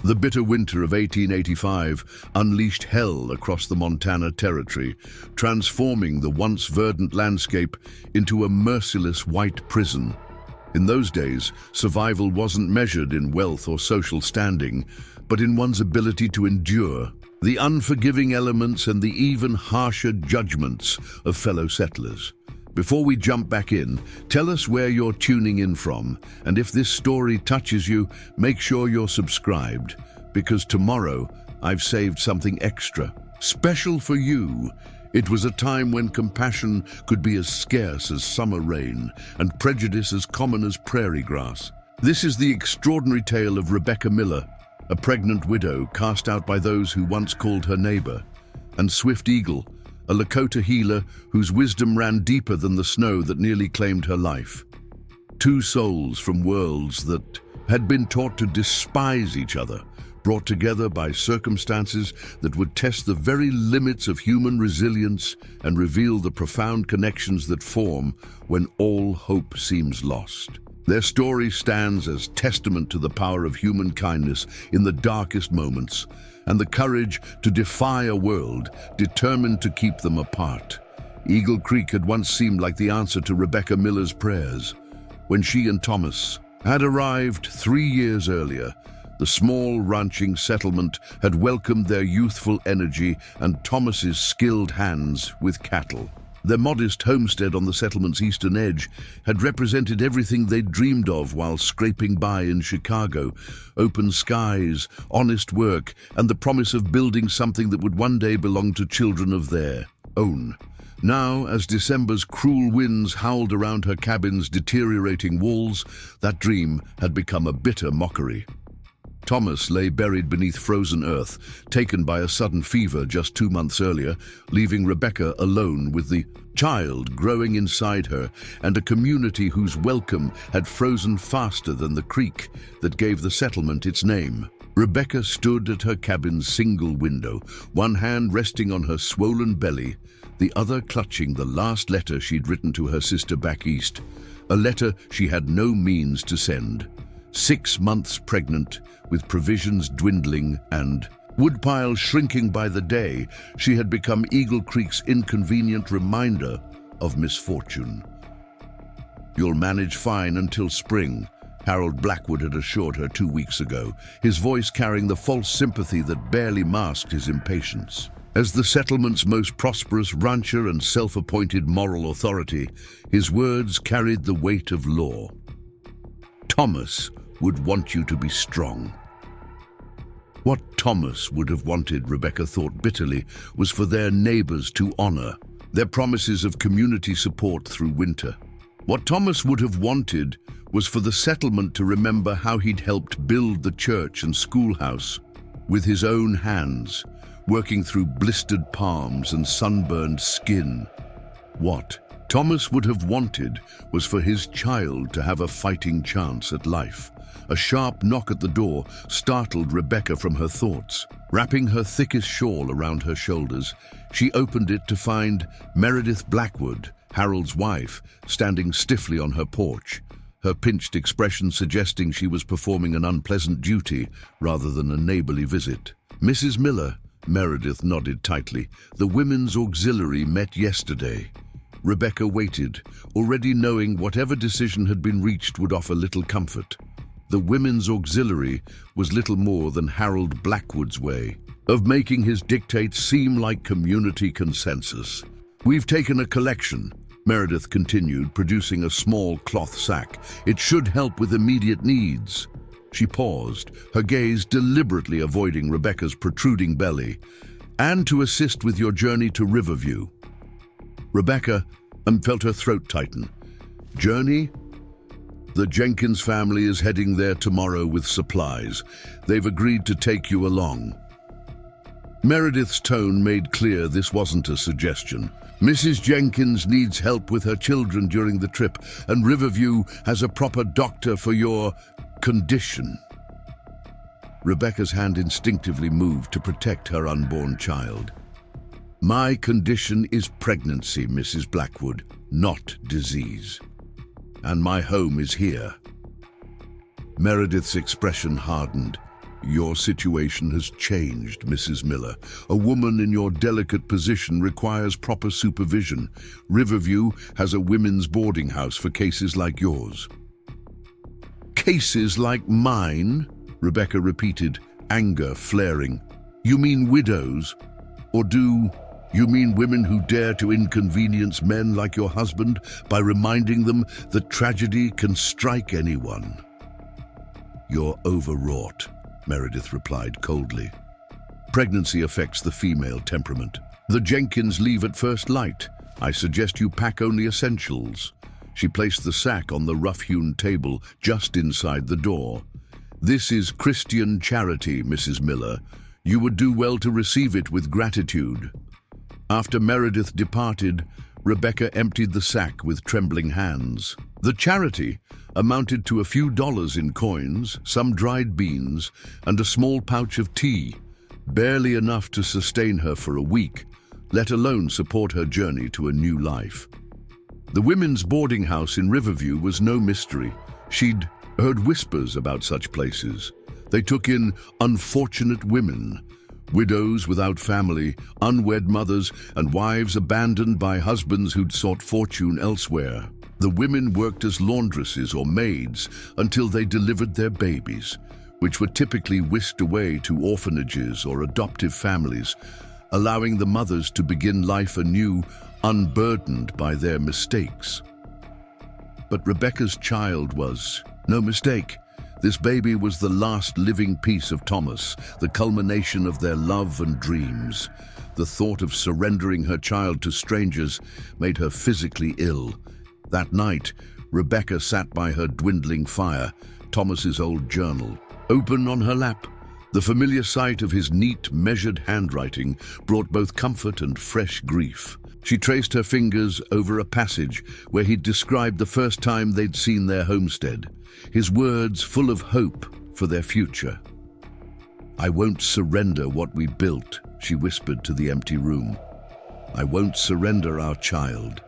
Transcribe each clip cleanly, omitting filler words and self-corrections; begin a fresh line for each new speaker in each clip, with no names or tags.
The bitter winter of 1885 unleashed hell across the Montana Territory, transforming the once verdant landscape into a merciless white prison. In those days, survival wasn't measured in wealth or social standing, but in one's ability to endure the unforgiving elements and the even harsher judgments of fellow settlers. Before we jump back in, tell us where you're tuning in from, and if this story touches you, make sure you're subscribed, because tomorrow I've saved something extra, special for you. It was a time when compassion could be as scarce as summer rain, and prejudice as common as prairie grass. This is the extraordinary tale of Rebecca Miller, a pregnant widow cast out by those who once called her neighbor, and Swift Eagle, a Lakota healer whose wisdom ran deeper than the snow that nearly claimed her life. Two souls from worlds that had been taught to despise each other, brought together by circumstances that would test the very limits of human resilience and reveal the profound connections that form when all hope seems lost. Their story stands as testament to the power of human kindness in the darkest moments, and the courage to defy a world determined to keep them apart. Eagle Creek had once seemed like the answer to Rebecca Miller's prayers. When she and Thomas had arrived 3 years earlier, the small ranching settlement had welcomed their youthful energy and Thomas's skilled hands with cattle. Their modest homestead on the settlement's eastern edge had represented everything they'd dreamed of while scraping by in Chicago: open skies, honest work, and the promise of building something that would one day belong to children of their own. Now, as December's cruel winds howled around her cabin's deteriorating walls, that dream had become a bitter mockery. Thomas lay buried beneath frozen earth, taken by a sudden fever just 2 months earlier, leaving Rebecca alone with the child growing inside her and a community whose welcome had frozen faster than the creek that gave the settlement its name. Rebecca stood at her cabin's single window, one hand resting on her swollen belly, the other clutching the last letter she'd written to her sister back east, a letter she had no means to send. 6 months pregnant, with provisions dwindling and woodpiles shrinking by the day, she had become Eagle Creek's inconvenient reminder of misfortune. "You'll manage fine until spring," Harold Blackwood had assured her 2 weeks ago, his voice carrying the false sympathy that barely masked his impatience. As the settlement's most prosperous rancher and self-appointed moral authority, his words carried the weight of law. "Thomas would want you to be strong." What Thomas would have wanted, Rebecca thought bitterly, was for their neighbors to honor their promises of community support through winter. What Thomas would have wanted was for the settlement to remember how he'd helped build the church and schoolhouse with his own hands, working through blistered palms and sunburned skin. What Thomas would have wanted was for his child to have a fighting chance at life. A sharp knock at the door startled Rebecca from her thoughts. Wrapping her thickest shawl around her shoulders, she opened it to find Meredith Blackwood, Harold's wife, standing stiffly on her porch, her pinched expression suggesting she was performing an unpleasant duty rather than a neighborly visit. "Mrs. Miller," Meredith nodded tightly. "The Women's Auxiliary met yesterday." Rebecca waited, already knowing whatever decision had been reached would offer little comfort. The Women's Auxiliary was little more than Harold Blackwood's way of making his dictates seem like community consensus. "We've taken a collection," Meredith continued, producing a small cloth sack. "It should help with immediate needs." She paused, her gaze deliberately avoiding Rebecca's protruding belly. "And to assist with your journey to Riverview." Rebecca felt her throat tighten. "Journey?" "The Jenkins family is heading there tomorrow with supplies. They've agreed to take you along." Meredith's tone made clear this wasn't a suggestion. "Mrs. Jenkins needs help with her children during the trip, and Riverview has a proper doctor for your condition." Rebecca's hand instinctively moved to protect her unborn child. "My condition is pregnancy, Mrs. Blackwood, not disease. And my home is here." Meredith's expression hardened. Your situation has changed, Mrs. Miller. A woman in your delicate position requires proper supervision. Riverview has a women's boarding house for cases like yours. Cases like mine? Rebecca repeated, anger flaring. You mean widows? Or do you mean women who dare to inconvenience men like your husband by reminding them that tragedy can strike anyone? You're overwrought, Meredith replied coldly. Pregnancy affects the female temperament. The Jenkins leave at first light. I suggest you pack only essentials. She placed the sack on the rough-hewn table just inside the door. This is Christian charity, Mrs. Miller. You would do well to receive it with gratitude. After Meredith departed, Rebecca emptied the sack with trembling hands. The charity amounted to a few dollars in coins, some dried beans, and a small pouch of tea, barely enough to sustain her for a week, let alone support her journey to a new life. The women's boarding house in Riverview was no mystery. She'd heard whispers about such places. They took in unfortunate women, widows without family, unwed mothers, and wives abandoned by husbands who'd sought fortune elsewhere. The women worked as laundresses or maids until they delivered their babies, which were typically whisked away to orphanages or adoptive families, allowing the mothers to begin life anew, unburdened by their mistakes. But Rebecca's child was no mistake. This baby was the last living piece of Thomas, the culmination of their love and dreams. The thought of surrendering her child to strangers made her physically ill. That night, Rebecca sat by her dwindling fire, Thomas's old journal, open on her lap. The familiar sight of his neat, measured handwriting brought both comfort and fresh grief. She traced her fingers over a passage where he'd described the first time they'd seen their homestead, his words full of hope for their future. "I won't surrender what we built," she whispered to the empty room. "I won't surrender our child."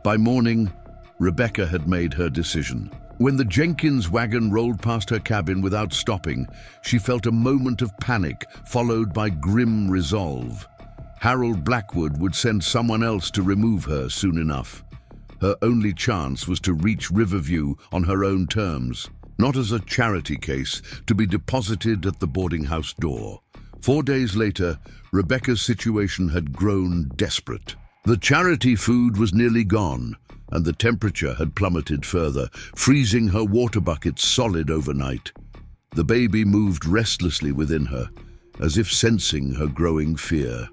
By morning, Rebecca had made her decision. When the Jenkins wagon rolled past her cabin without stopping, she felt a moment of panic followed by grim resolve. Harold Blackwood would send someone else to remove her soon enough. Her only chance was to reach Riverview on her own terms, not as a charity case to be deposited at the boarding house door. 4 days later, Rebecca's situation had grown desperate. The charity food was nearly gone, and the temperature had plummeted further, freezing her water buckets solid overnight. The baby moved restlessly within her, as if sensing her growing fear.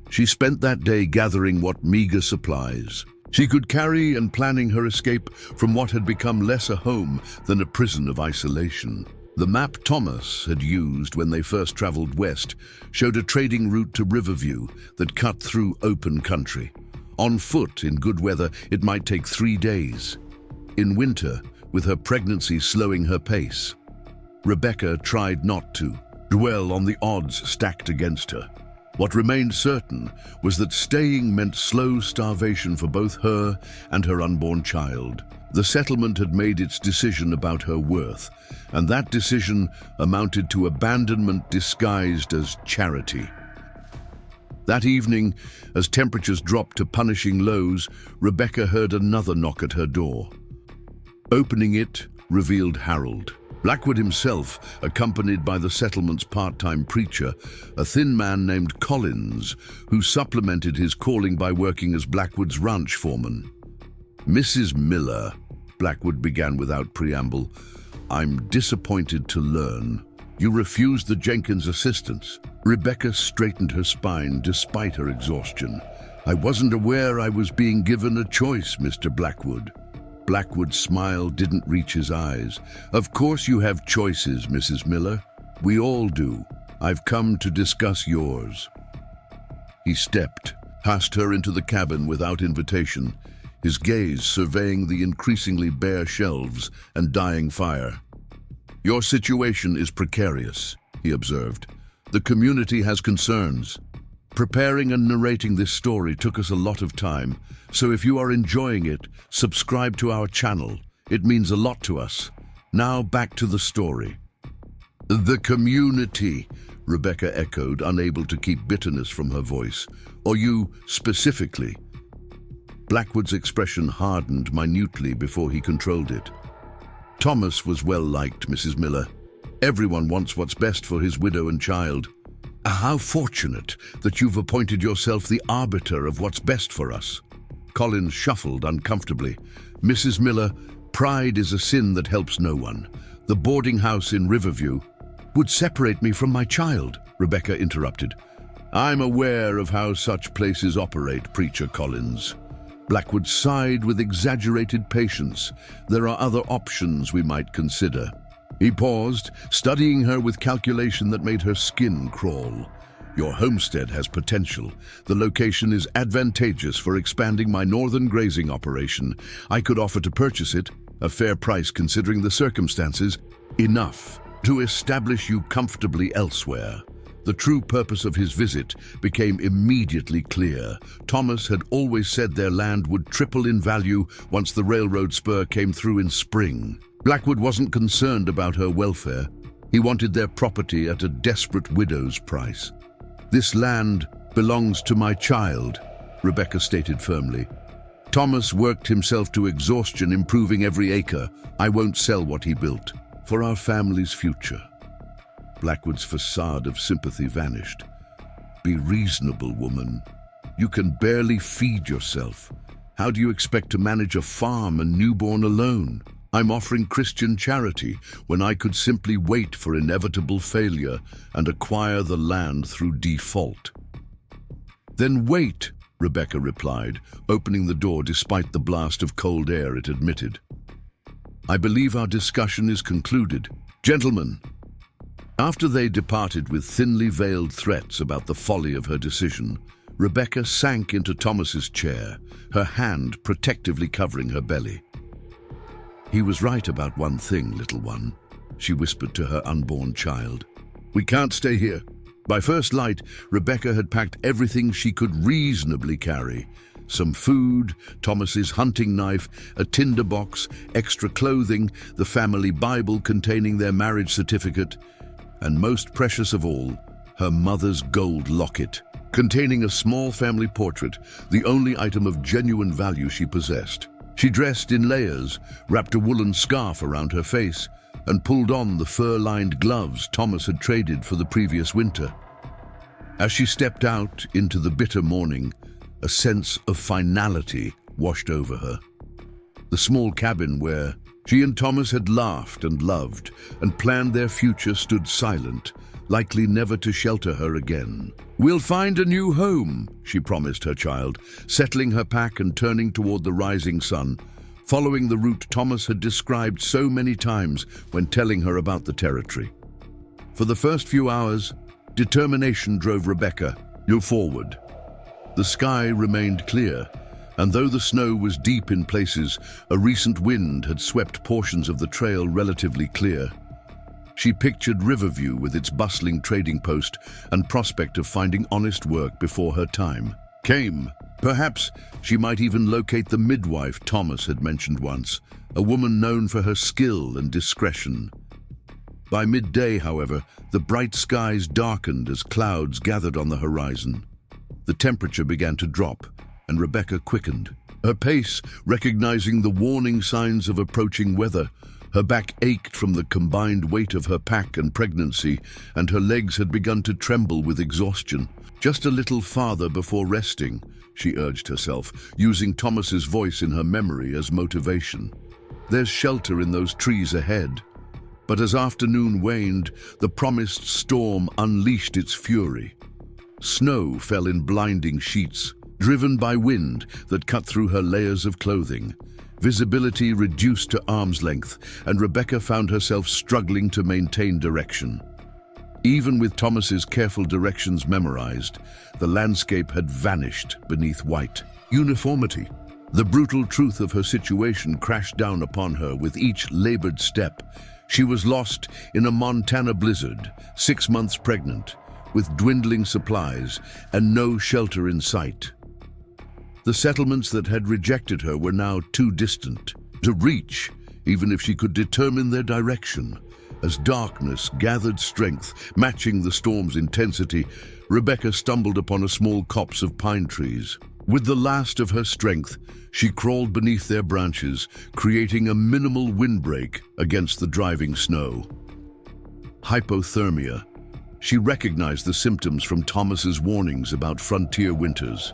She spent that day gathering what meager supplies she could carry and planning her escape from what had become less a home than a prison of isolation. The map Thomas had used when they first traveled west showed a trading route to Riverview that cut through open country. On foot, in good weather, it might take 3 days. In winter, with her pregnancy slowing her pace, Rebecca tried not to dwell on the odds stacked against her. What remained certain was that staying meant slow starvation for both her and her unborn child. The settlement had made its decision about her worth, and that decision amounted to abandonment disguised as charity. That evening, as temperatures dropped to punishing lows, Rebecca heard another knock at her door. Opening it revealed Harold. Blackwood himself, accompanied by the settlement's part-time preacher, a thin man named Collins, who supplemented his calling by working as Blackwood's ranch foreman. "Mrs. Miller," Blackwood began without preamble, "I'm disappointed to learn you refused the Jenkins assistance." Rebecca straightened her spine despite her exhaustion. "I wasn't aware I was being given a choice, Mr. Blackwood." Blackwood's smile didn't reach his eyes. "Of course you have choices, Mrs. Miller. We all do. I've come to discuss yours." He stepped past her into the cabin without invitation, his gaze surveying the increasingly bare shelves and dying fire. "Your situation is precarious," he observed. "The community has concerns. Preparing and narrating this story took us a lot of time, so if you are enjoying it, subscribe to our channel. It means a lot to us. Now back to the story." The community, Rebecca echoed, unable to keep bitterness from her voice. Or you, specifically. Blackwood's expression hardened minutely before he controlled it. Thomas was well liked, Mrs. Miller. Everyone wants what's best for his widow and child. How fortunate that you've appointed yourself the arbiter of what's best for us. Collins shuffled uncomfortably. Mrs. Miller, pride is a sin that helps no one. The boarding house in Riverview would separate me from my child, Rebecca interrupted. I'm aware of how such places operate, Preacher Collins. Blackwood sighed with exaggerated patience. There are other options we might consider. He paused, studying her with calculation that made her skin crawl. Your homestead has potential. The location is advantageous for expanding my northern grazing operation. I could offer to purchase it, a fair price considering the circumstances, enough to establish you comfortably elsewhere. The true purpose of his visit became immediately clear. Thomas had always said their land would triple in value once the railroad spur came through in spring. Blackwood wasn't concerned about her welfare. He wanted their property at a desperate widow's price. This land belongs to my child, Rebecca stated firmly. Thomas worked himself to exhaustion, improving every acre. I won't sell what he built. For our family's future. Blackwood's facade of sympathy vanished. Be reasonable, woman. You can barely feed yourself. How do you expect to manage a farm and newborn alone? I'm offering Christian charity when I could simply wait for inevitable failure and acquire the land through default. Then wait, Rebecca replied, opening the door despite the blast of cold air it admitted. I believe our discussion is concluded. Gentlemen. After they departed with thinly veiled threats about the folly of her decision, Rebecca sank into Thomas's chair, her hand protectively covering her belly. He was right about one thing, little one, she whispered to her unborn child. We can't stay here. By first light, Rebecca had packed everything she could reasonably carry. Some food, Thomas's hunting knife, a tinderbox, extra clothing, the family Bible containing their marriage certificate, and most precious of all, her mother's gold locket, containing a small family portrait, the only item of genuine value she possessed. She dressed in layers, wrapped a woolen scarf around her face, and pulled on the fur-lined gloves Thomas had traded for the previous winter. As she stepped out into the bitter morning, a sense of finality washed over her. The small cabin where she and Thomas had laughed and loved and planned their future stood silent, likely never to shelter her again. We'll find a new home, she promised her child, settling her pack and turning toward the rising sun, following the route Thomas had described so many times when telling her about the territory. For the first few hours, determination drove Rebecca forward. The sky remained clear, and though the snow was deep in places, a recent wind had swept portions of the trail relatively clear. She pictured Riverview with its bustling trading post and prospect of finding honest work before her time came. Perhaps she might even locate the midwife Thomas had mentioned once, a woman known for her skill and discretion. By midday, however, the bright skies darkened as clouds gathered on the horizon. The temperature began to drop, and Rebecca quickened. Her pace, recognizing the warning signs of approaching weather. Her back ached from the combined weight of her pack and pregnancy, and her legs had begun to tremble with exhaustion. Just a little farther before resting, she urged herself, using Thomas's voice in her memory as motivation. There's shelter in those trees ahead. But as afternoon waned, the promised storm unleashed its fury. Snow fell in blinding sheets, driven by wind that cut through her layers of clothing. Visibility reduced to arm's length, and Rebecca found herself struggling to maintain direction. Even with Thomas's careful directions memorized, the landscape had vanished beneath white uniformity. The brutal truth of her situation crashed down upon her with each labored step. She was lost in a Montana blizzard, 6 months pregnant, with dwindling supplies and no shelter in sight. The settlements that had rejected her were now too distant to reach, even if she could determine their direction. As darkness gathered strength, matching the storm's intensity, Rebecca stumbled upon a small copse of pine trees. With the last of her strength, she crawled beneath their branches, creating a minimal windbreak against the driving snow. Hypothermia. She recognized the symptoms from Thomas's warnings about frontier winters.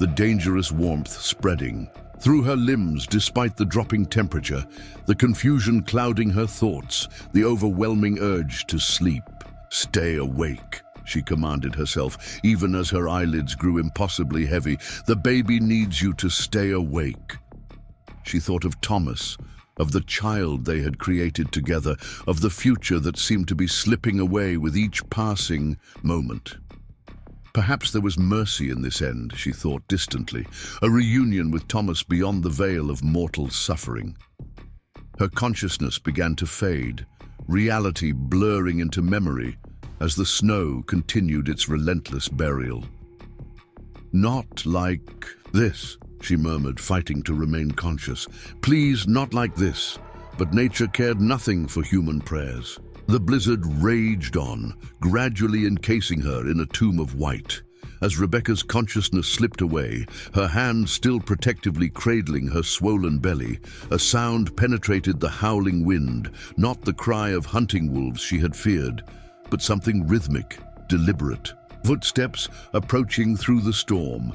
The dangerous warmth spreading through her limbs despite the dropping temperature, the confusion clouding her thoughts, the overwhelming urge to sleep. "Stay awake," she commanded herself, even as her eyelids grew impossibly heavy. "The baby needs you to stay awake." She thought of Thomas, of the child they had created together, of the future that seemed to be slipping away with each passing moment. Perhaps there was mercy in this end, she thought distantly, a reunion with Thomas beyond the veil of mortal suffering. Her consciousness began to fade, reality blurring into memory as the snow continued its relentless burial. "Not like this," she murmured, fighting to remain conscious. "Please, not like this." But nature cared nothing for human prayers. The blizzard raged on, gradually encasing her in a tomb of white. As Rebecca's consciousness slipped away, her hand still protectively cradling her swollen belly, a sound penetrated the howling wind, not the cry of hunting wolves she had feared, but something rhythmic, deliberate. Footsteps approaching through the storm.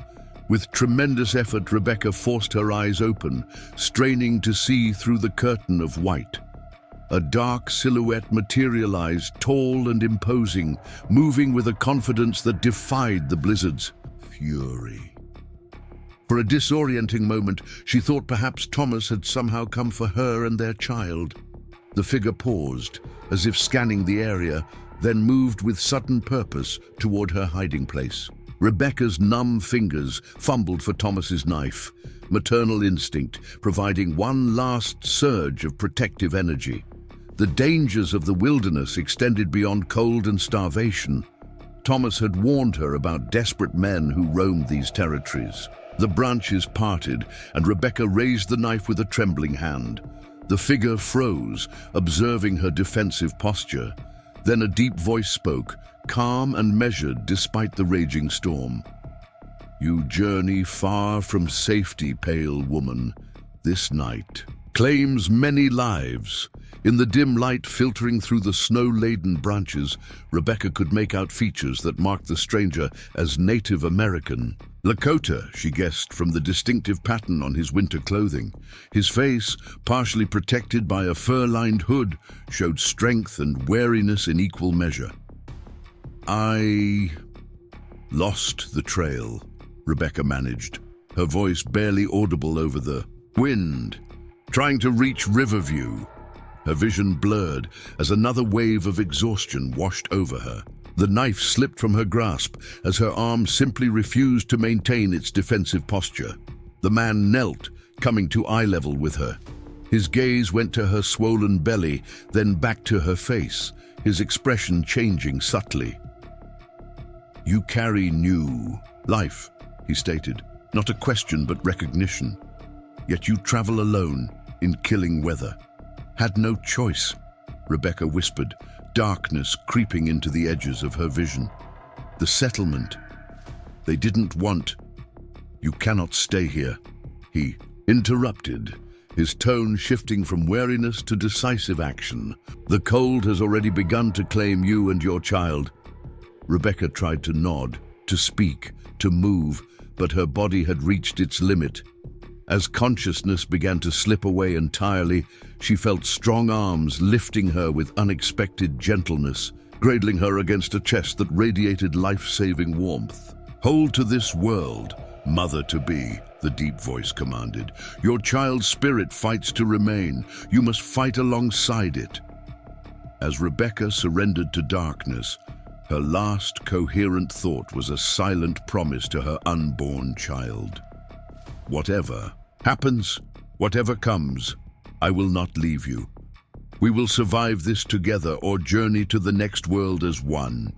With tremendous effort, Rebecca forced her eyes open, straining to see through the curtain of white. A dark silhouette materialized, tall and imposing, moving with a confidence that defied the blizzard's fury. For a disorienting moment, she thought perhaps Thomas had somehow come for her and their child. The figure paused, as if scanning the area, then moved with sudden purpose toward her hiding place. Rebecca's numb fingers fumbled for Thomas's knife, maternal instinct providing one last surge of protective energy. The dangers of the wilderness extended beyond cold and starvation. Thomas had warned her about desperate men who roamed these territories. The branches parted, and Rebecca raised the knife with a trembling hand. The figure froze, observing her defensive posture. Then a deep voice spoke, calm and measured despite the raging storm. "You journey far from safety, pale woman. This night claims many lives." In the dim light filtering through the snow-laden branches, Rebecca could make out features that marked the stranger as Native American. Lakota, she guessed from the distinctive pattern on his winter clothing. His face, partially protected by a fur-lined hood, showed strength and wariness in equal measure. "I lost the trail," Rebecca managed, her voice barely audible over the wind, "trying to reach Riverview." Her vision blurred as another wave of exhaustion washed over her. The knife slipped from her grasp as her arm simply refused to maintain its defensive posture. The man knelt, coming to eye level with her. His gaze went to her swollen belly, then back to her face, his expression changing subtly. "You carry new life," he stated, not a question but recognition. "Yet you travel alone in killing weather." "Had no choice," Rebecca whispered, darkness creeping into the edges of her vision. "The settlement. They didn't want. You cannot stay here," he interrupted, his tone shifting from wariness to decisive action. "The cold has already begun to claim you and your child." Rebecca tried to nod, to speak, to move, but her body had reached its limit. As consciousness began to slip away entirely, she felt strong arms lifting her with unexpected gentleness, cradling her against a chest that radiated life-saving warmth. "Hold to this world, mother-to-be," the deep voice commanded. "Your child's spirit fights to remain. You must fight alongside it." As Rebecca surrendered to darkness, her last coherent thought was a silent promise to her unborn child. "Whatever happens, whatever comes, I will not leave you. We will survive this together or journey to the next world as one."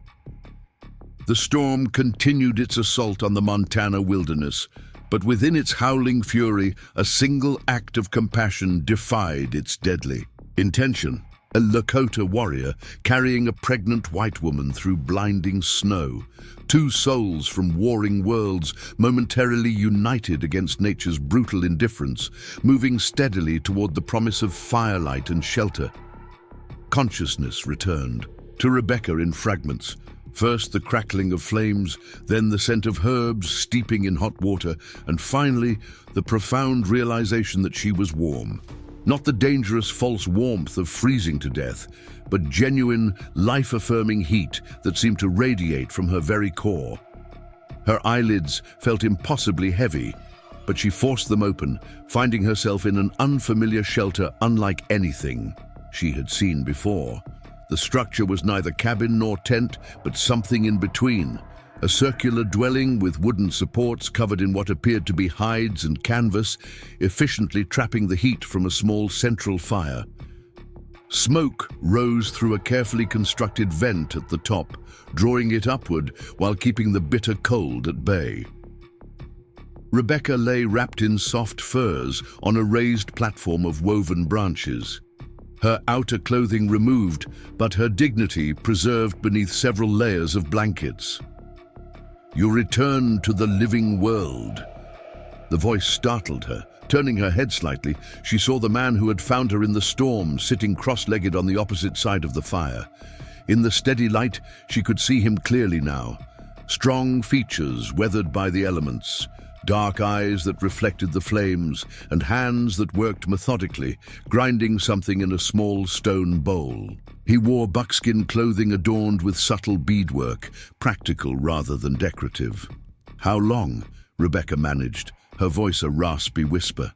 The storm continued its assault on the Montana wilderness, but within its howling fury, a single act of compassion defied its deadly intention. a Lakota warrior carrying a pregnant white woman through blinding snow. Two souls from warring worlds momentarily united against nature's brutal indifference, moving steadily toward the promise of firelight and shelter. Consciousness returned to Rebecca in fragments. First the crackling of flames, then the scent of herbs steeping in hot water, and finally the profound realization that she was warm. Not the dangerous false warmth of freezing to death, but genuine, life-affirming heat that seemed to radiate from her very core. Her eyelids felt impossibly heavy, but she forced them open, finding herself in an unfamiliar shelter unlike anything she had seen before. The structure was neither cabin nor tent, but something in between. A circular dwelling with wooden supports covered in what appeared to be hides and canvas, efficiently trapping the heat from a small central fire. Smoke rose through a carefully constructed vent at the top, drawing it upward while keeping the bitter cold at bay. Rebecca lay wrapped in soft furs on a raised platform of woven branches. Her outer clothing removed, but her dignity preserved beneath several layers of blankets. "You return to the living world." The voice startled her. Turning her head slightly, she saw the man who had found her in the storm, sitting cross-legged on the opposite side of the fire. In the steady light, she could see him clearly now. Strong features weathered by the elements, dark eyes that reflected the flames, and hands that worked methodically, grinding something in a small stone bowl. He wore buckskin clothing adorned with subtle beadwork, practical rather than decorative. "How long?" Rebecca managed, her voice a raspy whisper.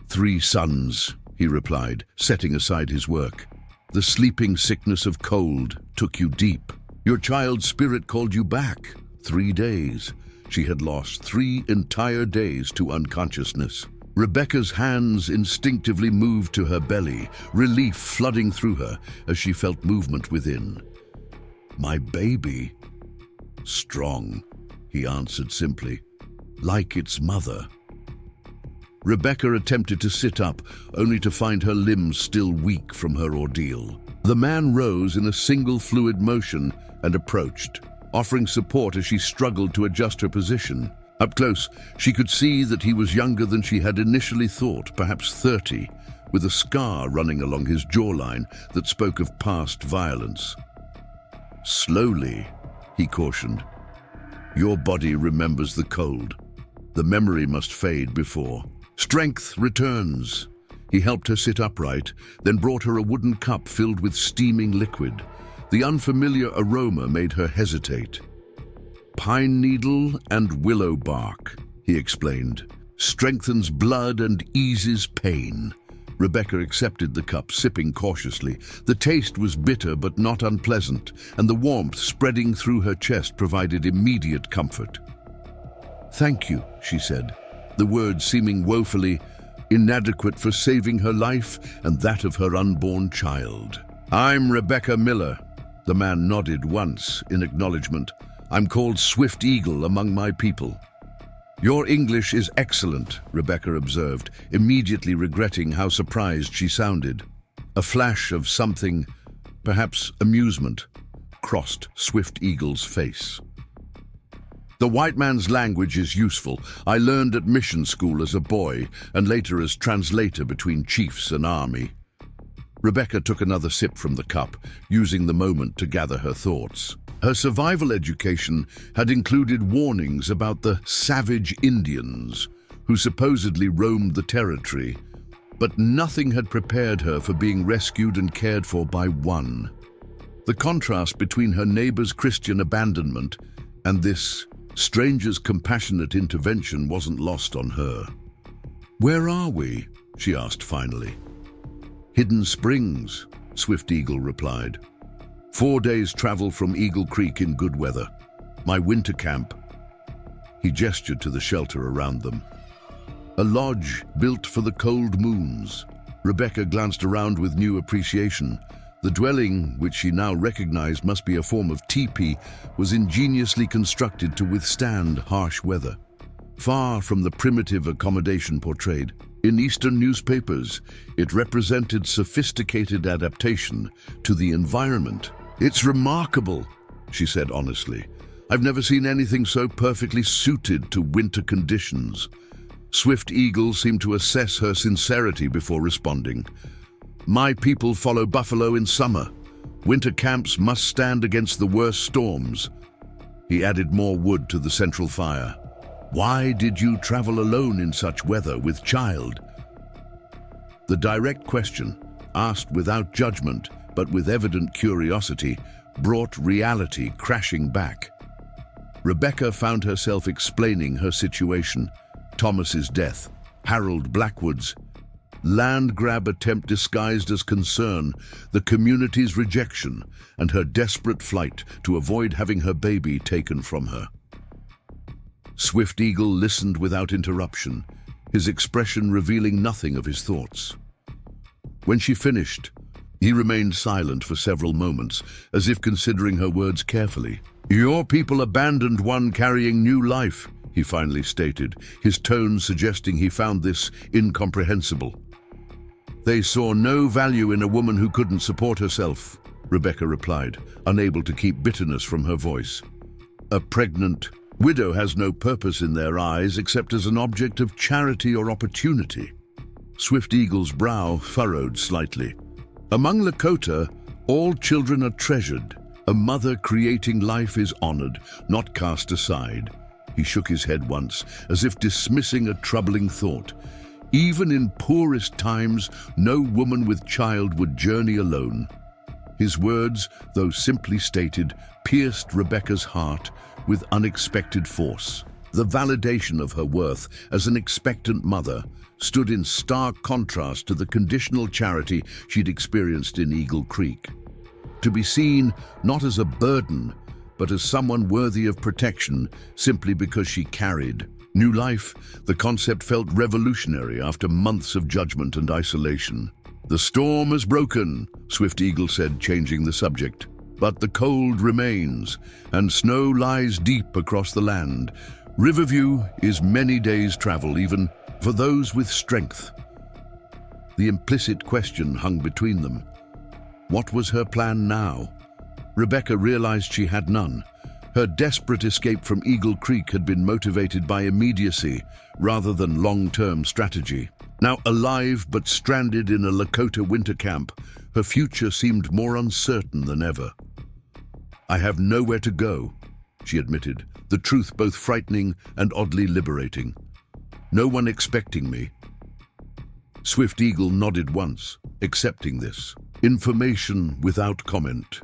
"3 sons," he replied, setting aside his work. "The sleeping sickness of cold took you deep. Your child's spirit called you back. 3 days. She had lost 3 entire days to unconsciousness." Rebecca's hands instinctively moved to her belly, relief flooding through her as she felt movement within. "My baby." "Strong," he answered simply, "like its mother." Rebecca attempted to sit up, only to find her limbs still weak from her ordeal. The man rose in a single fluid motion and approached, offering support as she struggled to adjust her position. Up close, she could see that he was younger than she had initially thought, perhaps 30, with a scar running along his jawline that spoke of past violence. "Slowly," he cautioned. "Your body remembers the cold. The memory must fade before strength returns." He helped her sit upright, then brought her a wooden cup filled with steaming liquid. The unfamiliar aroma made her hesitate. "Pine needle and willow bark," he explained. "Strengthens blood and eases pain." Rebecca accepted the cup, sipping cautiously. The taste was bitter but not unpleasant, and the warmth spreading through her chest provided immediate comfort. "Thank you," she said, the words seeming woefully inadequate for saving her life and that of her unborn child. "I'm Rebecca Miller." The man nodded once in acknowledgement. "I'm called Swift Eagle among my people." "Your English is excellent," Rebecca observed, immediately regretting how surprised she sounded. A flash of something, perhaps amusement, crossed Swift Eagle's face. "The white man's language is useful. I learned at mission school as a boy, and later as translator between chiefs and army." Rebecca took another sip from the cup, using the moment to gather her thoughts. Her survival education had included warnings about the savage Indians who supposedly roamed the territory, but nothing had prepared her for being rescued and cared for by one. The contrast between her neighbor's Christian abandonment and this stranger's compassionate intervention wasn't lost on her. "Where are we?" she asked finally. "Hidden Springs," Swift Eagle replied. 4 days' travel from Eagle Creek in good weather. My winter camp." He gestured to the shelter around them. "A lodge built for the cold moons." Rebecca glanced around with new appreciation. The dwelling, which she now recognized must be a form of teepee, was ingeniously constructed to withstand harsh weather. Far from the primitive accommodation portrayed, In Eastern newspapers, it represented sophisticated adaptation to the environment. "It's remarkable," she said honestly. "I've never seen anything so perfectly suited to winter conditions." Swift Eagle seemed to assess her sincerity before responding. "My people follow buffalo in summer. Winter camps must stand against the worst storms." He added more wood to the central fire. "Why did you travel alone in such weather with child?" The direct question, asked without judgment but with evident curiosity, brought reality crashing back. Rebecca found herself explaining her situation: Thomas's death, Harold Blackwood's land grab attempt disguised as concern, the community's rejection, and her desperate flight to avoid having her baby taken from her. Swift Eagle listened without interruption, his expression revealing nothing of his thoughts. When she finished, he remained silent for several moments, as if considering her words carefully. "Your people abandoned one carrying new life," he finally stated, his tone suggesting he found this incomprehensible. "They saw no value in a woman who couldn't support herself," Rebecca replied, unable to keep bitterness from her voice. "A pregnant widow has no purpose in their eyes except as an object of charity or opportunity." Swift Eagle's brow furrowed slightly. "Among Lakota, all children are treasured. A mother creating life is honored, not cast aside." He shook his head once, as if dismissing a troubling thought. "Even in poorest times, no woman with child would journey alone." His words, though simply stated, pierced Rebecca's heart with unexpected force. The validation of her worth as an expectant mother stood in stark contrast to the conditional charity she'd experienced in Eagle Creek. To be seen not as a burden, but as someone worthy of protection simply because she carried new life, the concept felt revolutionary after months of judgment and isolation. "The storm has broken," Swift Eagle said, changing the subject. "But the cold remains, and snow lies deep across the land. Riverview is many days' travel, even for those with strength." The implicit question hung between them. What was her plan now? Rebecca realized she had none. Her desperate escape from Eagle Creek had been motivated by immediacy rather than long-term strategy. Now alive but stranded in a Lakota winter camp, her future seemed more uncertain than ever. "I have nowhere to go," she admitted, the truth both frightening and oddly liberating. "No one expecting me." Swift Eagle nodded once, accepting this. Information without comment.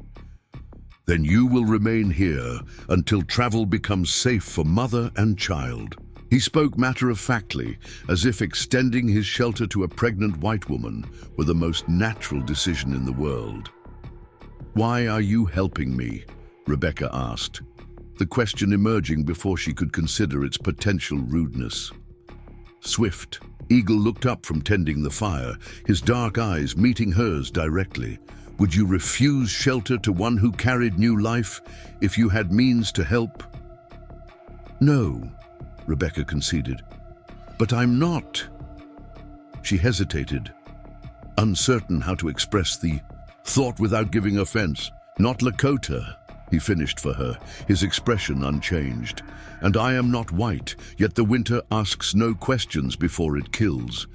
"Then you will remain here until travel becomes safe for mother and child." He spoke matter-of-factly, as if extending his shelter to a pregnant white woman were the most natural decision in the world. "Why are you helping me?" Rebecca asked, the question emerging before she could consider its potential rudeness. Swift Eagle looked up from tending the fire, his dark eyes meeting hers directly. "Would you refuse shelter to one who carried new life if you had means to help?" "No," Rebecca conceded. "But I'm not." She hesitated, uncertain how to express the thought without giving offense. "Not Lakota," he finished for her, his expression unchanged. "And I am not white, yet the winter asks no questions before it kills.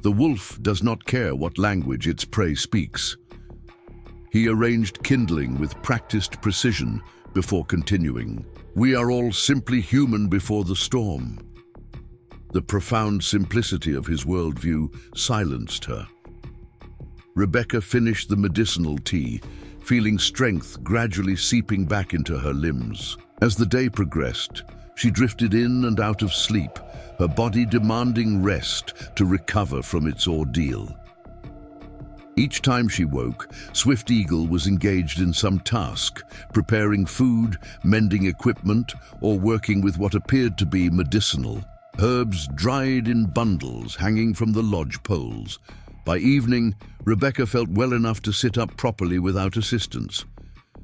The wolf does not care what language its prey speaks." He arranged kindling with practiced precision before continuing. "We are all simply human before the storm." The profound simplicity of his worldview silenced her. Rebecca finished the medicinal tea, feeling strength gradually seeping back into her limbs. As the day progressed, she drifted in and out of sleep, her body demanding rest to recover from its ordeal. Each time she woke, Swift Eagle was engaged in some task, preparing food, mending equipment, or working with what appeared to be medicinal. Herbs dried in bundles hanging from the lodge poles. By evening, Rebecca felt well enough to sit up properly without assistance.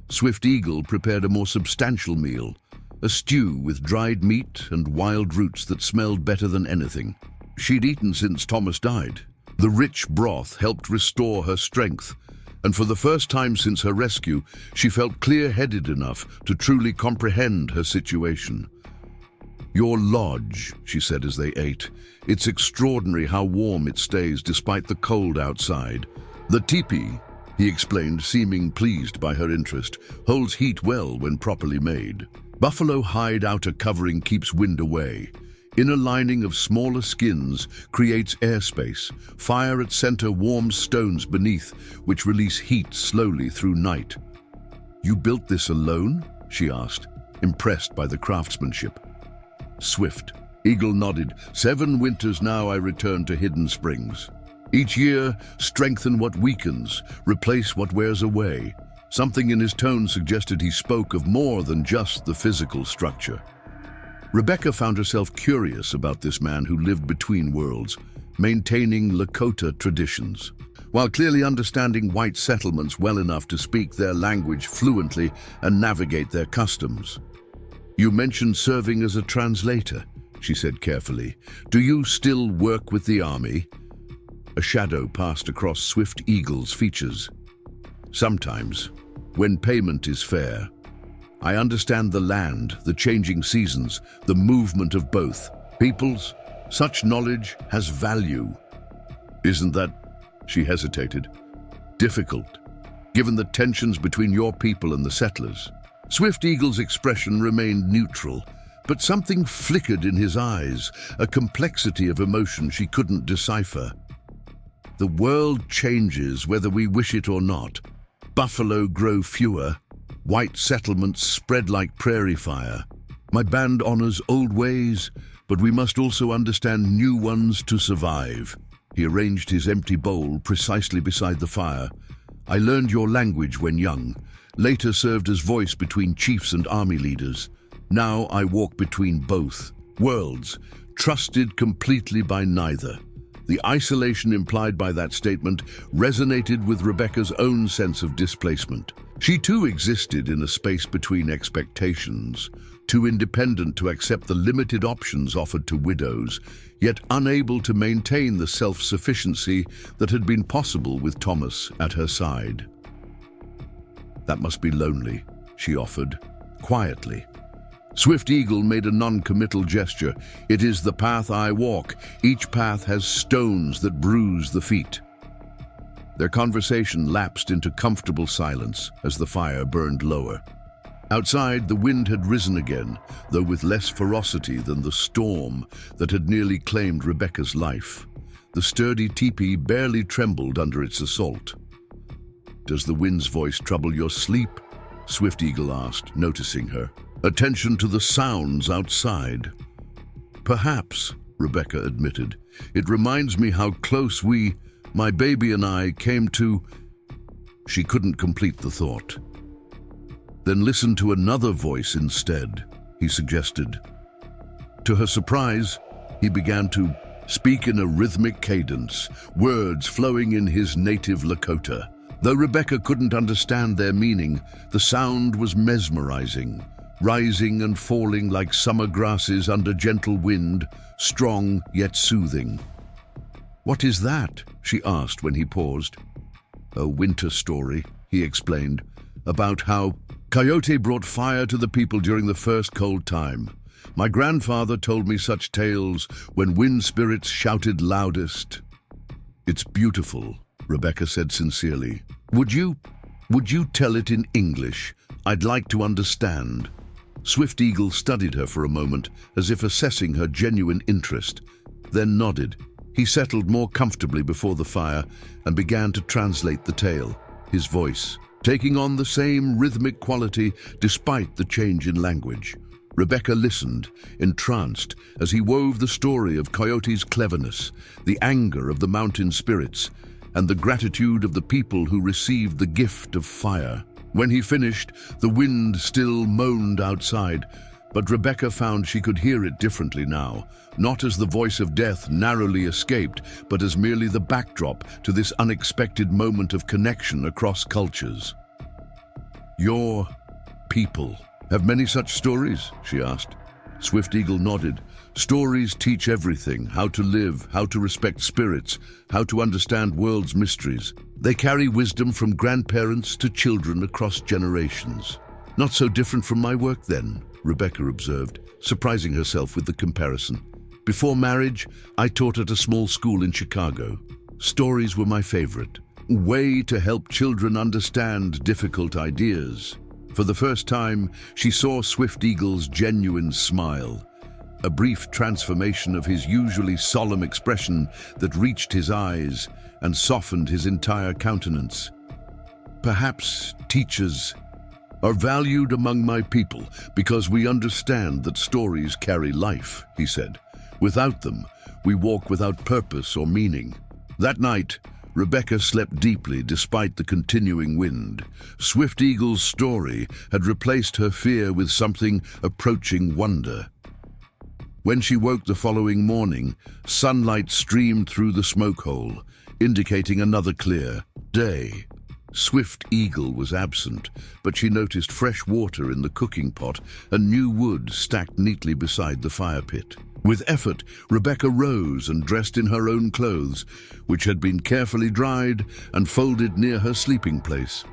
Swift Eagle prepared a more substantial meal, a stew with dried meat and wild roots that smelled better than anything. She'd eaten since Thomas died. The rich broth helped restore her strength, and for the first time since her rescue, she felt clear-headed enough to truly comprehend her situation. "Your lodge," she said as they ate. "It's extraordinary how warm it stays despite the cold outside. The teepee," he explained, seeming pleased by her interest, "holds heat well when properly made. Buffalo hide outer covering keeps wind away. Inner lining of smaller skins creates airspace. Fire at center warms stones beneath, which release heat slowly through night." "You built this alone?" she asked, impressed by the craftsmanship. Swift. Eagle nodded. "7 winters now I return to Hidden Springs. Each year, strengthen what weakens, replace what wears away." Something in his tone suggested he spoke of more than just the physical structure. Rebecca found herself curious about this man who lived between worlds, maintaining Lakota traditions, while clearly understanding white settlements well enough to speak their language fluently and navigate their customs. "You mentioned serving as a translator," she said carefully. "Do you still work with the army?" A shadow passed across Swift Eagle's features. "Sometimes, when payment is fair. I understand the land, the changing seasons, the movement of both peoples. Such knowledge has value." "Isn't that," she hesitated, "difficult, given the tensions between your people and the settlers?" Swift Eagle's expression remained neutral, but something flickered in his eyes, a complexity of emotion she couldn't decipher. "The world changes whether we wish it or not. Buffalo grow fewer. White settlements spread like prairie fire. My band honors old ways, but we must also understand new ones to survive." He arranged his empty bowl precisely beside the fire. "I learned your language when young, later served as voice between chiefs and army leaders. Now I walk between both worlds, trusted completely by neither." The isolation implied by that statement resonated with Rebecca's own sense of displacement. She too existed in a space between expectations, too independent to accept the limited options offered to widows, yet unable to maintain the self-sufficiency that had been possible with Thomas at her side. "That must be lonely," she offered, quietly. Swift Eagle made a non-committal gesture. "It is the path I walk. Each path has stones that bruise the feet." Their conversation lapsed into comfortable silence as the fire burned lower. Outside, the wind had risen again, though with less ferocity than the storm that had nearly claimed Rebecca's life. The sturdy teepee barely trembled under its assault. "Does the wind's voice trouble your sleep?" Swift Eagle asked, noticing her. "Attention to the sounds outside." "Perhaps," Rebecca admitted. "It reminds me how close my baby and I, came to—" She couldn't complete the thought. "Then listen to another voice instead," he suggested. To her surprise, he began to speak in a rhythmic cadence, words flowing in his native Lakota. Though Rebecca couldn't understand their meaning, the sound was mesmerizing, rising and falling like summer grasses under gentle wind, strong yet soothing. "What is that?" she asked when he paused. "A winter story," he explained, "about how Coyote brought fire to the people during the first cold time. My grandfather told me such tales when wind spirits shouted loudest." "It's beautiful," Rebecca said sincerely. Would you tell it in English? I'd like to understand." Swift Eagle studied her for a moment, as if assessing her genuine interest, then nodded. He settled more comfortably before the fire and began to translate the tale, his voice taking on the same rhythmic quality despite the change in language. Rebecca listened, entranced, as he wove the story of Coyote's cleverness, the anger of the mountain spirits, and the gratitude of the people who received the gift of fire. When he finished, the wind still moaned outside, but Rebecca found she could hear it differently now, not as the voice of death narrowly escaped, but as merely the backdrop to this unexpected moment of connection across cultures. "Your people have many such stories?" she asked. Swift Eagle nodded. Stories teach everything: how to live, how to respect spirits, how to understand world's mysteries. They carry wisdom from grandparents to children across generations. Not so different from my work then, Rebecca observed, surprising herself with the comparison. Before marriage, I taught at a small school in Chicago. Stories were my favorite. A way to help children understand difficult ideas. For the first time, she saw Swift Eagle's genuine smile. A brief transformation of his usually solemn expression that reached his eyes and softened his entire countenance. Perhaps teachers are valued among my people because we understand that stories carry life, he said. Without them, we walk without purpose or meaning. That night, Rebecca slept deeply despite the continuing wind. Swift Eagle's story had replaced her fear with something approaching wonder. When she woke the following morning, sunlight streamed through the smoke hole, indicating another clear day. Swift Eagle was absent, but she noticed fresh water in the cooking pot and new wood stacked neatly beside the fire pit. With effort, Rebecca rose and dressed in her own clothes, which had been carefully dried and folded near her sleeping place.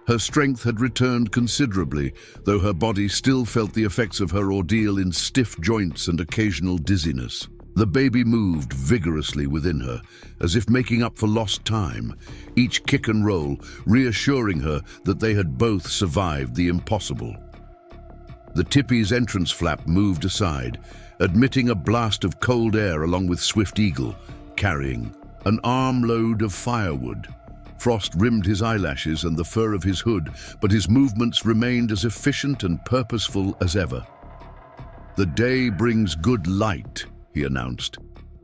Her strength had returned considerably, though her body still felt the effects of her ordeal in stiff joints and occasional dizziness. The baby moved vigorously within her, as if making up for lost time, each kick and roll reassuring her that they had both survived the impossible. The tippy's entrance flap moved aside, admitting a blast of cold air along with Swift Eagle, carrying an armload of firewood. Frost rimmed his eyelashes and the fur of his hood, but his movements remained as efficient and purposeful as ever. "The day brings good light," he announced.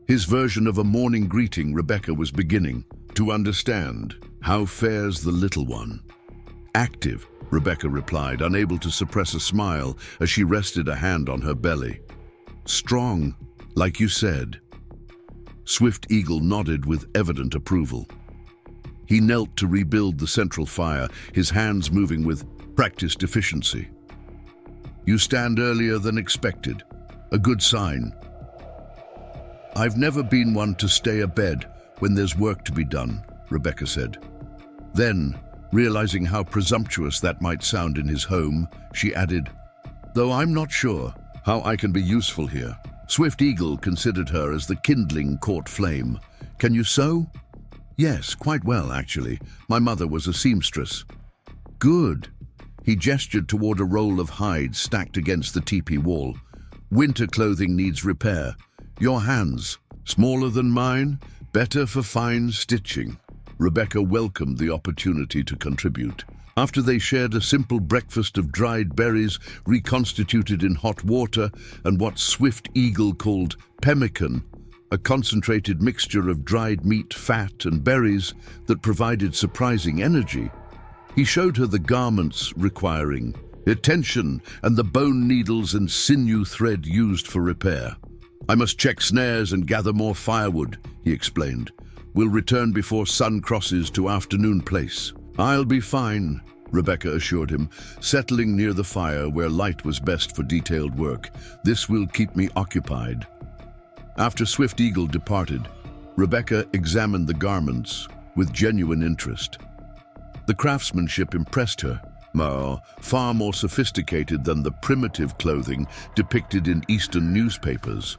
His version of a morning greeting Rebecca was beginning to understand. "How fares the little one?" "Active," Rebecca replied, unable to suppress a smile as she rested a hand on her belly. "Strong, like you said." Swift Eagle nodded with evident approval. He knelt to rebuild the central fire, his hands moving with practiced efficiency. "You stand earlier than expected. A good sign." "I've never been one to stay abed when there's work to be done," Rebecca said. Then, realizing how presumptuous that might sound in his home, she added, "Though I'm not sure how I can be useful here." Swift Eagle considered her as the kindling caught flame. "Can you sew?" "Yes, quite well, actually. My mother was a seamstress." "Good." He gestured toward a roll of hide stacked against the teepee wall. "Winter clothing needs repair. Your hands, smaller than mine, better for fine stitching." Rebecca welcomed the opportunity to contribute. After they shared a simple breakfast of dried berries reconstituted in hot water and what Swift Eagle called pemmican, a concentrated mixture of dried meat, fat, and berries that provided surprising energy, he showed her the garments requiring attention and the bone needles and sinew thread used for repair. "I must check snares and gather more firewood," he explained. "We'll return before sun crosses to Afternoon Place." "I'll be fine," Rebecca assured him, settling near the fire where light was best for detailed work. "This will keep me occupied." After Swift Eagle departed, Rebecca examined the garments with genuine interest. The craftsmanship impressed her, far more sophisticated than the primitive clothing depicted in Eastern newspapers.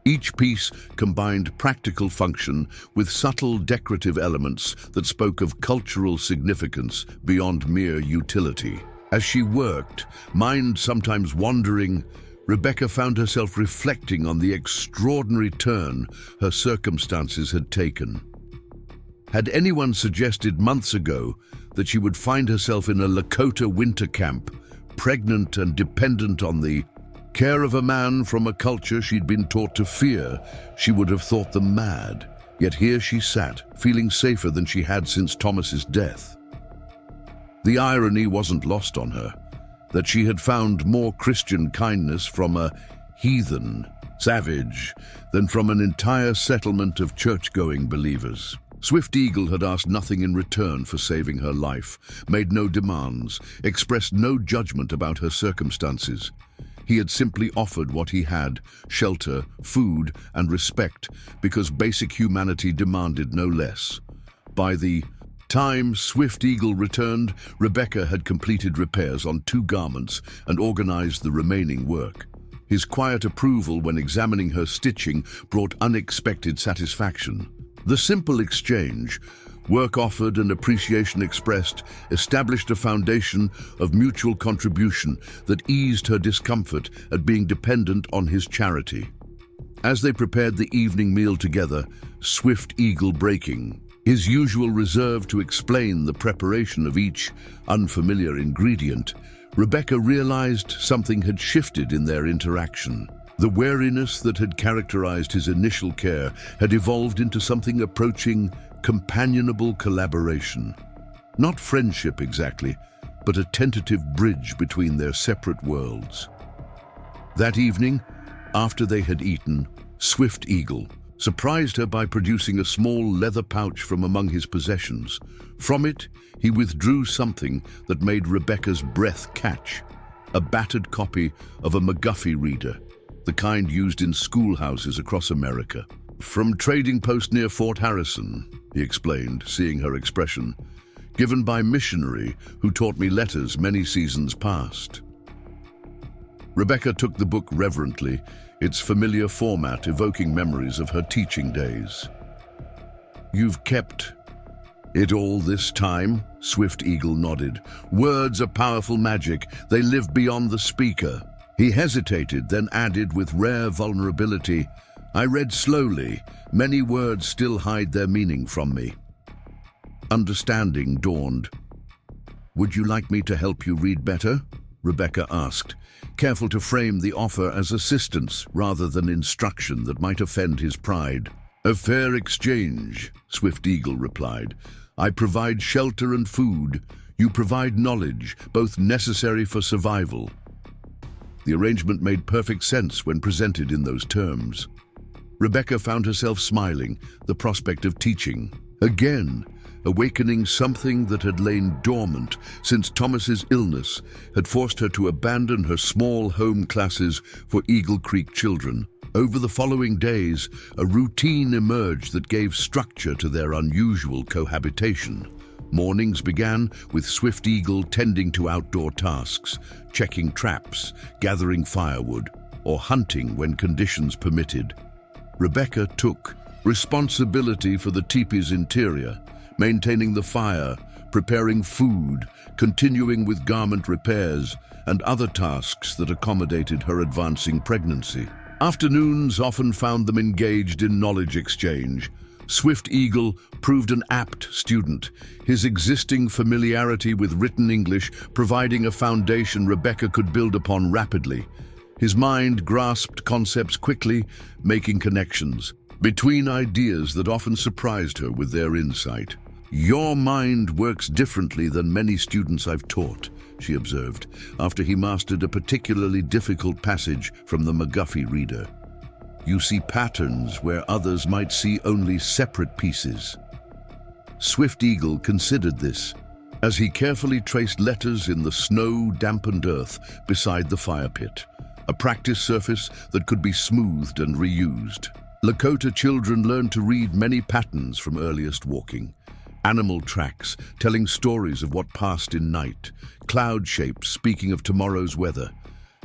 Each piece combined practical function with subtle decorative elements that spoke of cultural significance beyond mere utility. As she worked, mind sometimes wandering, Rebecca found herself reflecting on the extraordinary turn her circumstances had taken. Had anyone suggested months ago that she would find herself in a Lakota winter camp, pregnant and dependent on the care of a man from a culture she'd been taught to fear, she would have thought them mad. Yet here she sat, feeling safer than she had since Thomas's death. The irony wasn't lost on her, that she had found more Christian kindness from a heathen, savage, than from an entire settlement of church-going believers. Swift Eagle had asked nothing in return for saving her life, made no demands, expressed no judgment about her circumstances. He had simply offered what he had, shelter, food, and respect, because basic humanity demanded no less. By the time Swift Eagle returned, Rebecca had completed repairs on 2 garments and organized the remaining work. His quiet approval when examining her stitching brought unexpected satisfaction. The simple exchange, work offered and appreciation expressed, established a foundation of mutual contribution that eased her discomfort at being dependent on his charity. As they prepared the evening meal together, Swift Eagle breaking his usual reserve to explain the preparation of each unfamiliar ingredient, Rebecca realized something had shifted in their interaction. The wariness that had characterized his initial care had evolved into something approaching companionable collaboration. Not friendship exactly, but a tentative bridge between their separate worlds. That evening, after they had eaten, Swift Eagle surprised her by producing a small leather pouch from among his possessions. From it, he withdrew something that made Rebecca's breath catch: a battered copy of a McGuffey reader, the kind used in schoolhouses across America. "From trading post near Fort Harrison," he explained, seeing her expression, "given by missionary who taught me letters many seasons past." Rebecca took the book reverently, its familiar format evoking memories of her teaching days. "You've kept it all this time?" Swift Eagle nodded. "Words are powerful magic. They live beyond the speaker." He hesitated, then added with rare vulnerability, "I read slowly. Many words still hide their meaning from me." Understanding dawned. "Would you like me to help you read better?" Rebecca asked, careful to frame the offer as assistance rather than instruction that might offend his pride. "A fair exchange," Swift Eagle replied. "I provide shelter and food. You provide knowledge, both necessary for survival." The arrangement made perfect sense when presented in those terms. Rebecca found herself smiling, the prospect of teaching. Again, awakening something that had lain dormant since Thomas's illness had forced her to abandon her small home classes for Eagle Creek children. Over the following days, a routine emerged that gave structure to their unusual cohabitation. Mornings began with Swift Eagle tending to outdoor tasks, checking traps, gathering firewood, or hunting when conditions permitted. Rebecca took responsibility for the teepee's interior, maintaining the fire, preparing food, continuing with garment repairs, and other tasks that accommodated her advancing pregnancy. Afternoons often found them engaged in knowledge exchange. Swift Eagle proved an apt student, his existing familiarity with written English providing a foundation Rebecca could build upon rapidly. His mind grasped concepts quickly, making connections between ideas that often surprised her with their insight. "Your mind works differently than many students I've taught," she observed, after he mastered a particularly difficult passage from the McGuffey reader. "You see patterns where others might see only separate pieces." Swift Eagle considered this as he carefully traced letters in the snow-dampened earth beside the fire pit, a practice surface that could be smoothed and reused. Lakota children learned to read many patterns from earliest walking. Animal tracks telling stories of what passed in night, cloud shapes speaking of tomorrow's weather,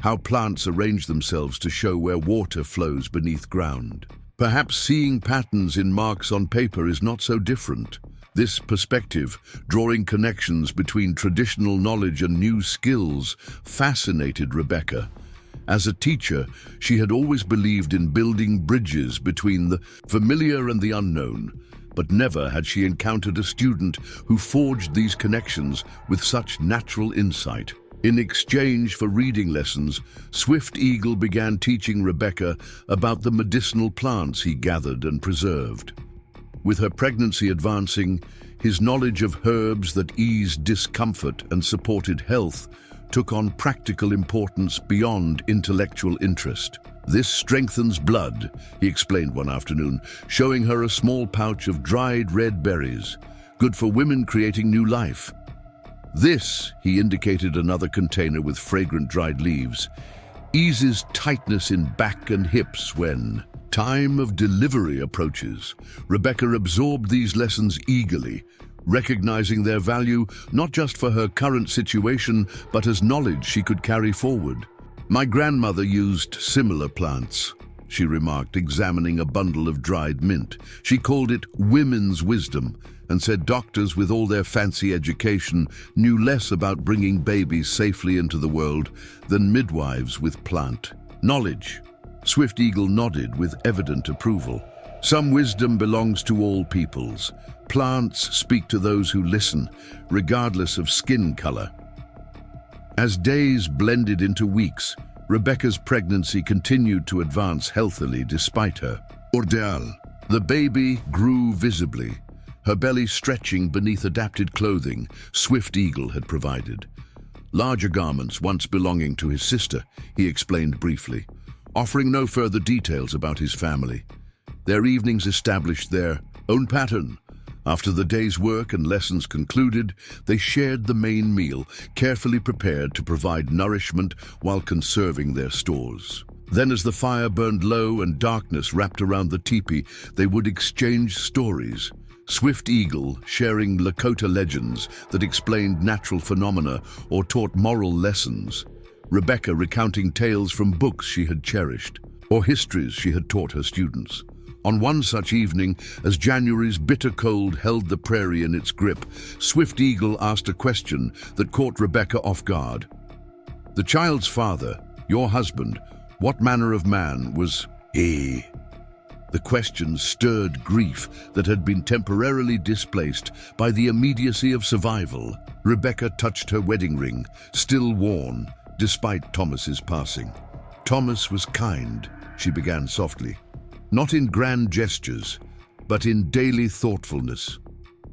how plants arrange themselves to show where water flows beneath ground. Perhaps seeing patterns in marks on paper is not so different. This perspective, drawing connections between traditional knowledge and new skills, fascinated Rebecca. As a teacher, she had always believed in building bridges between the familiar and the unknown, but never had she encountered a student who forged these connections with such natural insight. In exchange for reading lessons, Swift Eagle began teaching Rebecca about the medicinal plants he gathered and preserved. With her pregnancy advancing, his knowledge of herbs that eased discomfort and supported health took on practical importance beyond intellectual interest. "This strengthens blood," he explained one afternoon, showing her a small pouch of dried red berries, good for women creating new life. "This," he indicated another container with fragrant dried leaves, eases tightness in back and hips when time of delivery approaches. Rebecca absorbed these lessons eagerly, recognizing their value not just for her current situation, but as knowledge she could carry forward. "My grandmother used similar plants," she remarked, examining a bundle of dried mint. She called it women's wisdom and said doctors with all their fancy education knew less about bringing babies safely into the world than midwives with plant knowledge. Swift Eagle nodded with evident approval. "Some wisdom belongs to all peoples. Plants speak to those who listen, regardless of skin color." As days blended into weeks, Rebecca's pregnancy continued to advance healthily despite her ordeal. The baby grew visibly, her belly stretching beneath adapted clothing Swift Eagle had provided. Larger garments once belonging to his sister, he explained briefly, offering no further details about his family. Their evenings established their own pattern. After the day's work and lessons concluded, they shared the main meal, carefully prepared to provide nourishment while conserving their stores. Then, as the fire burned low and darkness wrapped around the teepee, they would exchange stories. Swift Eagle sharing Lakota legends that explained natural phenomena or taught moral lessons. Rebecca recounting tales from books she had cherished, or histories she had taught her students. On one such evening, as January's bitter cold held the prairie in its grip, Swift Eagle asked a question that caught Rebecca off guard. "The child's father, your husband, what manner of man was he?" The question stirred grief that had been temporarily displaced by the immediacy of survival. Rebecca touched her wedding ring, still worn, despite Thomas's passing. "Thomas was kind," she began softly. "Not in grand gestures, but in daily thoughtfulness.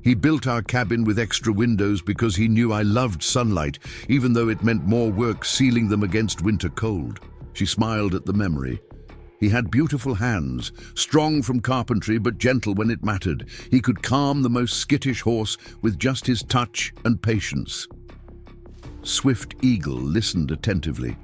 He built our cabin with extra windows because he knew I loved sunlight, even though it meant more work sealing them against winter cold." She smiled at the memory. "He had beautiful hands, strong from carpentry but gentle when it mattered. He could calm the most skittish horse with just his touch and patience." Swift Eagle listened attentively,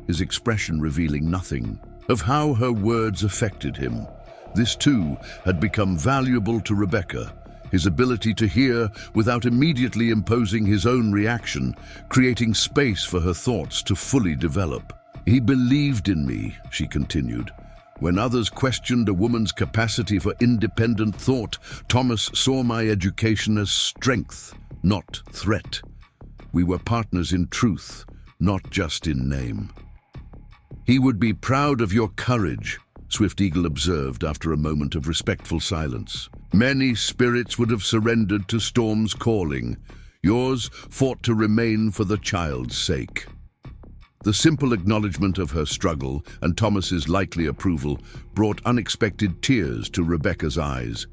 his expression revealing nothing of how her words affected him. This too had become valuable to Rebecca, his ability to hear without immediately imposing his own reaction, creating space for her thoughts to fully develop. "He believed in me," she continued. "When others questioned a woman's capacity for independent thought, Thomas saw my education as strength, not threat. We were partners in truth, not just in name." "He would be proud of your courage," Swift Eagle observed after a moment of respectful silence. "Many spirits would have surrendered to storm's calling. Yours fought to remain for the child's sake." The simple acknowledgement of her struggle and Thomas's likely approval brought unexpected tears to Rebecca's eyes.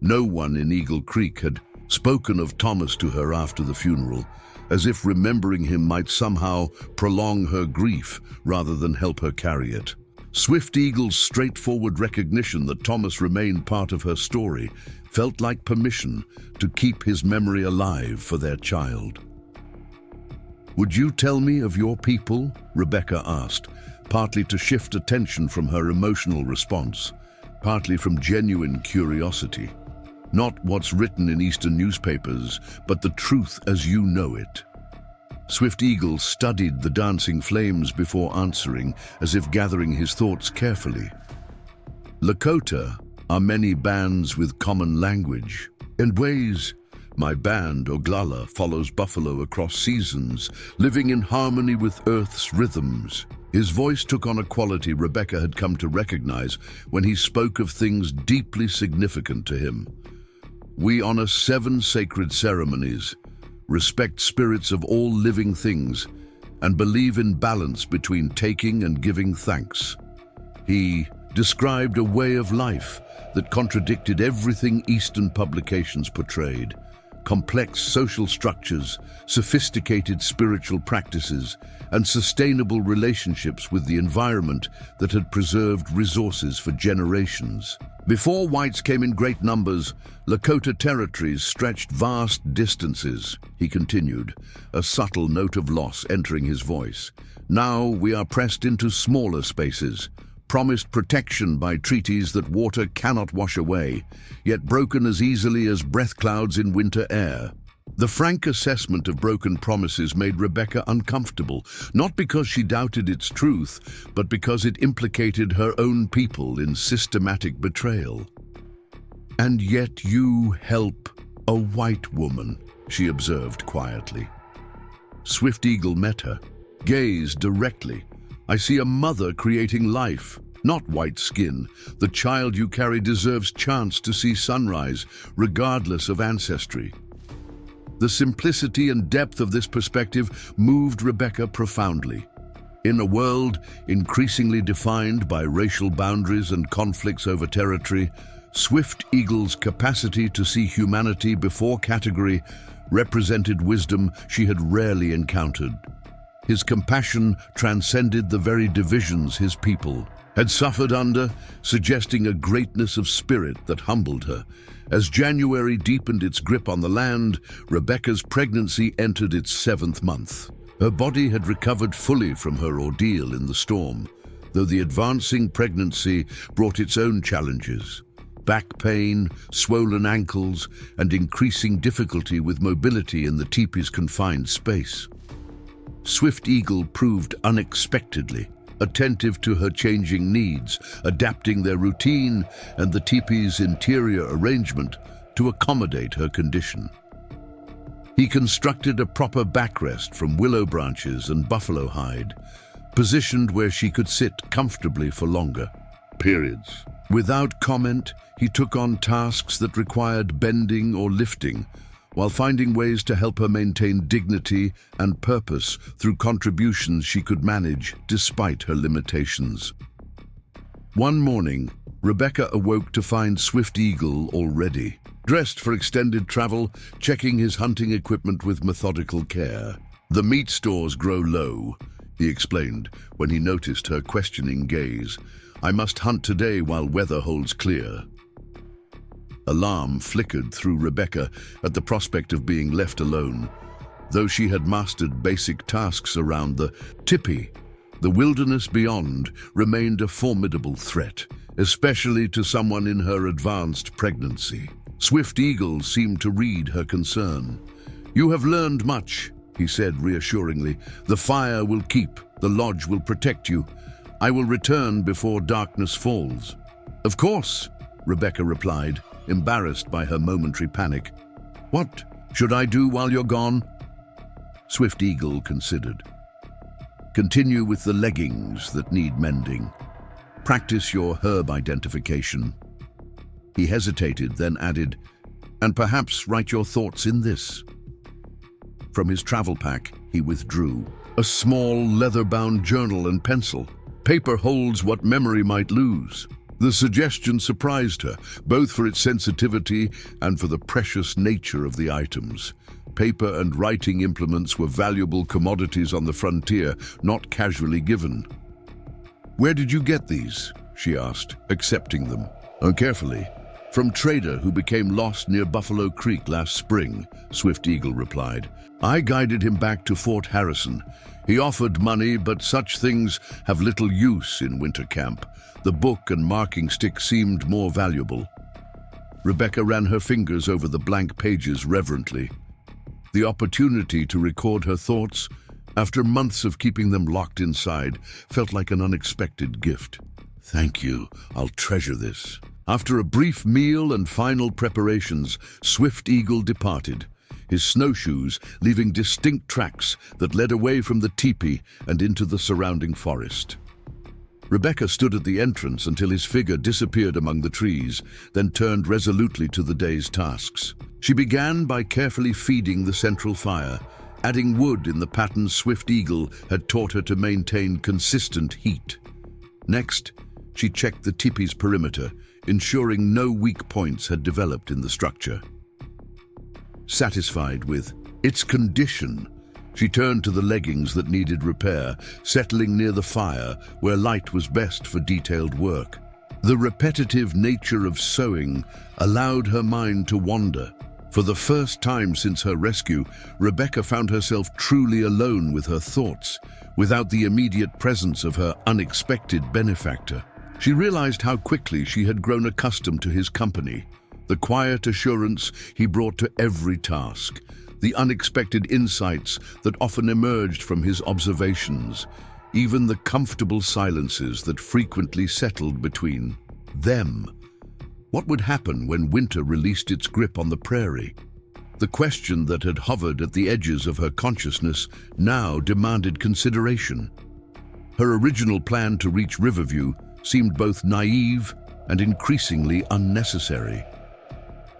No one in Eagle Creek had spoken of Thomas to her after the funeral, as if remembering him might somehow prolong her grief rather than help her carry it. Swift Eagle's straightforward recognition that Thomas remained part of her story felt like permission to keep his memory alive for their child. "Would you tell me of your people?" Rebecca asked, partly to shift attention from her emotional response, partly from genuine curiosity. "Not what's written in Eastern newspapers, but the truth as you know it." Swift Eagle studied the dancing flames before answering, as if gathering his thoughts carefully. "Lakota are many bands with common language and ways. My band, Oglala, follows buffalo across seasons, living in harmony with Earth's rhythms." His voice took on a quality Rebecca had come to recognize when he spoke of things deeply significant to him. "We honor 7 sacred ceremonies, respect spirits of all living things, and believe in balance between taking and giving thanks." He described a way of life that contradicted everything Eastern publications portrayed. Complex social structures, sophisticated spiritual practices, and sustainable relationships with the environment that had preserved resources for generations. Before whites came in great numbers, Lakota territories stretched vast distances, he continued, a subtle note of loss entering his voice. Now we are pressed into smaller spaces, promised protection by treaties that water cannot wash away, yet broken as easily as breath clouds in winter air. The frank assessment of broken promises made Rebecca uncomfortable, not because she doubted its truth, but because it implicated her own people in systematic betrayal. "And yet you help a white woman," she observed quietly. Swift Eagle met her, gazed directly. "I see a mother creating life, not white skin. The child you carry deserves chance to see sunrise, regardless of ancestry." The simplicity and depth of this perspective moved Rebecca profoundly. In a world increasingly defined by racial boundaries and conflicts over territory, Swift Eagle's capacity to see humanity before category represented wisdom she had rarely encountered. His compassion transcended the very divisions his people had suffered under, suggesting a greatness of spirit that humbled her. As January deepened its grip on the land, Rebecca's pregnancy entered its 7th month. Her body had recovered fully from her ordeal in the storm, though the advancing pregnancy brought its own challenges. Back pain, swollen ankles, and increasing difficulty with mobility in the teepee's confined space. Swift Eagle proved unexpectedly attentive to her changing needs, adapting their routine and the teepee's interior arrangement to accommodate her condition. He constructed a proper backrest from willow branches and buffalo hide, positioned where she could sit comfortably for longer periods. Without comment, he took on tasks that required bending or lifting, while finding ways to help her maintain dignity and purpose through contributions she could manage despite her limitations. One morning, Rebecca awoke to find Swift Eagle already, dressed for extended travel, checking his hunting equipment with methodical care. "The meat stores grow low," he explained when he noticed her questioning gaze. "I must hunt today while weather holds clear." Alarm flickered through Rebecca at the prospect of being left alone. Though she had mastered basic tasks around the teepee, the wilderness beyond remained a formidable threat, especially to someone in her advanced pregnancy. Swift Eagle seemed to read her concern. "You have learned much," he said reassuringly. "The fire will keep, the lodge will protect you. I will return before darkness falls." "Of course," Rebecca replied, embarrassed by her momentary panic. "What should I do while you're gone?" Swift Eagle considered. "Continue with the leggings that need mending. Practice your herb identification." He hesitated, then added, "And perhaps write your thoughts in this." From his travel pack, he withdrew a small leather-bound journal and pencil. "Paper holds what memory might lose." The suggestion surprised her, both for its sensitivity and for the precious nature of the items. Paper and writing implements were valuable commodities on the frontier, not casually given. "Where did you get these?" she asked, accepting them. "Oh, carefully. From trader who became lost near Buffalo Creek last spring," Swift Eagle replied. "I guided him back to Fort Harrison. He offered money, but such things have little use in winter camp. The book and marking stick seemed more valuable." Rebecca ran her fingers over the blank pages reverently. The opportunity to record her thoughts, after months of keeping them locked inside, felt like an unexpected gift. "Thank you. I'll treasure this." After a brief meal and final preparations, Swift Eagle departed, his snowshoes leaving distinct tracks that led away from the teepee and into the surrounding forest. Rebecca stood at the entrance until his figure disappeared among the trees, then turned resolutely to the day's tasks. She began by carefully feeding the central fire, adding wood in the pattern Swift Eagle had taught her to maintain consistent heat. Next, she checked the teepee's perimeter, ensuring no weak points had developed in the structure. Satisfied with its condition, She turned to the leggings that needed repair, settling near the fire where light was best for detailed work. The repetitive nature of sewing allowed her mind to wander. For the first time since her rescue, Rebecca found herself truly alone with her thoughts, without the immediate presence of her unexpected benefactor. She realized how quickly she had grown accustomed to his company, the quiet assurance he brought to every task, the unexpected insights that often emerged from his observations, even the comfortable silences that frequently settled between them. What would happen when winter released its grip on the prairie? The question that had hovered at the edges of her consciousness now demanded consideration. Her original plan to reach Riverview seemed both naive and increasingly unnecessary.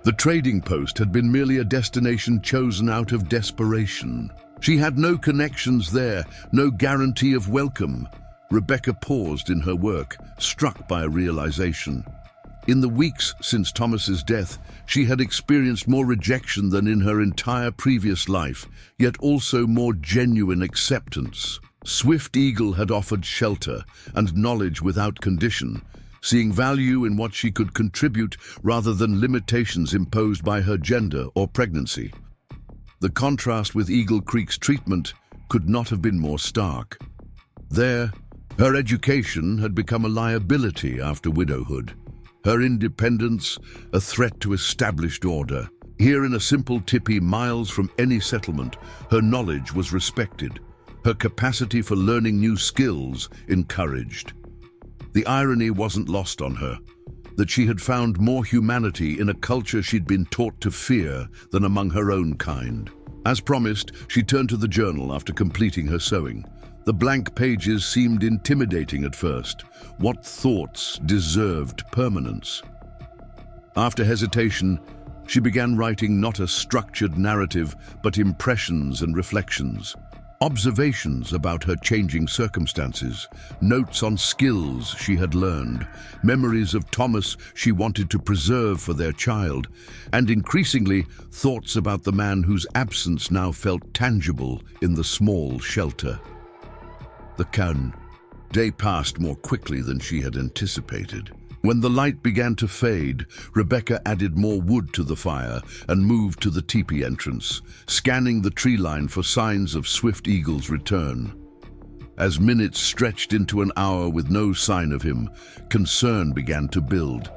The trading post had been merely a destination chosen out of desperation. She had no connections there, no guarantee of welcome. Rebecca paused in her work, struck by a realization. In the weeks since Thomas's death, she had experienced more rejection than in her entire previous life, yet also more genuine acceptance. Swift Eagle had offered shelter and knowledge without condition, seeing value in what she could contribute rather than limitations imposed by her gender or pregnancy. The contrast with Eagle Creek's treatment could not have been more stark. There, her education had become a liability after widowhood, her independence a threat to established order. Here in a simple tipi miles from any settlement, her knowledge was respected, her capacity for learning new skills encouraged. The irony wasn't lost on her, that she had found more humanity in a culture she'd been taught to fear than among her own kind. As promised, she turned to the journal after completing her sewing. The blank pages seemed intimidating at first. What thoughts deserved permanence? After hesitation, she began writing not a structured narrative, but impressions and reflections. Observations about her changing circumstances, notes on skills she had learned, memories of Thomas she wanted to preserve for their child, and increasingly, thoughts about the man whose absence now felt tangible in the small shelter. The day passed more quickly than she had anticipated. When the light began to fade, Rebecca added more wood to the fire and moved to the teepee entrance, scanning the tree line for signs of Swift Eagle's return. As minutes stretched into an hour with no sign of him, concern began to build.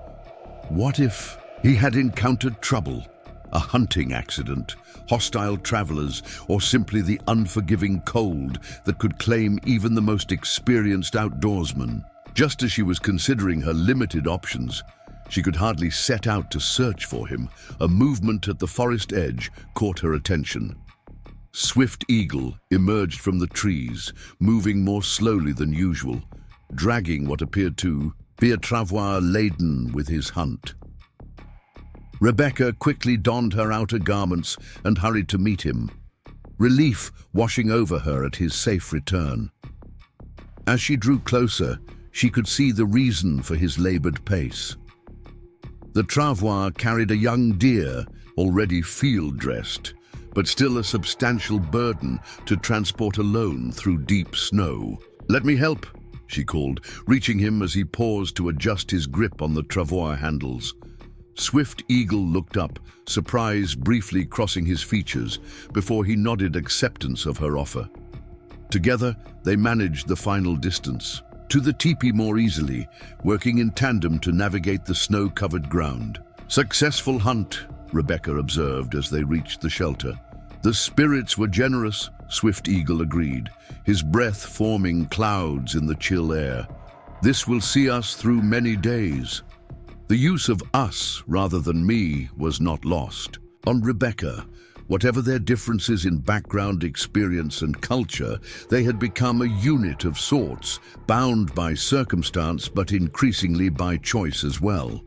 What if he had encountered trouble? A hunting accident, hostile travelers, or simply the unforgiving cold that could claim even the most experienced outdoorsman? Just as she was considering her limited options, she could hardly set out to search for him. A movement at the forest edge caught her attention. Swift Eagle emerged from the trees, moving more slowly than usual, dragging what appeared to be a travois laden with his hunt. Rebecca quickly donned her outer garments and hurried to meet him, relief washing over her at his safe return. As she drew closer, she could see the reason for his labored pace. The travois carried a young deer, already field-dressed, but still a substantial burden to transport alone through deep snow. "Let me help," she called, reaching him as he paused to adjust his grip on the travois handles. Swift Eagle looked up, surprise briefly crossing his features before he nodded acceptance of her offer. Together, they managed the final distance, to the teepee more easily, working in tandem to navigate the snow-covered ground. "Successful hunt," Rebecca observed as they reached the shelter. "The spirits were generous," Swift Eagle agreed, his breath forming clouds in the chill air. "This will see us through many days." The use of us rather than me was not lost. On Rebecca, whatever their differences in background, experience, and culture, they had become a unit of sorts, bound by circumstance but increasingly by choice as well.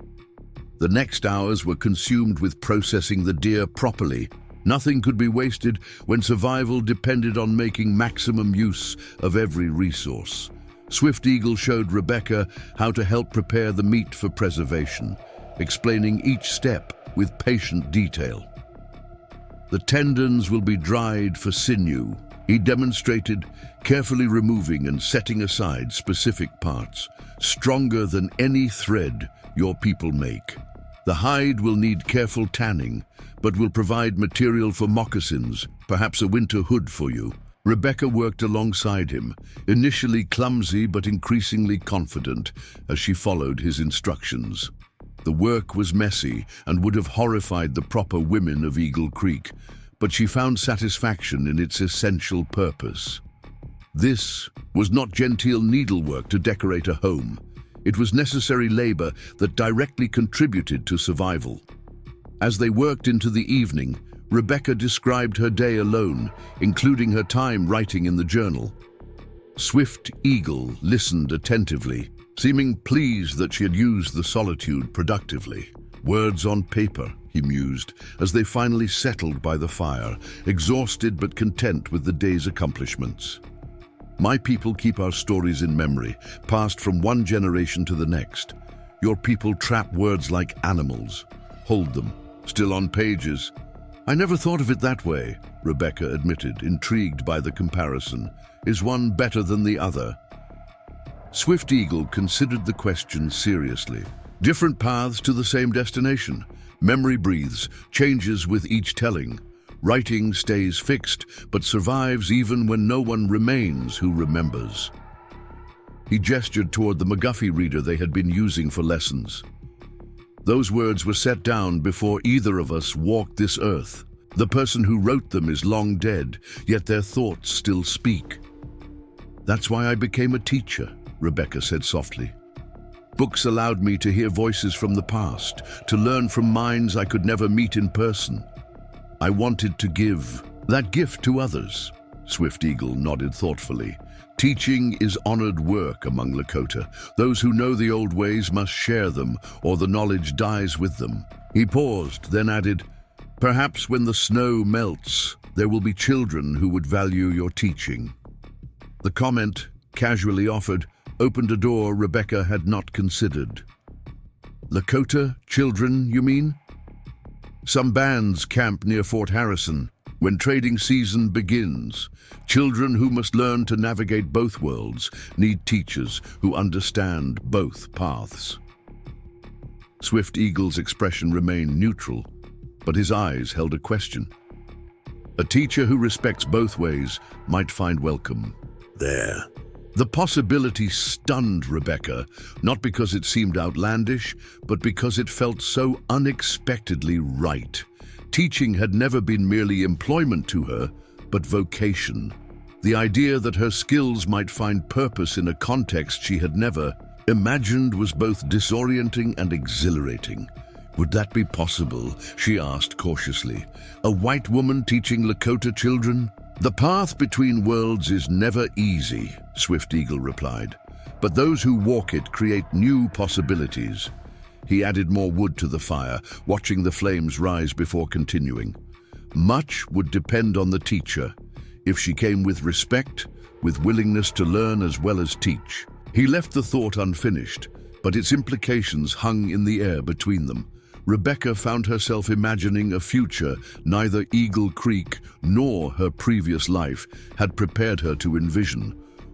The next hours were consumed with processing the deer properly. Nothing could be wasted when survival depended on making maximum use of every resource. Swift Eagle showed Rebecca how to help prepare the meat for preservation, explaining each step with patient detail. "The tendons will be dried for sinew," He demonstrated carefully removing and setting aside specific parts, stronger than any thread your people make. The hide will need careful tanning, but will provide material for moccasins, perhaps a winter hood for you. Rebecca worked alongside him, initially clumsy but increasingly confident as she followed his instructions. The work was messy and would have horrified the proper women of Eagle Creek, but she found satisfaction in its essential purpose. This was not genteel needlework to decorate a home. It was necessary labor that directly contributed to survival. As they worked into the evening, Rebecca described her day alone, including her time writing in the journal. Swift Eagle listened attentively, seeming pleased that she had used the solitude productively. Words on paper, he mused, as they finally settled by the fire, exhausted but content with the day's accomplishments. My people keep our stories in memory, passed from one generation to the next. Your people trap words like animals. Hold them, still on pages. I never thought of it that way, Rebecca admitted, intrigued by the comparison. Is one better than the other? Swift Eagle considered the question seriously. Different paths to the same destination. Memory breathes, changes with each telling. Writing stays fixed, but survives even when no one remains who remembers. He gestured toward the McGuffey reader they had been using for lessons. Those words were set down before either of us walked this earth. The person who wrote them is long dead, yet their thoughts still speak. That's why I became a teacher, Rebecca said softly. Books allowed me to hear voices from the past, to learn from minds I could never meet in person. I wanted to give that gift to others. Swift Eagle nodded thoughtfully. Teaching is honored work among Lakota. Those who know the old ways must share them, or the knowledge dies with them. He paused, then added, perhaps when the snow melts, there will be children who would value your teaching. The comment, casually offered, opened a door Rebecca had not considered. Lakota children, you mean? Some bands camp near Fort Harrison. When trading season begins, children who must learn to navigate both worlds need teachers who understand both paths. Swift Eagle's expression remained neutral, but his eyes held a question. A teacher who respects both ways might find welcome there. The possibility stunned Rebecca, not because it seemed outlandish, but because it felt so unexpectedly right. Teaching had never been merely employment to her, but vocation. The idea that her skills might find purpose in a context she had never imagined was both disorienting and exhilarating. Would that be possible? She asked cautiously. A white woman teaching Lakota children? The path between worlds is never easy, Swift Eagle replied, but those who walk it create new possibilities. He added more wood to the fire, watching the flames rise before continuing. Much would depend on the teacher, if she came with respect, with willingness to learn as well as teach. He left the thought unfinished, but its implications hung in the air between them. Rebecca found herself imagining a future neither Eagle Creek nor her previous life had prepared her to envision.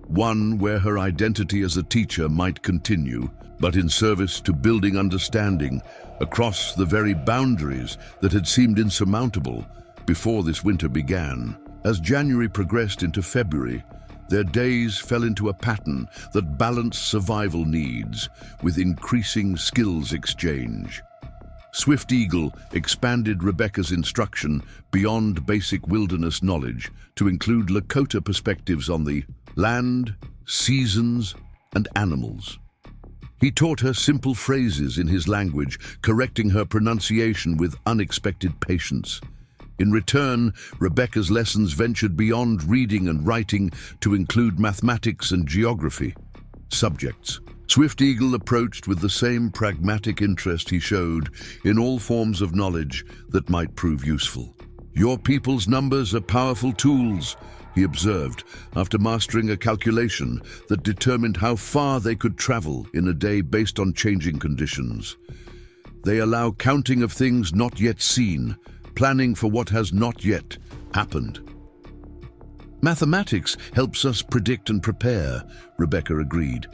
One where her identity as a teacher might continue, but in service to building understanding across the very boundaries that had seemed insurmountable before this winter began. As January progressed into February, their days fell into a pattern that balanced survival needs with increasing skills exchange. Swift Eagle expanded Rebecca's instruction beyond basic wilderness knowledge to include Lakota perspectives on the land, seasons, and animals. He taught her simple phrases in his language, correcting her pronunciation with unexpected patience. In return, Rebecca's lessons ventured beyond reading and writing to include mathematics and geography subjects. Swift Eagle approached with the same pragmatic interest he showed in all forms of knowledge that might prove useful. Your people's numbers are powerful tools, he observed, after mastering a calculation that determined how far they could travel in a day based on changing conditions. They allow counting of things not yet seen, planning for what has not yet happened. Mathematics helps us predict and prepare, Rebecca agreed.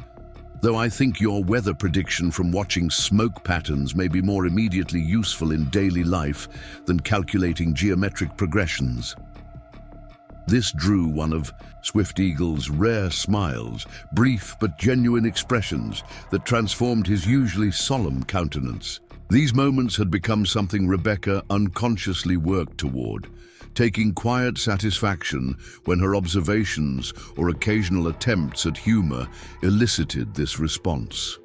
Though I think your weather prediction from watching smoke patterns may be more immediately useful in daily life than calculating geometric progressions. This drew one of Swift Eagle's rare smiles, brief but genuine expressions that transformed his usually solemn countenance. These moments had become something Rebecca unconsciously worked toward, taking quiet satisfaction when her observations or occasional attempts at humor elicited this response.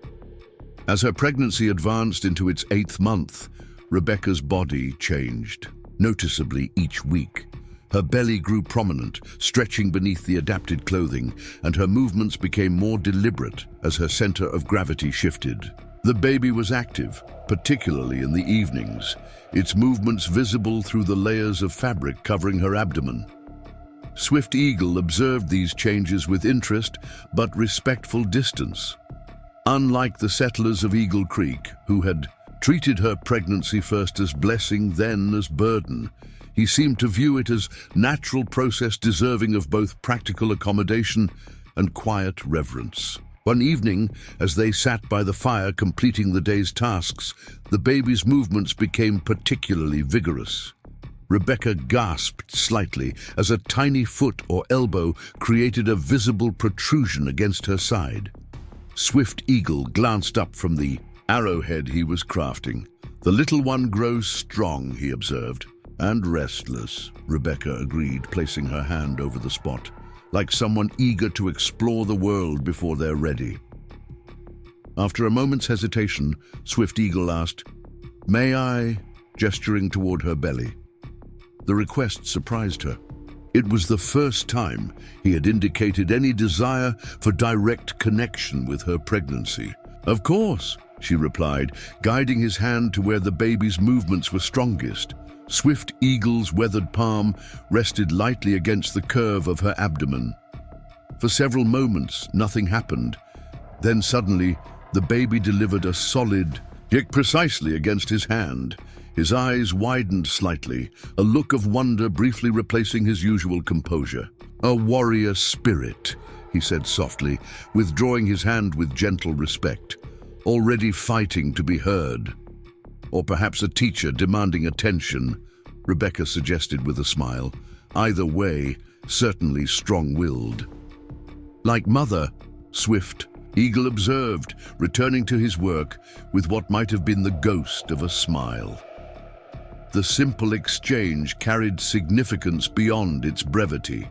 As her pregnancy advanced into its 8th month, Rebecca's body changed, noticeably each week. Her belly grew prominent, stretching beneath the adapted clothing, and her movements became more deliberate as her center of gravity shifted. The baby was active, particularly in the evenings, its movements visible through the layers of fabric covering her abdomen. Swift Eagle observed these changes with interest but respectful distance. Unlike the settlers of Eagle Creek, who had treated her pregnancy first as blessing, then as burden, he seemed to view it as natural process deserving of both practical accommodation and quiet reverence. One evening, as they sat by the fire completing the day's tasks, the baby's movements became particularly vigorous. Rebecca gasped slightly as a tiny foot or elbow created a visible protrusion against her side. Swift Eagle glanced up from the arrowhead he was crafting. "The little one grows strong," he observed. "And restless," Rebecca agreed, placing her hand over the spot, like someone eager to explore the world before they're ready. After a moment's hesitation, Swift Eagle asked, "May I?" gesturing toward her belly. The request surprised her. It was the first time he had indicated any desire for direct connection with her pregnancy. "Of course," she replied, guiding his hand to where the baby's movements were strongest. Swift Eagle's weathered palm rested lightly against the curve of her abdomen. For several moments, nothing happened. Then suddenly, the baby delivered a solid kick precisely against his hand. His eyes widened slightly, a look of wonder briefly replacing his usual composure. "A warrior spirit," he said softly, withdrawing his hand with gentle respect, "already fighting to be heard." "Or perhaps a teacher demanding attention," Rebecca suggested with a smile. "Either way, certainly strong-willed." "Like mother," Swift Eagle observed, returning to his work with what might have been the ghost of a smile. The simple exchange carried significance beyond its brevity.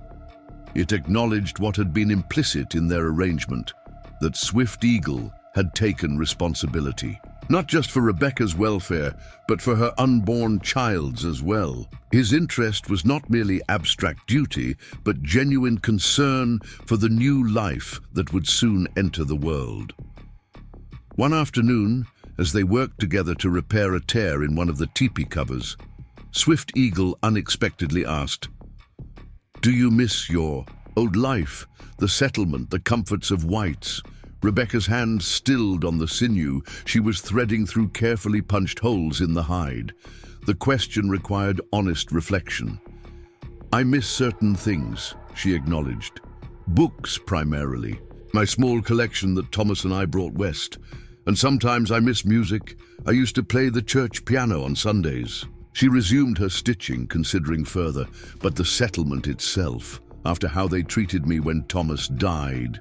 It acknowledged what had been implicit in their arrangement, that Swift Eagle had taken responsibility. Not just for Rebecca's welfare, but for her unborn child's as well. His interest was not merely abstract duty, but genuine concern for the new life that would soon enter the world. One afternoon, as they worked together to repair a tear in one of the teepee covers, Swift Eagle unexpectedly asked, "Do you miss your old life, the settlement, the comforts of whites?" Rebecca's hand stilled on the sinew she was threading through carefully punched holes in the hide. The question required honest reflection. "I miss certain things," she acknowledged. "Books, primarily. My small collection that Thomas and I brought west. And sometimes I miss music. I used to play the church piano on Sundays." She resumed her stitching, considering further, but the settlement itself, after how they treated me when Thomas died.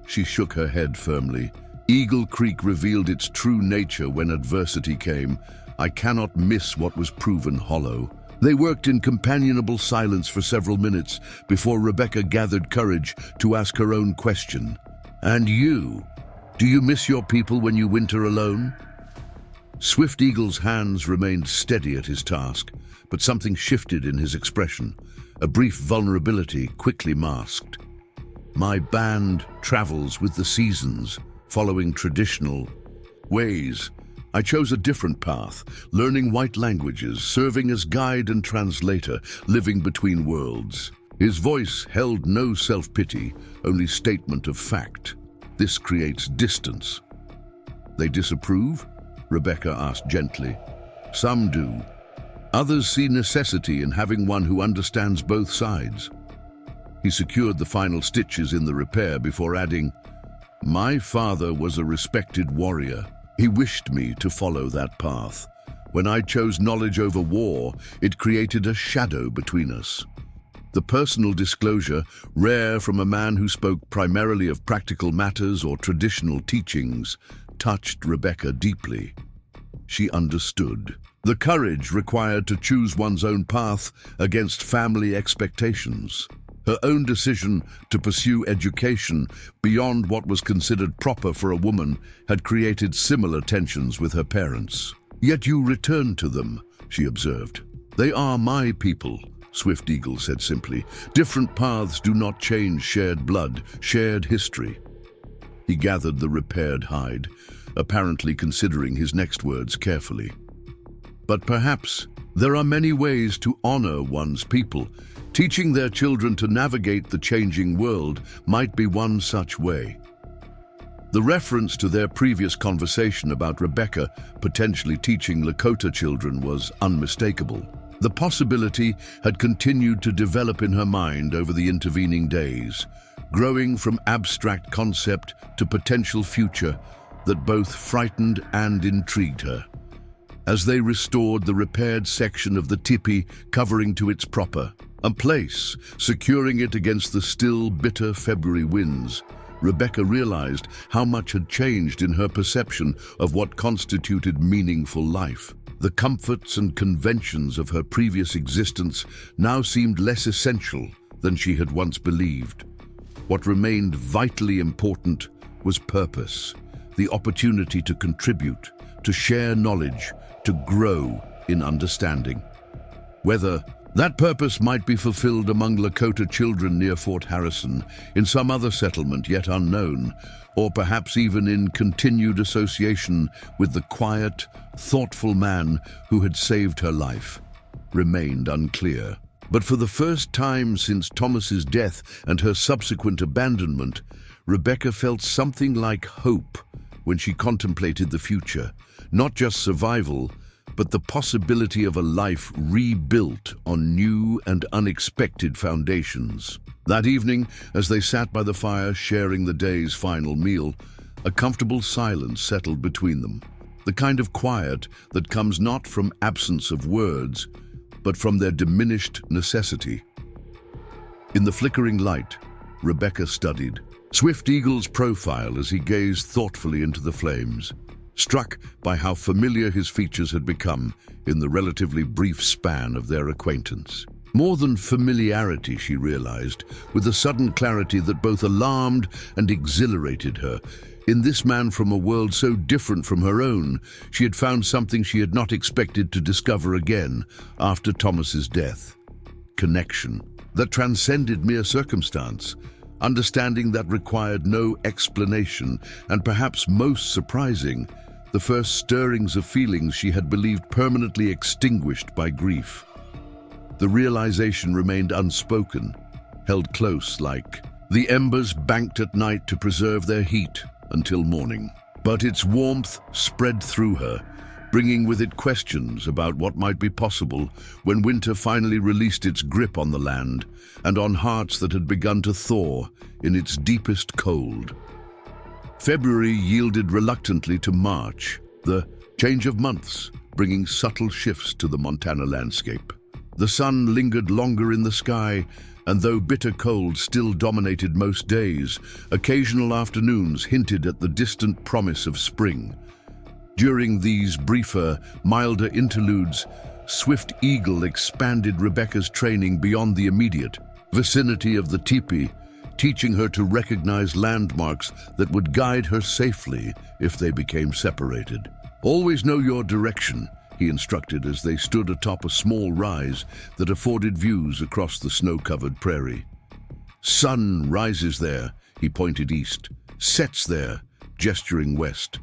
She shook her head firmly. "Eagle Creek revealed its true nature when adversity came. I cannot miss what was proven hollow." They worked in companionable silence for several minutes before Rebecca gathered courage to ask her own question. "And you? Do you miss your people when you winter alone?" Swift Eagle's hands remained steady at his task, but something shifted in his expression, a brief vulnerability quickly masked. "My band travels with the seasons, following traditional ways. I chose a different path, learning white languages, serving as guide and translator, living between worlds." His voice held no self-pity, only statement of fact. "This creates distance." "They disapprove?" Rebecca asked gently. "Some do. Others see necessity in having one who understands both sides." He secured the final stitches in the repair before adding, "My father was a respected warrior. He wished me to follow that path. When I chose knowledge over war, it created a shadow between us." The personal disclosure, rare from a man who spoke primarily of practical matters or traditional teachings, touched Rebecca deeply. She understood the courage required to choose one's own path against family expectations. Her own decision to pursue education beyond what was considered proper for a woman had created similar tensions with her parents. "Yet you return to them," she observed. "They are my people," Swift Eagle said simply. "Different paths do not change shared blood, shared history." He gathered the repaired hide, apparently considering his next words carefully. "But perhaps there are many ways to honor one's people. Teaching their children to navigate the changing world might be one such way." The reference to their previous conversation about Rebecca potentially teaching Lakota children was unmistakable. The possibility had continued to develop in her mind over the intervening days, growing from abstract concept to potential future that both frightened and intrigued her. As they restored the repaired section of the tipi covering to its proper place, securing it against the still bitter February winds, Rebecca realized how much had changed in her perception of what constituted meaningful life. The comforts and conventions of her previous existence now seemed less essential than she had once believed. What remained vitally important was purpose, the opportunity to contribute, to share knowledge, to grow in understanding. Whether that purpose might be fulfilled among Lakota children near Fort Harrison, in some other settlement yet unknown, or perhaps even in continued association with the quiet, thoughtful man who had saved her life, remained unclear. But for the first time since Thomas's death and her subsequent abandonment, Rebecca felt something like hope when she contemplated the future, not just survival, but the possibility of a life rebuilt on new and unexpected foundations. That evening, as they sat by the fire sharing the day's final meal, a comfortable silence settled between them, the kind of quiet that comes not from absence of words, but from their diminished necessity. In the flickering light, Rebecca studied Swift Eagle's profile as he gazed thoughtfully into the flames, struck by how familiar his features had become in the relatively brief span of their acquaintance. More than familiarity, she realized, with a sudden clarity that both alarmed and exhilarated her. In this man from a world so different from her own, she had found something she had not expected to discover again after Thomas's death. Connection that transcended mere circumstance, understanding that required no explanation, and perhaps most surprising, the first stirrings of feelings she had believed permanently extinguished by grief. The realization remained unspoken, held close like the embers banked at night to preserve their heat until morning. But its warmth spread through her, bringing with it questions about what might be possible when winter finally released its grip on the land and on hearts that had begun to thaw in its deepest cold. February yielded reluctantly to March, the change of months, bringing subtle shifts to the Montana landscape. The sun lingered longer in the sky, and though bitter cold still dominated most days, occasional afternoons hinted at the distant promise of spring. During these briefer, milder interludes, Swift Eagle expanded Rebecca's training beyond the immediate vicinity of the teepee, teaching her to recognize landmarks that would guide her safely if they became separated. "Always know your direction," he instructed as they stood atop a small rise that afforded views across the snow-covered prairie. "Sun rises there," he pointed east, "sets there," gesturing west.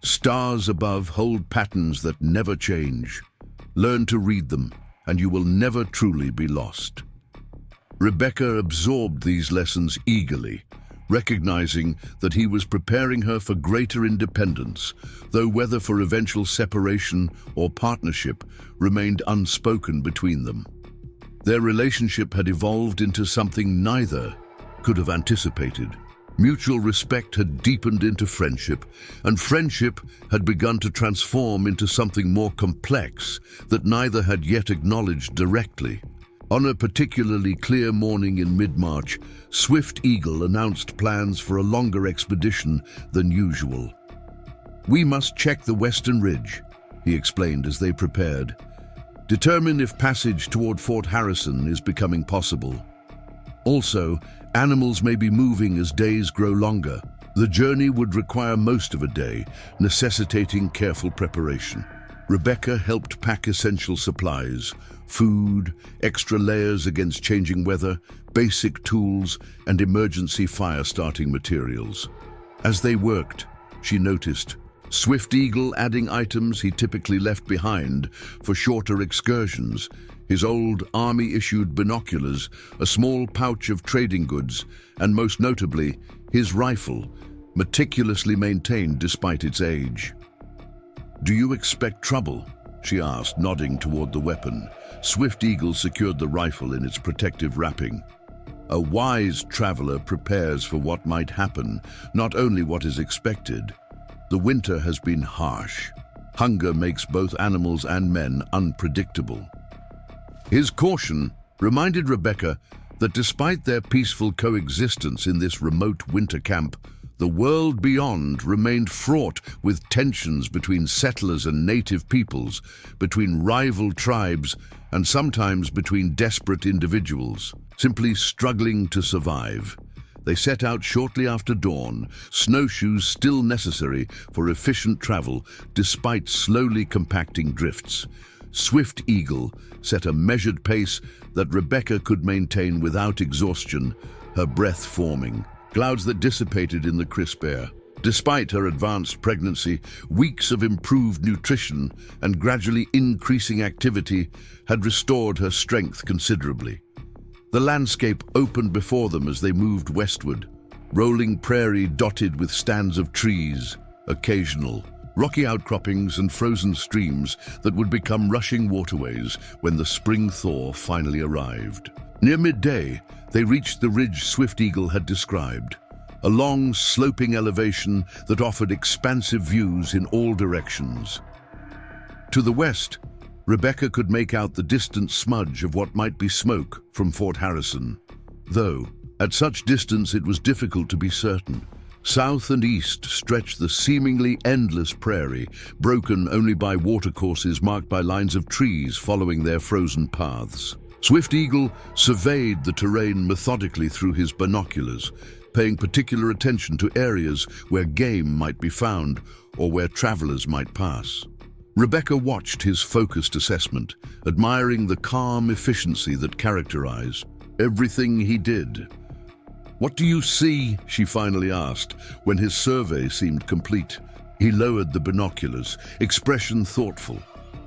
"Stars above hold patterns that never change. Learn to read them, and you will never truly be lost." Rebecca absorbed these lessons eagerly, recognizing that he was preparing her for greater independence, though whether for eventual separation or partnership remained unspoken between them. Their relationship had evolved into something neither could have anticipated. Mutual respect had deepened into friendship, and friendship had begun to transform into something more complex that neither had yet acknowledged directly. On a particularly clear morning in mid-March, Swift Eagle announced plans for a longer expedition than usual. "We must check the western ridge," he explained as they prepared. "Determine if passage toward Fort Harrison is becoming possible. Also, animals may be moving as days grow longer. The journey would require most of a day, necessitating careful preparation." Rebecca helped pack essential supplies: food, extra layers against changing weather, basic tools, and emergency fire-starting materials. As they worked, she noticed Swift Eagle adding items he typically left behind for shorter excursions: his old Army-issued binoculars, a small pouch of trading goods, and most notably, his rifle, meticulously maintained despite its age. "Do you expect trouble?" she asked, nodding toward the weapon. Swift Eagle secured the rifle in its protective wrapping. A wise traveler prepares for what might happen, not only what is expected. The winter has been harsh. Hunger makes both animals and men unpredictable. His caution reminded Rebecca that despite their peaceful coexistence in this remote winter camp, the world beyond remained fraught with tensions between settlers and native peoples, between rival tribes, and sometimes between desperate individuals, simply struggling to survive. They set out shortly after dawn, snowshoes still necessary for efficient travel despite slowly compacting drifts. Swift Eagle set a measured pace that Rebecca could maintain without exhaustion, her breath forming, clouds that dissipated in the crisp air. Despite her advanced pregnancy, weeks of improved nutrition and gradually increasing activity had restored her strength considerably. The landscape opened before them as they moved westward, rolling prairie dotted with stands of trees, occasional rocky outcroppings and frozen streams that would become rushing waterways when the spring thaw finally arrived. Near midday, they reached the ridge Swift Eagle had described, a long, sloping elevation that offered expansive views in all directions. To the west, Rebecca could make out the distant smudge of what might be smoke from Fort Harrison, though at such distance it was difficult to be certain. South and east stretched the seemingly endless prairie, broken only by watercourses marked by lines of trees following their frozen paths. Swift Eagle surveyed the terrain methodically through his binoculars, paying particular attention to areas where game might be found or where travelers might pass. Rebecca watched his focused assessment, admiring the calm efficiency that characterized everything he did. "What do you see?" she finally asked, when his survey seemed complete. He lowered the binoculars, expression thoughtful.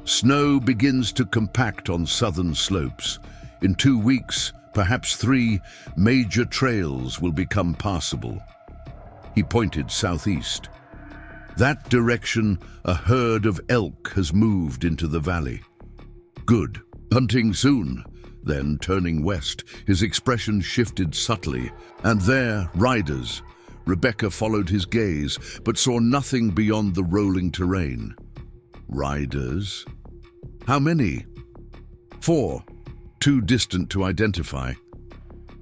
"Snow begins to compact on southern slopes. In 2 weeks, perhaps 3, major trails will become passable." He pointed southeast. "That direction, a herd of elk has moved into the valley." "Good. Hunting soon." Then, turning west, his expression shifted subtly. "And there, riders." Rebecca followed his gaze, but saw nothing beyond the rolling terrain. "Riders? How many?" "4, too distant to identify."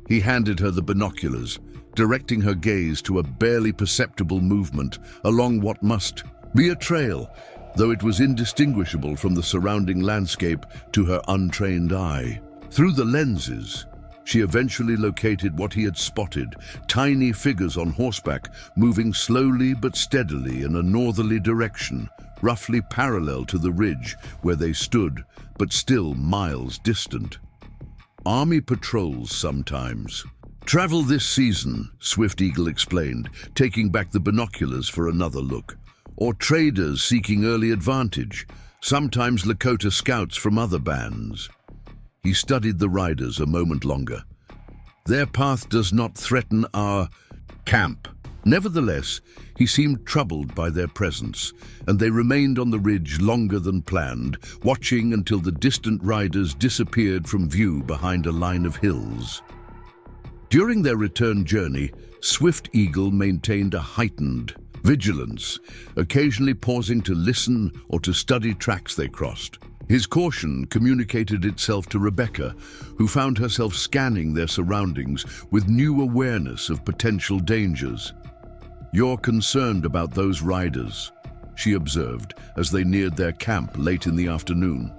He handed her the binoculars, directing her gaze to a barely perceptible movement along what must be a trail, though it was indistinguishable from the surrounding landscape to her untrained eye. Through the lenses, she eventually located what he had spotted: tiny figures on horseback moving slowly but steadily in a northerly direction, roughly parallel to the ridge where they stood, but still miles distant. "Army patrols sometimes. Travel this season," Swift Eagle explained, taking back the binoculars for another look. "Or traders seeking early advantage, sometimes Lakota scouts from other bands." He studied the riders a moment longer. "Their path does not threaten our camp," Nevertheless, he seemed troubled by their presence, and they remained on the ridge longer than planned, watching until the distant riders disappeared from view behind a line of hills. During their return journey, Swift Eagle maintained a heightened vigilance, occasionally pausing to listen or to study tracks they crossed. His caution communicated itself to Rebecca, who found herself scanning their surroundings with new awareness of potential dangers. "You're concerned about those riders," she observed as they neared their camp late in the afternoon.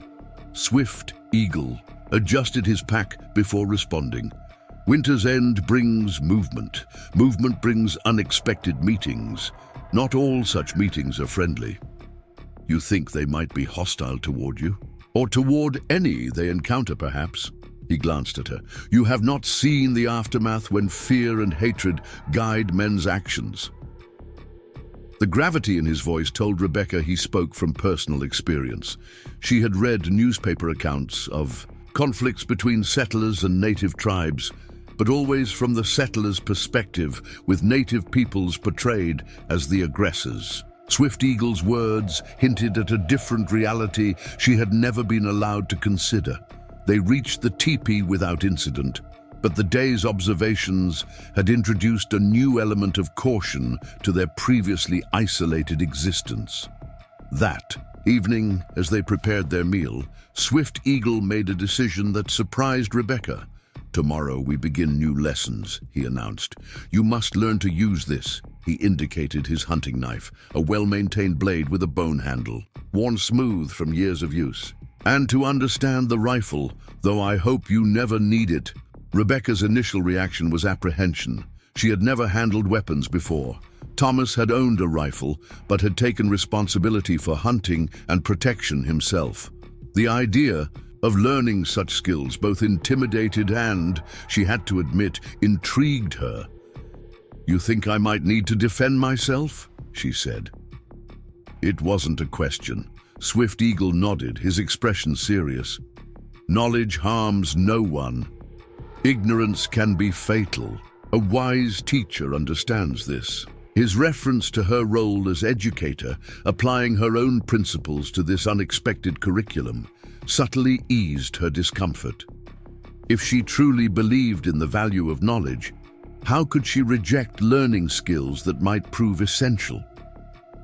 Swift Eagle adjusted his pack before responding. "Winter's end brings movement. Movement brings unexpected meetings. Not all such meetings are friendly. You think they might be hostile toward you? Or toward any they encounter, perhaps?" He glanced at her. "You have not seen the aftermath when fear and hatred guide men's actions." The gravity in his voice told Rebecca he spoke from personal experience. She had read newspaper accounts of conflicts between settlers and native tribes, but always from the settlers' perspective, with native peoples portrayed as the aggressors. Swift Eagle's words hinted at a different reality she had never been allowed to consider. They reached the teepee without incident, but the day's observations had introduced a new element of caution to their previously isolated existence. That evening, as they prepared their meal, Swift Eagle made a decision that surprised Rebecca. "Tomorrow we begin new lessons," he announced. "You must learn to use this." He indicated his hunting knife, a well-maintained blade with a bone handle, worn smooth from years of use. "And to understand the rifle, though I hope you never need it." Rebecca's initial reaction was apprehension. She had never handled weapons before. Thomas had owned a rifle, but had taken responsibility for hunting and protection himself. The idea of learning such skills both intimidated and, she had to admit, intrigued her. "You think I might need to defend myself?" she said. It wasn't a question. Swift Eagle nodded, his expression serious. "Knowledge harms no one. Ignorance can be fatal. A wise teacher understands this." His reference to her role as educator, applying her own principles to this unexpected curriculum, subtly eased her discomfort. If she truly believed in the value of knowledge, how could she reject learning skills that might prove essential?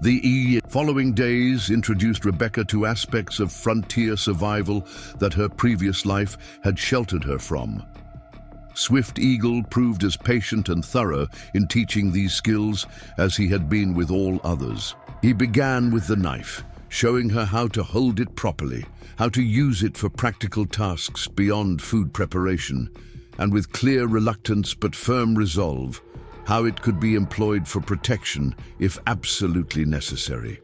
The following days introduced Rebecca to aspects of frontier survival that her previous life had sheltered her from. Swift Eagle proved as patient and thorough in teaching these skills as he had been with all others. He began with the knife, showing her how to hold it properly, how to use it for practical tasks beyond food preparation, and with clear reluctance but firm resolve, how it could be employed for protection if absolutely necessary.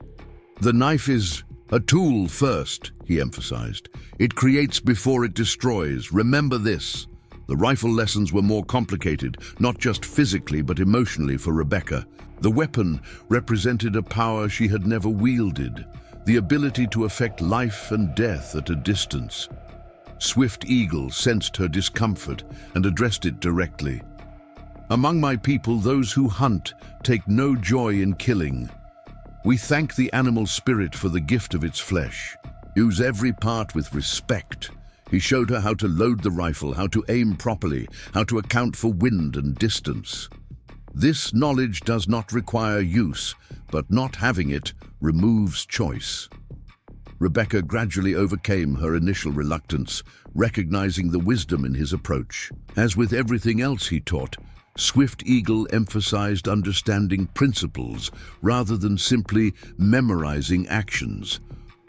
"The knife is a tool first," he emphasized. "It creates before it destroys. Remember this." The rifle lessons were more complicated, not just physically but emotionally for Rebecca. The weapon represented a power she had never wielded, the ability to affect life and death at a distance. Swift Eagle sensed her discomfort and addressed it directly. "Among my people, those who hunt take no joy in killing. We thank the animal spirit for the gift of its flesh. Use every part with respect." He showed her how to load the rifle, how to aim properly, how to account for wind and distance. This knowledge does not require use, but not having it removes choice. Rebecca gradually overcame her initial reluctance, recognizing the wisdom in his approach. As with everything else he taught, Swift Eagle emphasized understanding principles rather than simply memorizing actions.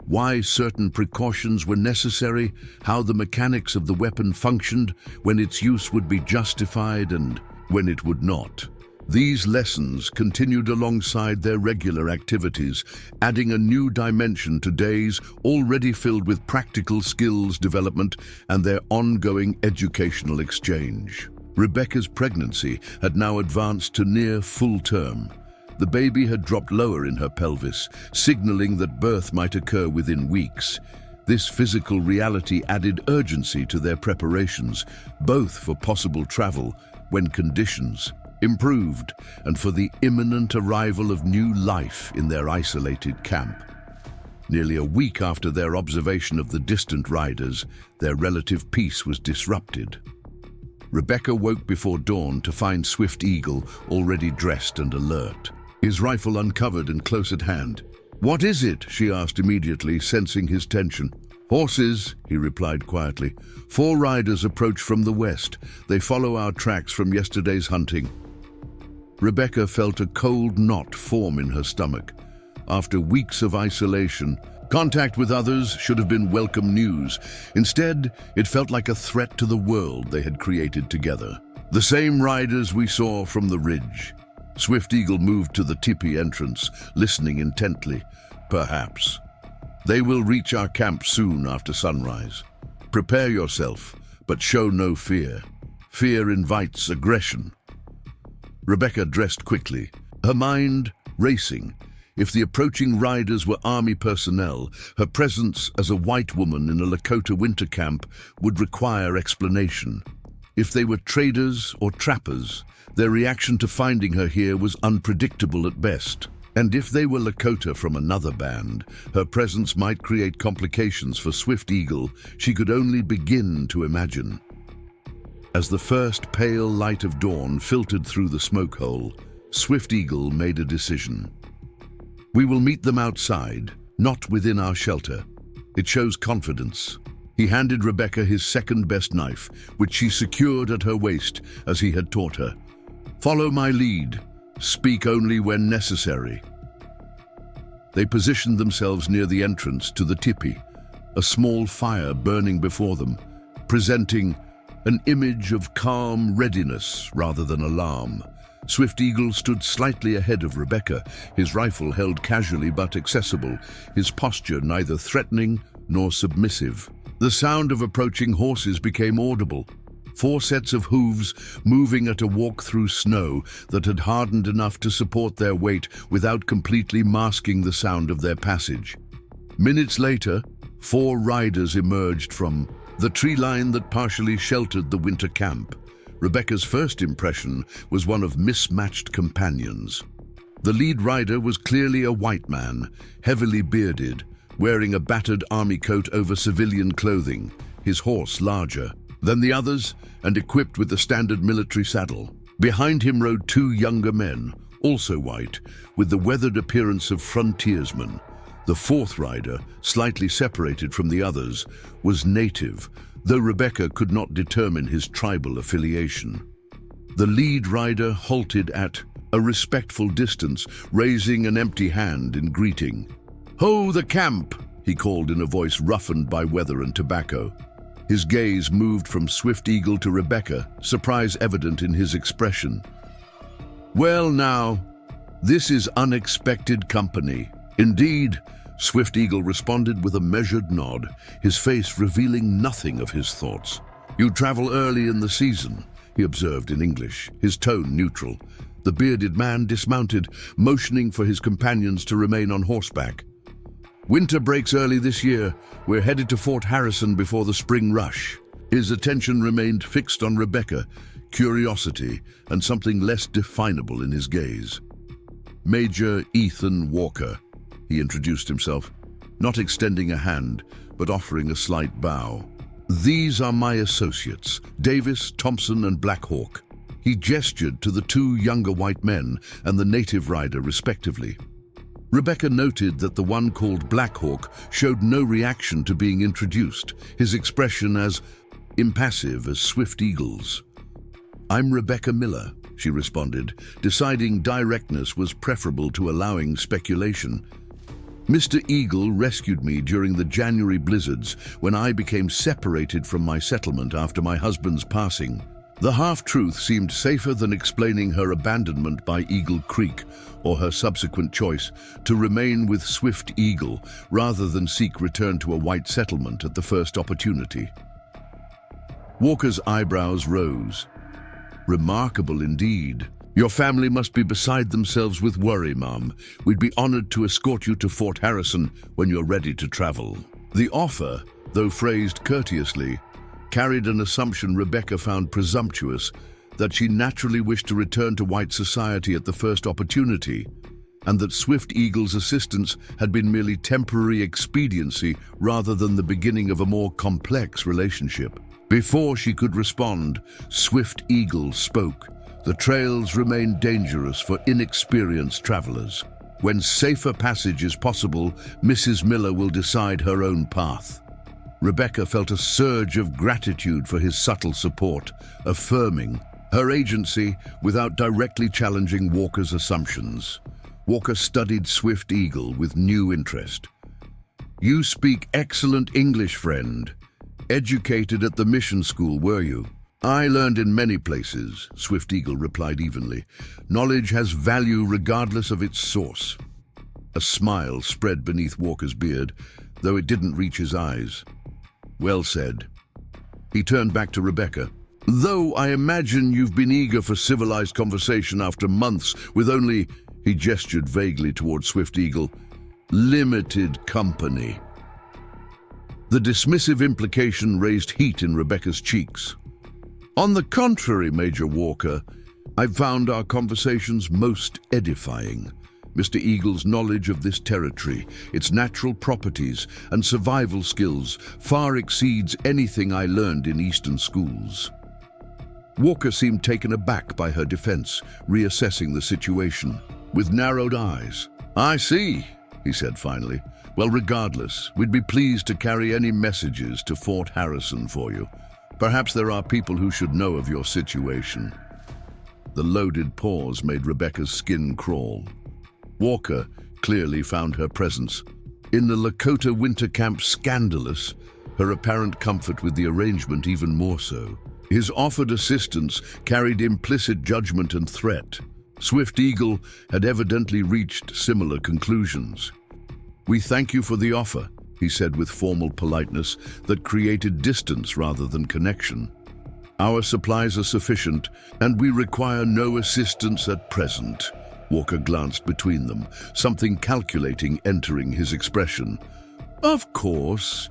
Why certain precautions were necessary, how the mechanics of the weapon functioned, when its use would be justified and when it would not. These lessons continued alongside their regular activities, adding a new dimension to days already filled with practical skills development and their ongoing educational exchange. Rebecca's pregnancy had now advanced to near full term. The baby had dropped lower in her pelvis, signaling that birth might occur within weeks. This physical reality added urgency to their preparations, both for possible travel when conditions improved, and for the imminent arrival of new life in their isolated camp. Nearly a week after their observation of the distant riders, their relative peace was disrupted. Rebecca woke before dawn to find Swift Eagle already dressed and alert, his rifle uncovered and close at hand. "What is it?" she asked immediately, sensing his tension. "Horses," he replied quietly. "4 riders approach from the west. They follow our tracks from yesterday's hunting." Rebecca felt a cold knot form in her stomach. After weeks of isolation, contact with others should have been welcome news. Instead, it felt like a threat to the world they had created together. "The same riders we saw from the ridge." Swift Eagle moved to the teepee entrance, listening intently. "Perhaps. They will reach our camp soon after sunrise. Prepare yourself, but show no fear. Fear invites aggression." Rebecca dressed quickly, her mind racing. If the approaching riders were army personnel, her presence as a white woman in a Lakota winter camp would require explanation. If they were traders or trappers, their reaction to finding her here was unpredictable at best. And if they were Lakota from another band, her presence might create complications for Swift Eagle she could only begin to imagine. As the first pale light of dawn filtered through the smoke hole, Swift Eagle made a decision. "We will meet them outside, not within our shelter." It shows confidence. He handed Rebecca his second-best knife, which she secured at her waist as he had taught her. "Follow my lead. Speak only when necessary." They positioned themselves near the entrance to the teepee, a small fire burning before them, presenting an image of calm readiness rather than alarm. Swift Eagle stood slightly ahead of Rebecca, his rifle held casually but accessible, his posture neither threatening nor submissive. The sound of approaching horses became audible. 4 sets of hooves moving at a walk through snow that had hardened enough to support their weight without completely masking the sound of their passage. Minutes later, 4 riders emerged from the tree line that partially sheltered the winter camp. Rebecca's first impression was one of mismatched companions. The lead rider was clearly a white man, heavily bearded, wearing a battered army coat over civilian clothing, his horse larger than the others and equipped with the standard military saddle. Behind him rode 2 younger men, also white, with the weathered appearance of frontiersmen. The 4th rider, slightly separated from the others, was native, though Rebecca could not determine his tribal affiliation. The lead rider halted at a respectful distance, raising an empty hand in greeting. "Ho, the camp!" he called in a voice roughened by weather and tobacco. His gaze moved from Swift Eagle to Rebecca, surprise evident in his expression. "Well now, this is unexpected company." "Indeed," Swift Eagle responded with a measured nod, his face revealing nothing of his thoughts. "You travel early in the season," he observed in English, his tone neutral. The bearded man dismounted, motioning for his companions to remain on horseback. "Winter breaks early this year. We're headed to Fort Harrison before the spring rush." His attention remained fixed on Rebecca, curiosity and something less definable in his gaze. "Major Ethan Walker," he introduced himself, not extending a hand, but offering a slight bow. "These are my associates, Davis, Thompson, and Black Hawk." He gestured to the 2 younger white men and the native rider, respectively. Rebecca noted that the one called Black Hawk showed no reaction to being introduced, his expression as impassive as Swift Eagle's. "I'm Rebecca Miller," she responded, deciding directness was preferable to allowing speculation. "Mr. Eagle rescued me during the January blizzards when I became separated from my settlement after my husband's passing." The half-truth seemed safer than explaining her abandonment by Eagle Creek or her subsequent choice to remain with Swift Eagle rather than seek return to a white settlement at the first opportunity. Walker's eyebrows rose. "Remarkable indeed. Your family must be beside themselves with worry, Mom. We'd be honored to escort you to Fort Harrison when you're ready to travel." The offer, though phrased courteously, carried an assumption Rebecca found presumptuous, that she naturally wished to return to white society at the first opportunity, and that Swift Eagle's assistance had been merely temporary expediency rather than the beginning of a more complex relationship. Before she could respond, Swift Eagle spoke. The trails remain dangerous for inexperienced travelers. When safer passage is possible, Mrs. Miller will decide her own path. Rebecca felt a surge of gratitude for his subtle support, affirming her agency without directly challenging Walker's assumptions. Walker studied Swift Eagle with new interest. "You speak excellent English, friend. Educated at the mission school, were you?" "I learned in many places," Swift Eagle replied evenly. "Knowledge has value regardless of its source." A smile spread beneath Walker's beard, though it didn't reach his eyes. "Well said." He turned back to Rebecca. "Though I imagine you've been eager for civilized conversation after months with only," he gestured vaguely toward Swift Eagle, "limited company." The dismissive implication raised heat in Rebecca's cheeks. "On the contrary, Major Walker, I've found our conversations most edifying. Mr. Eagle's knowledge of this territory, its natural properties and survival skills far exceeds anything I learned in Eastern schools." Walker seemed taken aback by her defense, reassessing the situation. With narrowed eyes, "I see," he said finally. "Well, regardless, we'd be pleased to carry any messages to Fort Harrison for you. Perhaps there are people who should know of your situation." The loaded pause made Rebecca's skin crawl. Walker clearly found her presence in the Lakota winter camp scandalous, her apparent comfort with the arrangement even more so. His offered assistance carried implicit judgment and threat. Swift Eagle had evidently reached similar conclusions. "We thank you for the offer," he said with formal politeness that created distance rather than connection. "Our supplies are sufficient, and we require no assistance at present." Walker glanced between them, something calculating entering his expression. "Of course.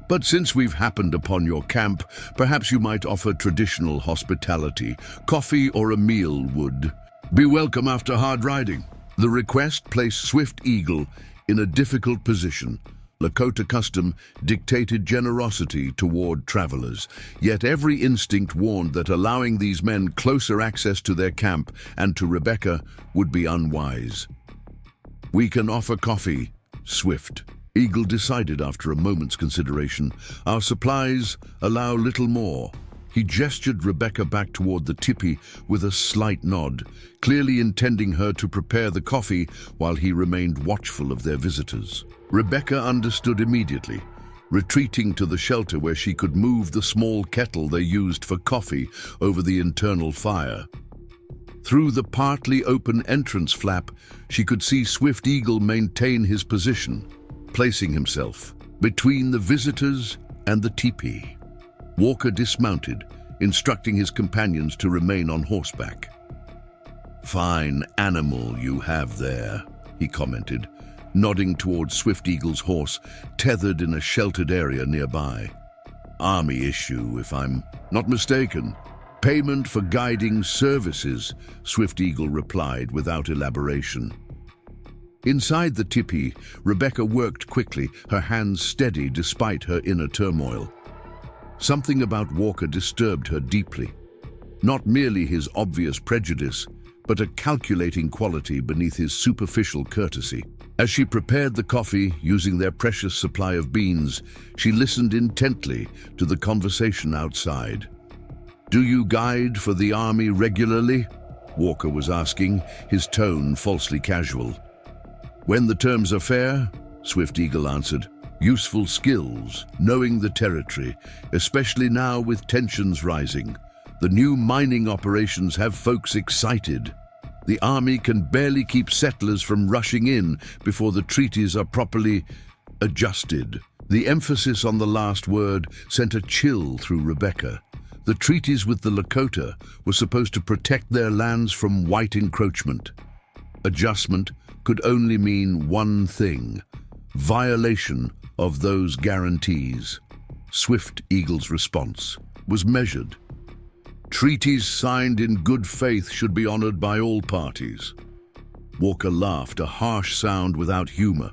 But since we've happened upon your camp, perhaps you might offer traditional hospitality. Coffee or a meal would be welcome after hard riding." The request placed Swift Eagle in a difficult position. Lakota custom dictated generosity toward travelers, yet every instinct warned that allowing these men closer access to their camp and to Rebecca would be unwise. "We can offer coffee," Swift Eagle decided after a moment's consideration. "Our supplies allow little more." He gestured Rebecca back toward the tipi with a slight nod, clearly intending her to prepare the coffee while he remained watchful of their visitors. Rebecca understood immediately, retreating to the shelter where she could move the small kettle they used for coffee over the internal fire. Through the partly open entrance flap, she could see Swift Eagle maintain his position, placing himself between the visitors and the teepee. Walker dismounted, instructing his companions to remain on horseback. "Fine animal you have there," he commented, nodding towards Swift Eagle's horse, tethered in a sheltered area nearby. "Army issue, if I'm not mistaken." "Payment for guiding services," Swift Eagle replied without elaboration. Inside the tipi, Rebecca worked quickly, her hands steady despite her inner turmoil. Something about Walker disturbed her deeply. Not merely his obvious prejudice, but a calculating quality beneath his superficial courtesy. As she prepared the coffee using their precious supply of beans, she listened intently to the conversation outside. "Do you guide for the army regularly?" Walker was asking, his tone falsely casual. "When the terms are fair," Swift Eagle answered. "Useful skills, knowing the territory, especially now with tensions rising. The new mining operations have folks excited. The army can barely keep settlers from rushing in before the treaties are properly adjusted." The emphasis on the last word sent a chill through Rebecca. The treaties with the Lakota were supposed to protect their lands from white encroachment. Adjustment could only mean one thing: violation of those guarantees. Swift Eagle's response was measured. Treaties signed in good faith should be honored by all parties. Walker laughed, a harsh sound without humor.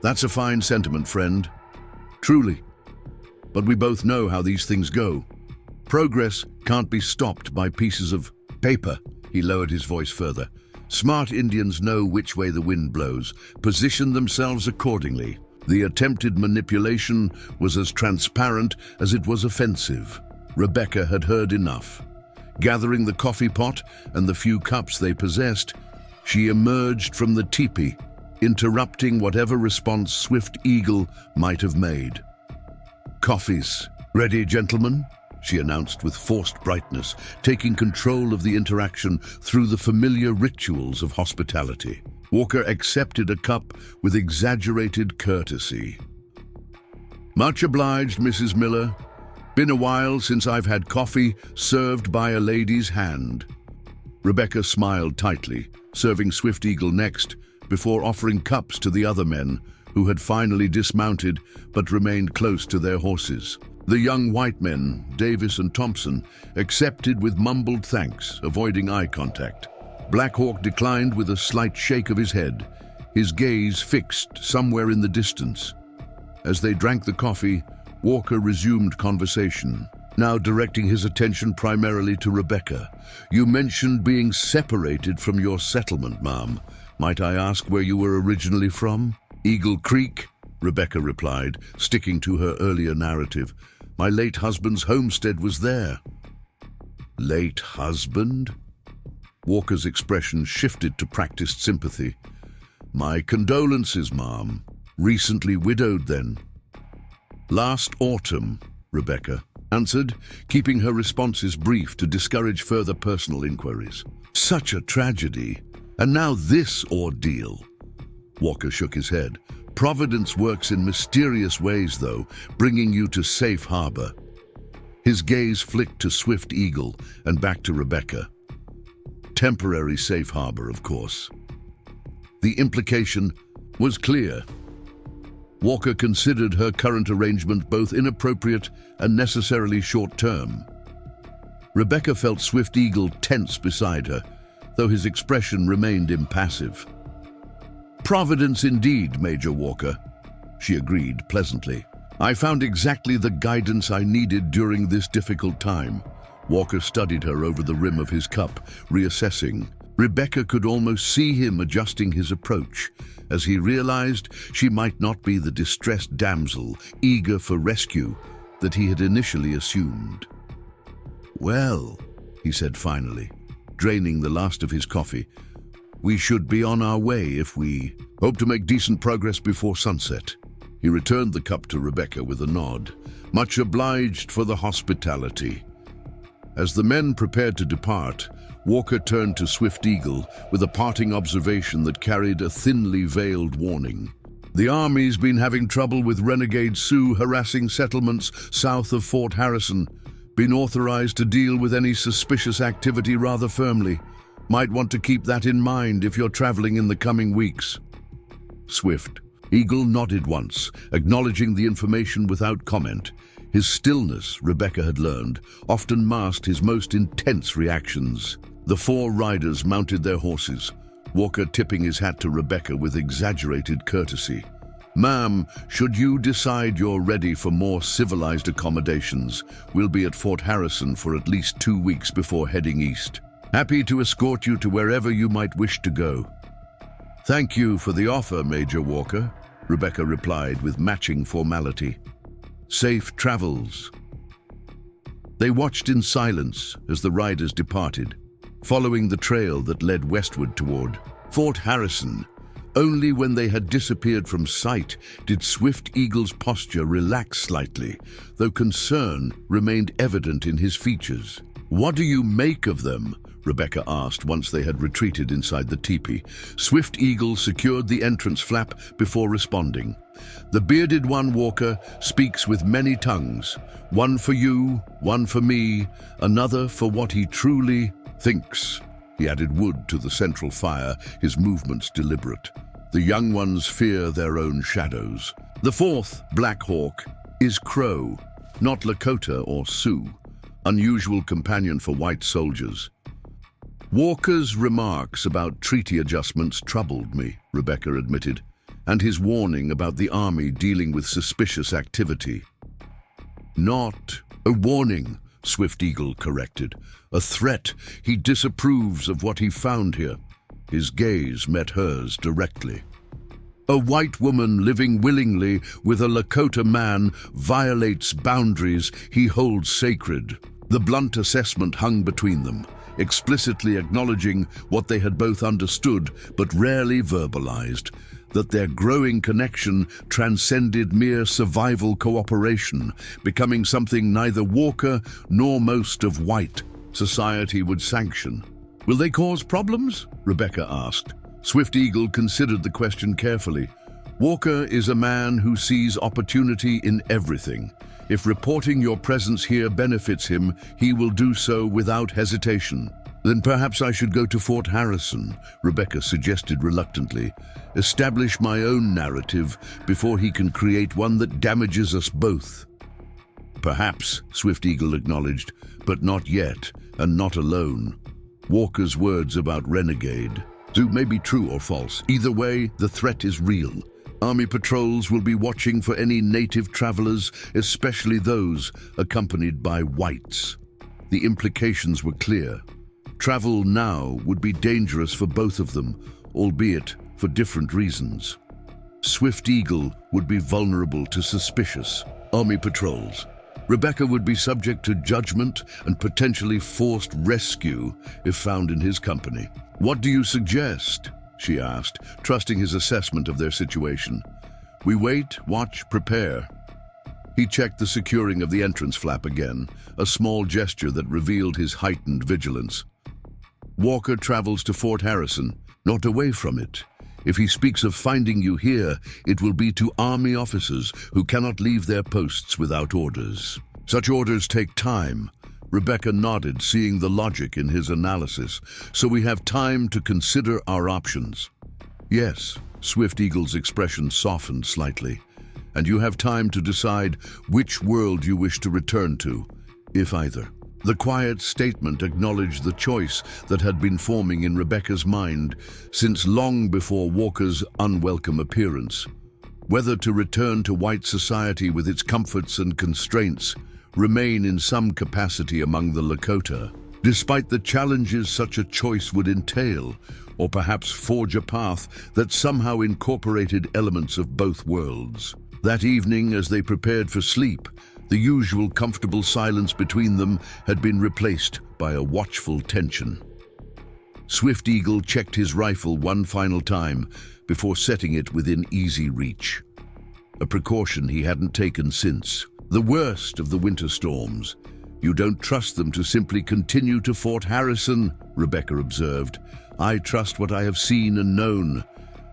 That's a fine sentiment, friend. Truly. But we both know how these things go. Progress can't be stopped by pieces of paper. He lowered his voice further. Smart Indians know which way the wind blows, position themselves accordingly. The attempted manipulation was as transparent as it was offensive. Rebecca had heard enough. Gathering the coffee pot and the few cups they possessed, she emerged from the teepee, interrupting whatever response Swift Eagle might have made. "Coffees. Ready, gentlemen?" she announced with forced brightness, taking control of the interaction through the familiar rituals of hospitality. Walker accepted a cup with exaggerated courtesy. "Much obliged, Mrs. Miller. Been a while since I've had coffee served by a lady's hand." Rebecca smiled tightly, serving Swift Eagle next, before offering cups to the other men, who had finally dismounted but remained close to their horses. The young white men, Davis and Thompson, accepted with mumbled thanks, avoiding eye contact. Black Hawk declined with a slight shake of his head, his gaze fixed somewhere in the distance. As they drank the coffee, Walker resumed conversation, now directing his attention primarily to Rebecca. "You mentioned being separated from your settlement, ma'am. Might I ask where you were originally from?" "Eagle Creek," Rebecca replied, sticking to her earlier narrative. "My late husband's homestead was there." "Late husband?" Walker's expression shifted to practiced sympathy. "My condolences, ma'am. Recently widowed, then?" "Last autumn," Rebecca answered, keeping her responses brief to discourage further personal inquiries. "Such a tragedy. And now this ordeal." Walker shook his head. "Providence works in mysterious ways, though, bringing you to safe harbor." His gaze flicked to Swift Eagle and back to Rebecca. Temporary safe harbor, of course. The implication was clear. Walker considered her current arrangement both inappropriate and necessarily short-term. Rebecca felt Swift Eagle tense beside her, though his expression remained impassive. "Providence indeed, Major Walker," she agreed pleasantly. "I found exactly the guidance I needed during this difficult time." Walker studied her over the rim of his cup, reassessing. Rebecca could almost see him adjusting his approach, as he realized she might not be the distressed damsel, eager for rescue, that he had initially assumed. "Well," he said finally, draining the last of his coffee, "we should be on our way if we hope to make decent progress before sunset." He returned the cup to Rebecca with a nod. "Much obliged for the hospitality." As the men prepared to depart, Walker turned to Swift Eagle with a parting observation that carried a thinly veiled warning. "The Army's been having trouble with renegade Sioux harassing settlements south of Fort Harrison. Been authorized to deal with any suspicious activity rather firmly. Might want to keep that in mind if you're traveling in the coming weeks." Swift Eagle nodded once, acknowledging the information without comment. His stillness, Rebecca had learned, often masked his most intense reactions. The four riders mounted their horses, Walker tipping his hat to Rebecca with exaggerated courtesy. "Ma'am, should you decide you're ready for more civilized accommodations, we'll be at Fort Harrison for at least 2 weeks before heading east. Happy to escort you to wherever you might wish to go." "Thank you for the offer, Major Walker," Rebecca replied with matching formality. "Safe travels." They watched in silence as the riders departed, following the trail that led westward toward Fort Harrison. Only when they had disappeared from sight did Swift Eagle's posture relax slightly, though concern remained evident in his features. "What do you make of them?" Rebecca asked once they had retreated inside the teepee. Swift Eagle secured the entrance flap before responding. "The bearded one, Walker, speaks with many tongues. One for you, one for me, another for what he truly thinks." He added wood to the central fire, his movements deliberate. "The young ones fear their own shadows. The fourth, Black Hawk, is Crow, not Lakota or Sioux. unusual companion for white soldiers. Walker's remarks about treaty adjustments troubled me, Rebecca admitted, and his warning about the army dealing with suspicious activity. Not a warning, Swift Eagle corrected. A threat. He disapproves of what he found here. His gaze met hers directly. A white woman living willingly with a Lakota man violates boundaries he holds sacred. The blunt assessment hung between them, explicitly acknowledging what they had both understood but rarely verbalized, that their growing connection transcended mere survival cooperation, becoming something neither Walker nor most of white society would sanction. "Will they cause problems?" Rebecca asked. Swift Eagle considered the question carefully. Walker is a man who sees opportunity in everything. If reporting your presence here benefits him, he will do so without hesitation. "Then perhaps I should go to Fort Harrison," Rebecca suggested reluctantly. "Establish my own narrative before he can create one that damages us both." "Perhaps," Swift Eagle acknowledged, "but not yet, and not alone." Walker's words about renegade may be true or false. Either way, the threat is real. Army patrols will be watching for any native travelers, especially those accompanied by whites. The implications were clear. Travel now would be dangerous for both of them, albeit for different reasons. Swift Eagle would be vulnerable to suspicious army patrols. Rebecca would be subject to judgment and potentially forced rescue if found in his company. "What do you suggest?" she asked, trusting his assessment of their situation. "We wait, watch, prepare." He checked the securing of the entrance flap again, a small gesture that revealed his heightened vigilance. "Walker travels to Fort Harrison, not away from it. If he speaks of finding you here, it will be to army officers who cannot leave their posts without orders. Such orders take time." Rebecca nodded, seeing the logic in his analysis. "So we have time to consider our options." "Yes," Swift Eagle's expression softened slightly. "And you have time to decide which world you wish to return to, if either." The quiet statement acknowledged the choice that had been forming in Rebecca's mind since long before Walker's unwelcome appearance. Whether to return to white society with its comforts and constraints, remain in some capacity among the Lakota, despite the challenges such a choice would entail, or perhaps forge a path that somehow incorporated elements of both worlds. That evening, as they prepared for sleep, the usual comfortable silence between them had been replaced by a watchful tension. Swift Eagle checked his rifle one final time before setting it within easy reach. A precaution he hadn't taken since. The worst of the winter storms. "You don't trust them to simply continue to Fort Harrison," Rebecca observed. "I trust what I have seen and known,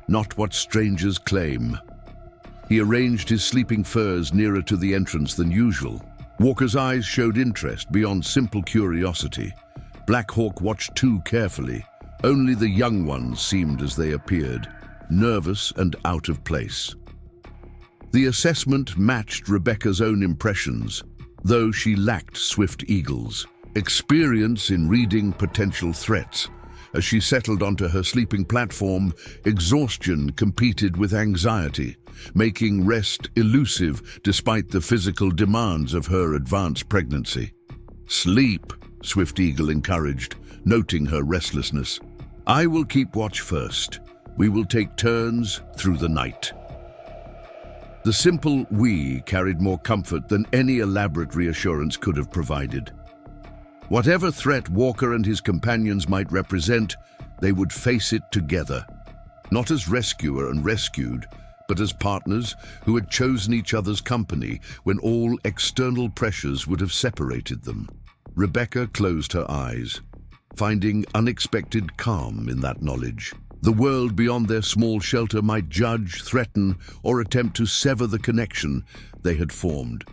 not what strangers claim." He arranged his sleeping furs nearer to the entrance than usual. Walker's eyes showed interest beyond simple curiosity. Black Hawk watched too carefully. Only the young ones seemed as they appeared, nervous and out of place. The assessment matched Rebecca's own impressions, though she lacked Swift Eagle's experience in reading potential threats. As she settled onto her sleeping platform, exhaustion competed with anxiety, making rest elusive despite the physical demands of her advanced pregnancy. "Sleep," Swift Eagle encouraged, noting her restlessness. "I will keep watch first. We will take turns through the night." The simple "we" carried more comfort than any elaborate reassurance could have provided. Whatever threat Walker and his companions might represent, they would face it together, not as rescuer and rescued, but as partners who had chosen each other's company when all external pressures would have separated them. Rebecca closed her eyes, finding unexpected calm in that knowledge. The world beyond their small shelter might judge, threaten, or attempt to sever the connection they had formed,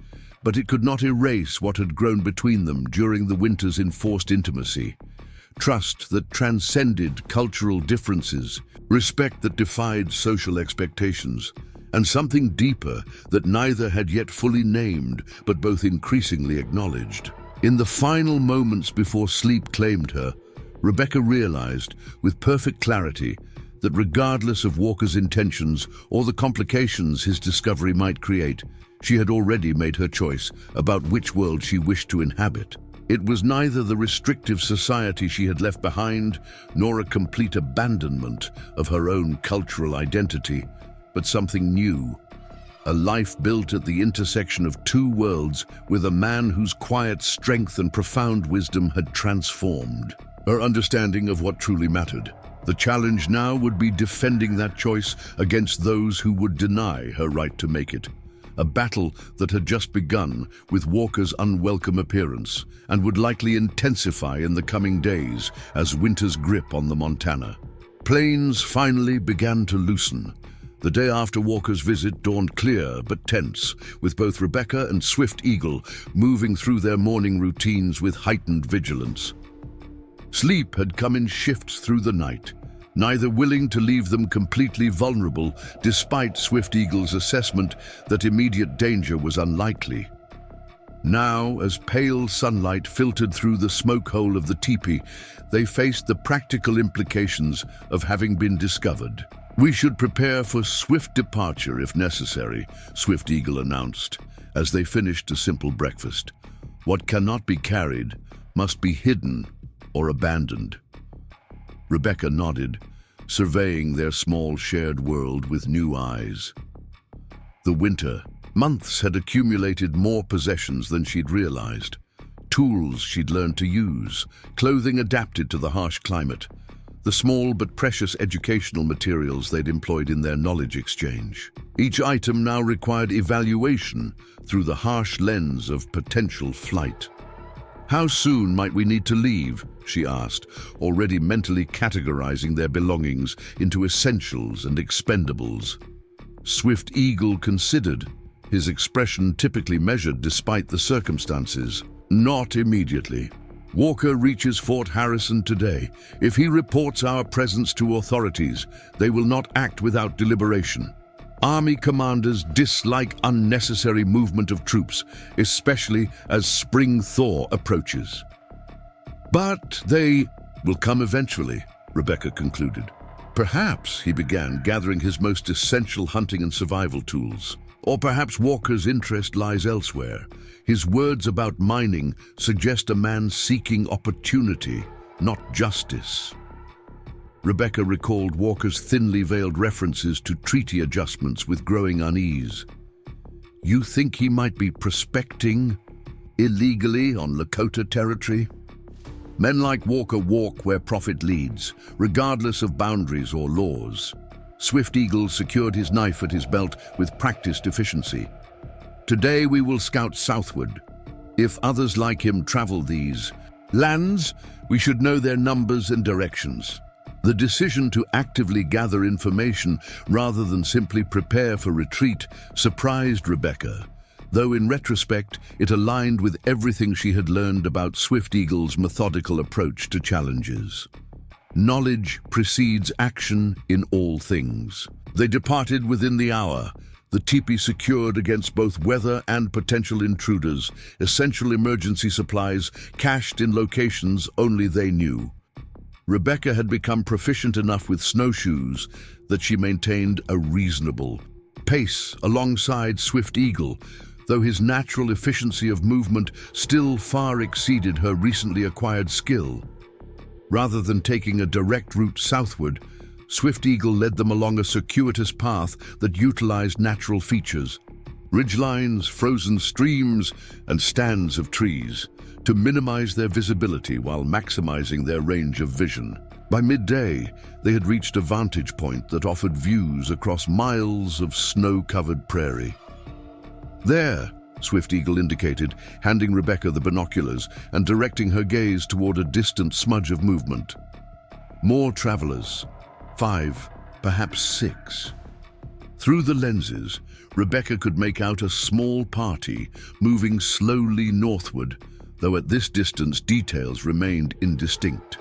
but it could not erase what had grown between them during the winter's enforced intimacy. Trust that transcended cultural differences, respect that defied social expectations, and something deeper that neither had yet fully named but both increasingly acknowledged. In the final moments before sleep claimed her, Rebecca realized, with perfect clarity, that regardless of Walker's intentions or the complications his discovery might create, she had already made her choice about which world she wished to inhabit. It was neither the restrictive society she had left behind, nor a complete abandonment of her own cultural identity, but something new. A life built at the intersection of two worlds with a man whose quiet strength and profound wisdom had transformed her understanding of what truly mattered. The challenge now would be defending that choice against those who would deny her right to make it. A battle that had just begun with Walker's unwelcome appearance and would likely intensify in the coming days as winter's grip on the Montana. Plains finally began to loosen. The day after Walker's visit dawned clear but tense, with both Rebecca and Swift Eagle moving through their morning routines with heightened vigilance. Sleep had come in shifts through the night, neither willing to leave them completely vulnerable despite Swift Eagle's assessment that immediate danger was unlikely. Now, as pale sunlight filtered through the smoke hole of the teepee, they faced the practical implications of having been discovered. "We should prepare for swift departure if necessary," Swift Eagle announced, as they finished a simple breakfast. "What cannot be carried must be hidden or abandoned." Rebecca nodded, surveying their small shared world with new eyes. The winter months had accumulated more possessions than she'd realized. Tools she'd learned to use, clothing adapted to the harsh climate, the small but precious educational materials they'd employed in their knowledge exchange. Each item now required evaluation through the harsh lens of potential flight. "How soon might we need to leave?" she asked, already mentally categorizing their belongings into essentials and expendables. Swift Eagle considered, his expression typically measured despite the circumstances. "Not immediately. Walker reaches Fort Harrison today. If he reports our presence to authorities, they will not act without deliberation. Army commanders dislike unnecessary movement of troops, especially as spring thaw approaches." "But they will come eventually," Rebecca concluded. "Perhaps," he began, gathering his most essential hunting and survival tools. "Or perhaps Walker's interest lies elsewhere. His words about mining suggest a man seeking opportunity, not justice." Rebecca recalled Walker's thinly veiled references to treaty adjustments with growing unease. "You think he might be prospecting illegally on Lakota territory?" "Men like Walker walk where profit leads, regardless of boundaries or laws." Swift Eagle secured his knife at his belt with practiced efficiency. "Today we will scout southward. If others like him travel these lands, we should know their numbers and directions." The decision to actively gather information rather than simply prepare for retreat surprised Rebecca, though in retrospect it aligned with everything she had learned about Swift Eagle's methodical approach to challenges. Knowledge precedes action in all things. They departed within the hour, the teepee secured against both weather and potential intruders, essential emergency supplies cached in locations only they knew. Rebecca had become proficient enough with snowshoes that she maintained a reasonable pace alongside Swift Eagle, though his natural efficiency of movement still far exceeded her recently acquired skill. Rather than taking a direct route southward, Swift Eagle led them along a circuitous path that utilized natural features, ridgelines, frozen streams, and stands of trees, to minimize their visibility while maximizing their range of vision. By midday, they had reached a vantage point that offered views across miles of snow-covered prairie. "There," Swift Eagle indicated, handing Rebecca the binoculars and directing her gaze toward a distant smudge of movement. More travelers, 5, perhaps 6. Through the lenses, Rebecca could make out a small party moving slowly northward, though at this distance details remained indistinct.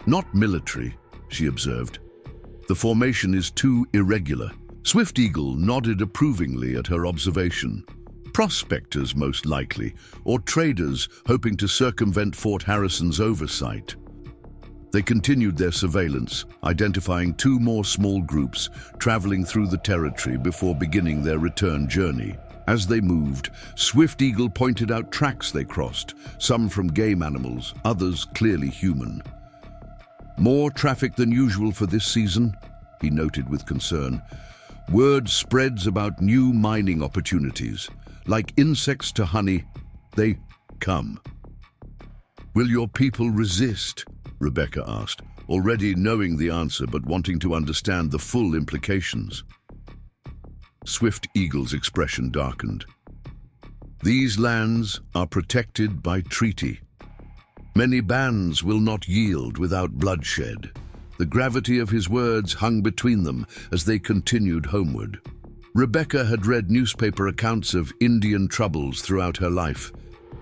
"Not military," she observed. "The formation is too irregular." Swift Eagle nodded approvingly at her observation. Prospectors, most likely, or traders hoping to circumvent Fort Harrison's oversight. They continued their surveillance, identifying 2 more small groups traveling through the territory before beginning their return journey. As they moved, Swift Eagle pointed out tracks they crossed, some from game animals, others clearly human. "More traffic than usual for this season," he noted with concern. "Word spreads about new mining opportunities. Like insects to honey, they come." "Will your people resist?" Rebecca asked, already knowing the answer but wanting to understand the full implications. Swift Eagle's expression darkened. "These lands are protected by treaty. Many bands will not yield without bloodshed." The gravity of his words hung between them as they continued homeward. Rebecca had read newspaper accounts of Indian troubles throughout her life,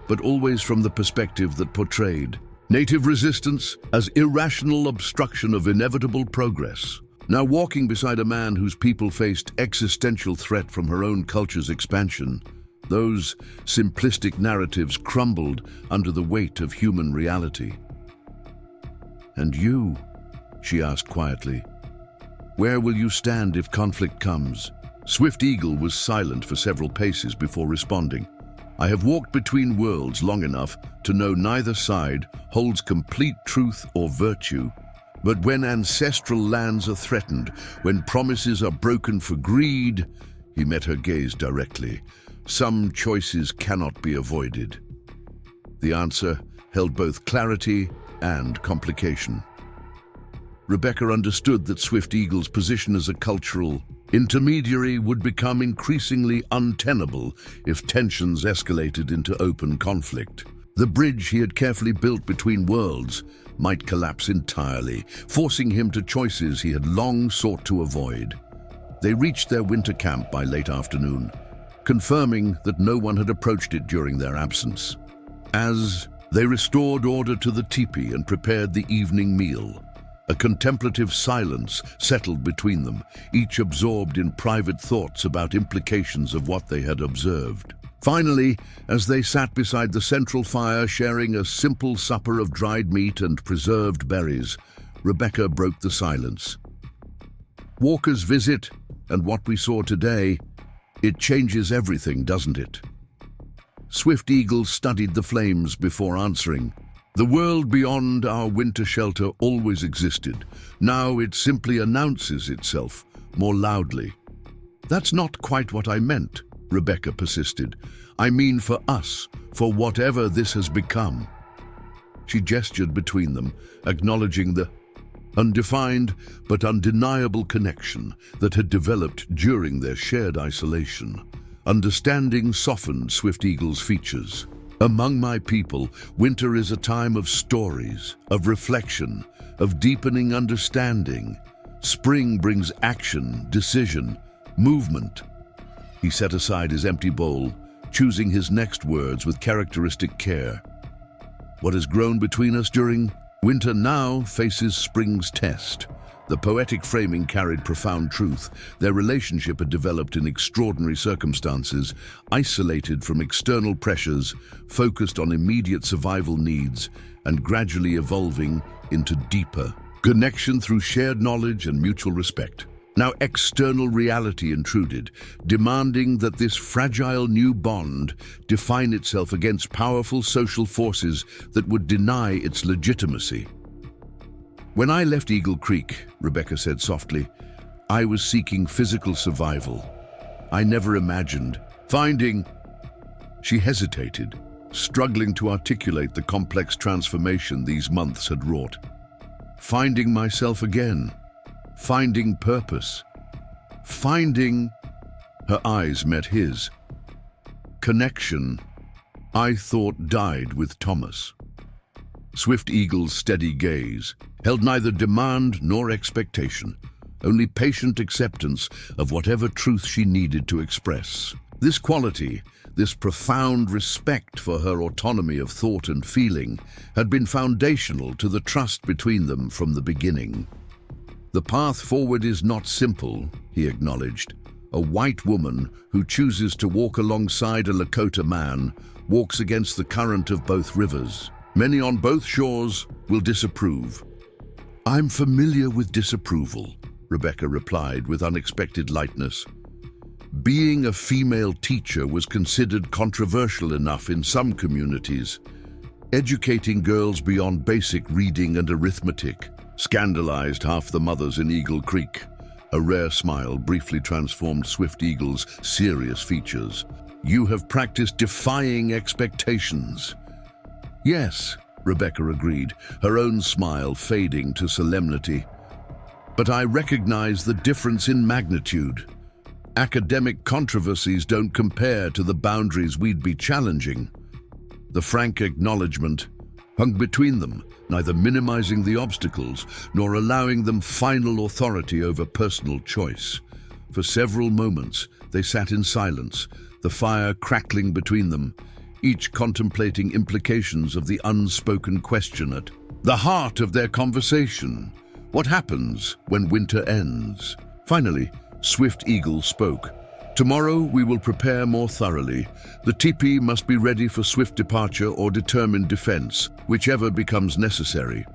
but always from the perspective that portrayed native resistance as irrational obstruction of inevitable progress. Now walking beside a man whose people faced existential threat from her own culture's expansion, those simplistic narratives crumbled under the weight of human reality. "And you?" she asked quietly. "Where will you stand if conflict comes?" Swift Eagle was silent for several paces before responding. "I have walked between worlds long enough to know neither side holds complete truth or virtue. But when ancestral lands are threatened, when promises are broken for greed," he met her gaze directly, "some choices cannot be avoided." The answer held both clarity and complication. Rebecca understood that Swift Eagle's position as a cultural intermediary would become increasingly untenable if tensions escalated into open conflict. The bridge he had carefully built between worlds might collapse entirely, forcing him to choices he had long sought to avoid. They reached their winter camp by late afternoon, confirming that no one had approached it during their absence. As they restored order to the teepee and prepared the evening meal, a contemplative silence settled between them, each absorbed in private thoughts about implications of what they had observed. Finally, as they sat beside the central fire sharing a simple supper of dried meat and preserved berries, Rebecca broke the silence. "Walker's visit and what we saw today, it changes everything, doesn't it?" Swift Eagle studied the flames before answering. "The world beyond our winter shelter always existed. Now it simply announces itself more loudly." "That's not quite what I meant," Rebecca persisted. "I mean for us, for whatever this has become." She gestured between them, acknowledging the undefined but undeniable connection that had developed during their shared isolation. Understanding softened Swift Eagle's features. "Among my people, winter is a time of stories, of reflection, of deepening understanding. Spring brings action, decision, movement." He set aside his empty bowl, choosing his next words with characteristic care. "What has grown between us during winter now faces spring's test." The poetic framing carried profound truth. Their relationship had developed in extraordinary circumstances, isolated from external pressures, focused on immediate survival needs, and gradually evolving into deeper connection through shared knowledge and mutual respect. Now external reality intruded, demanding that this fragile new bond define itself against powerful social forces that would deny its legitimacy. "When I left Eagle Creek," Rebecca said softly, "I was seeking physical survival. I never imagined finding—" She hesitated, struggling to articulate the complex transformation these months had wrought. "Finding myself again. Finding purpose. Finding—" Her eyes met his. "Connection, I thought, died with Thomas." Swift Eagle's steady gaze held neither demand nor expectation, only patient acceptance of whatever truth she needed to express. This quality, this profound respect for her autonomy of thought and feeling, had been foundational to the trust between them from the beginning. "The path forward is not simple," he acknowledged, A white woman who chooses to walk alongside a Lakota man walks against the current of both rivers. Many on both shores will disapprove. "I'm familiar with disapproval," Rebecca replied with unexpected lightness. Being a female teacher was considered controversial enough in some communities. Educating girls beyond basic reading and arithmetic scandalized half the mothers in Eagle Creek. A rare smile briefly transformed Swift Eagle's serious features. "You have practiced defying expectations." "Yes," Rebecca agreed, her own smile fading to solemnity. "But I recognize the difference in magnitude. Academic controversies don't compare to the boundaries we'd be challenging." The frank acknowledgement hung between them, neither minimizing the obstacles nor allowing them final authority over personal choice. For several moments, they sat in silence, the fire crackling between them, each contemplating implications of the unspoken question at the heart of their conversation. What happens when winter ends? Finally, Swift Eagle spoke. "Tomorrow we will prepare more thoroughly. The teepee must be ready for swift departure or determined defense, whichever becomes necessary."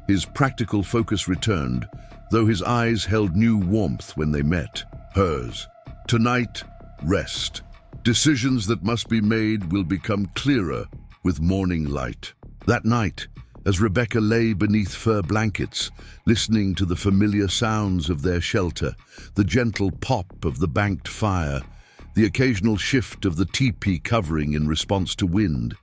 His practical focus returned, though his eyes held new warmth when they met hers. "Tonight, rest. Decisions that must be made will become clearer with morning light." That night, as Rebecca lay beneath fur blankets, listening to the familiar sounds of their shelter, the gentle pop of the banked fire, the occasional shift of the teepee covering in response to wind,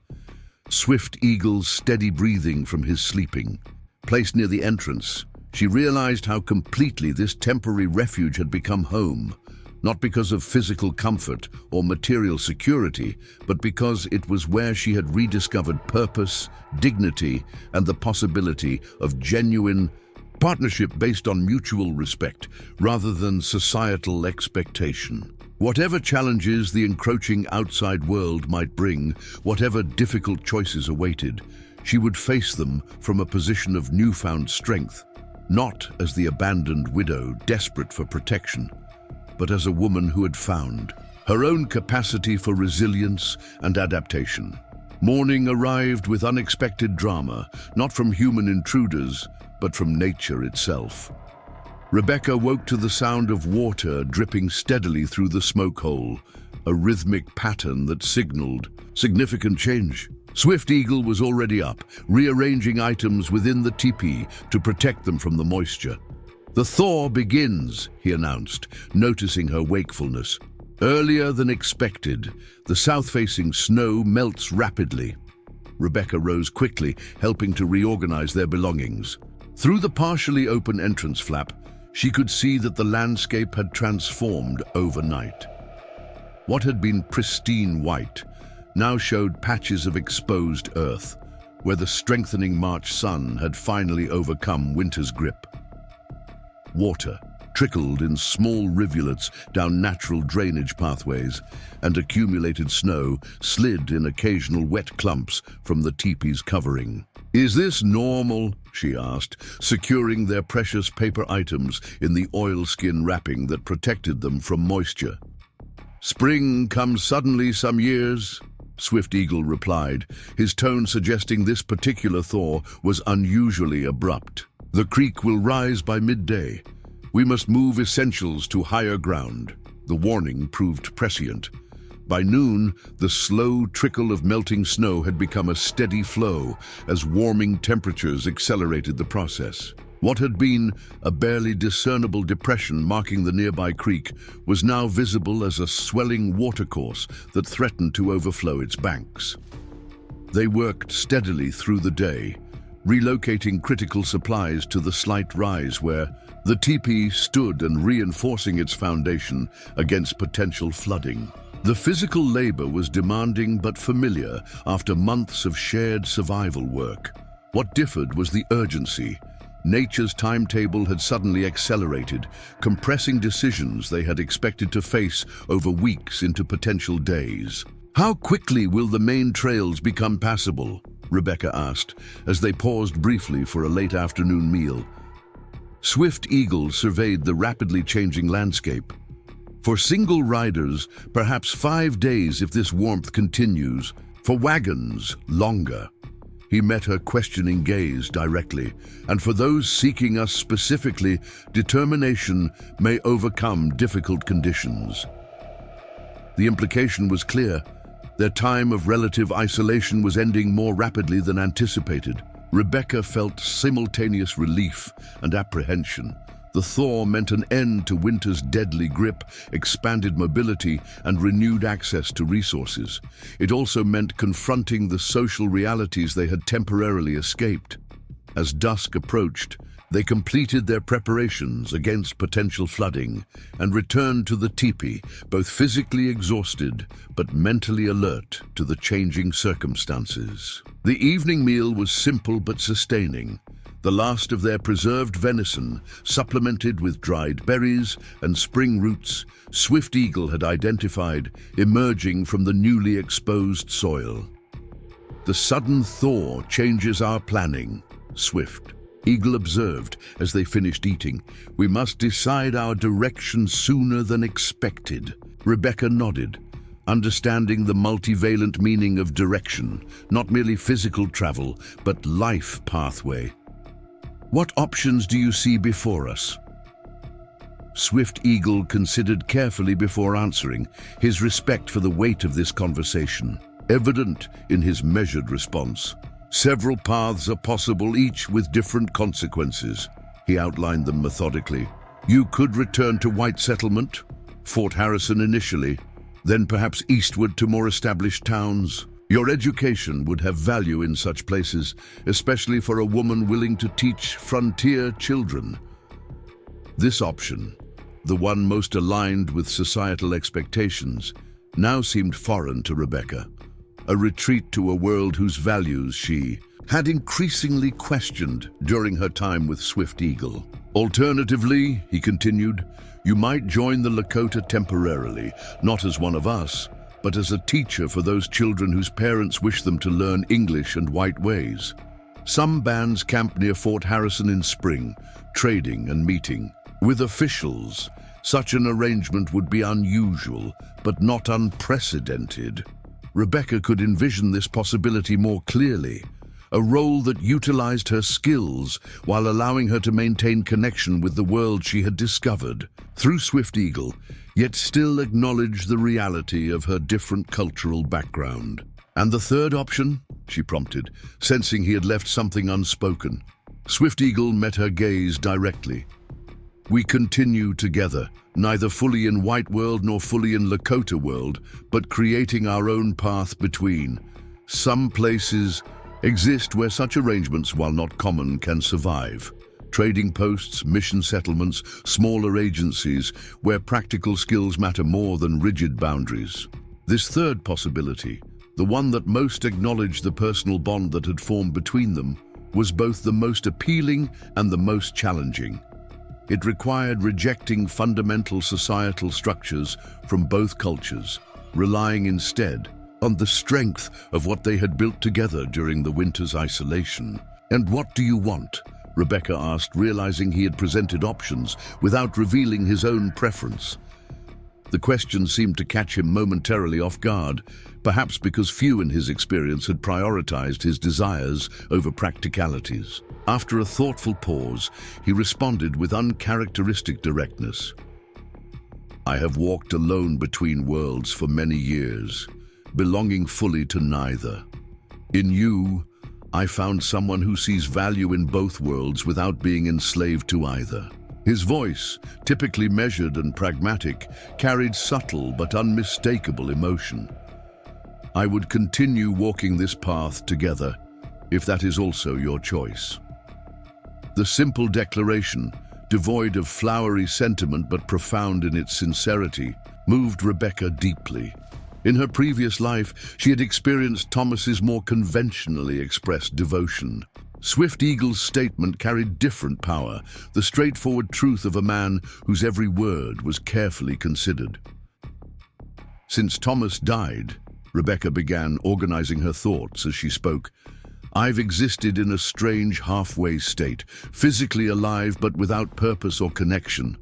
Swift Eagle's steady breathing from his sleeping. Placed near the entrance, she realized how completely this temporary refuge had become home, not because of physical comfort or material security, but because it was where she had rediscovered purpose, dignity, and the possibility of genuine partnership based on mutual respect rather than societal expectation. Whatever challenges the encroaching outside world might bring, whatever difficult choices awaited, she would face them from a position of newfound strength, not as the abandoned widow desperate for protection, but as a woman who had found her own capacity for resilience and adaptation. Morning arrived with unexpected drama, not from human intruders, but from nature itself. Rebecca woke to the sound of water dripping steadily through the smoke hole, a rhythmic pattern that signaled significant change. Swift Eagle was already up, rearranging items within the teepee to protect them from the moisture. "The thaw begins," he announced, noticing her wakefulness. Earlier than expected, the south-facing snow melts rapidly. Rebecca rose quickly, helping to reorganize their belongings. Through the partially open entrance flap, she could see that the landscape had transformed overnight. What had been pristine white now showed patches of exposed earth, where the strengthening March sun had finally overcome winter's grip. Water trickled in small rivulets down natural drainage pathways, and accumulated snow slid in occasional wet clumps from the teepee's covering. "Is this normal?" she asked, securing their precious paper items in the oilskin wrapping that protected them from moisture. "Spring comes suddenly some years," Swift Eagle replied, his tone suggesting this particular thaw was unusually abrupt. "The creek will rise by midday. We must move essentials to higher ground." The warning proved prescient. By noon, the slow trickle of melting snow had become a steady flow as warming temperatures accelerated the process. What had been a barely discernible depression marking the nearby creek was now visible as a swelling watercourse that threatened to overflow its banks. They worked steadily through the day, relocating critical supplies to the slight rise where the teepee stood and reinforcing its foundation against potential flooding. The physical labor was demanding but familiar after months of shared survival work. What differed was the urgency. Nature's timetable had suddenly accelerated, compressing decisions they had expected to face over weeks into potential days. "How quickly will the main trails become passable?" Rebecca asked, as they paused briefly for a late afternoon meal. Swift Eagle surveyed the rapidly changing landscape. For single riders, perhaps 5 days if this warmth continues. For wagons, longer. He met her questioning gaze directly, and for those seeking us specifically, determination may overcome difficult conditions. The implication was clear. Their time of relative isolation was ending more rapidly than anticipated. Rebecca felt simultaneous relief and apprehension. The thaw meant an end to winter's deadly grip, expanded mobility, and renewed access to resources. It also meant confronting the social realities they had temporarily escaped. As dusk approached, they completed their preparations against potential flooding and returned to the teepee, both physically exhausted but mentally alert to the changing circumstances. The evening meal was simple but sustaining. The last of their preserved venison, supplemented with dried berries and spring roots, Swift Eagle had identified emerging from the newly exposed soil. "The sudden thaw changes our planning," Swift Eagle observed as they finished eating. "We must decide our direction sooner than expected." Rebecca nodded, understanding the multivalent meaning of direction, not merely physical travel, but life pathway. "What options do you see before us?" Swift Eagle considered carefully before answering, his respect for the weight of this conversation evident in his measured response. "Several paths are possible, each with different consequences." He outlined them methodically. "You could return to white settlement, Fort Harrison initially, then perhaps eastward to more established towns. Your education would have value in such places, especially for a woman willing to teach frontier children." This option, the one most aligned with societal expectations, now seemed foreign to Rebecca. A retreat to a world whose values she had increasingly questioned during her time with Swift Eagle. "Alternatively," he continued, "you might join the Lakota temporarily, not as one of us, but as a teacher for those children whose parents wish them to learn English and white ways. Some bands camp near Fort Harrison in spring, trading and meeting with officials. Such an arrangement would be unusual, but not unprecedented." Rebecca could envision this possibility more clearly, a role that utilized her skills while allowing her to maintain connection with the world she had discovered through Swift Eagle, yet still acknowledge the reality of her different cultural background. "And the third option?" she prompted, sensing he had left something unspoken. Swift Eagle met her gaze directly. "We continue together, neither fully in white world nor fully in Lakota world, but creating our own path between. Some places exist where such arrangements, while not common, can survive. Trading posts, mission settlements, smaller agencies where practical skills matter more than rigid boundaries. This third possibility, the one that most acknowledged the personal bond that had formed between them, was both the most appealing and the most challenging. It required rejecting fundamental societal structures from both cultures, relying instead on the strength of what they had built together during the winter's isolation. "And what do you want?" Rebecca asked, realizing he had presented options without revealing his own preference. The question seemed to catch him momentarily off guard, perhaps because few in his experience had prioritized his desires over practicalities. After a thoughtful pause, he responded with uncharacteristic directness. "I have walked alone between worlds for many years, belonging fully to neither. In you, I found someone who sees value in both worlds without being enslaved to either." His voice, typically measured and pragmatic, carried subtle but unmistakable emotion. "I would continue walking this path together, if that is also your choice." The simple declaration, devoid of flowery sentiment but profound in its sincerity, moved Rebecca deeply. In her previous life, she had experienced Thomas's more conventionally expressed devotion. Swift Eagle's statement carried different power, the straightforward truth of a man whose every word was carefully considered. "Since Thomas died," Rebecca began, organizing her thoughts as she spoke, "I've existed in a strange halfway state, physically alive but without purpose or connection.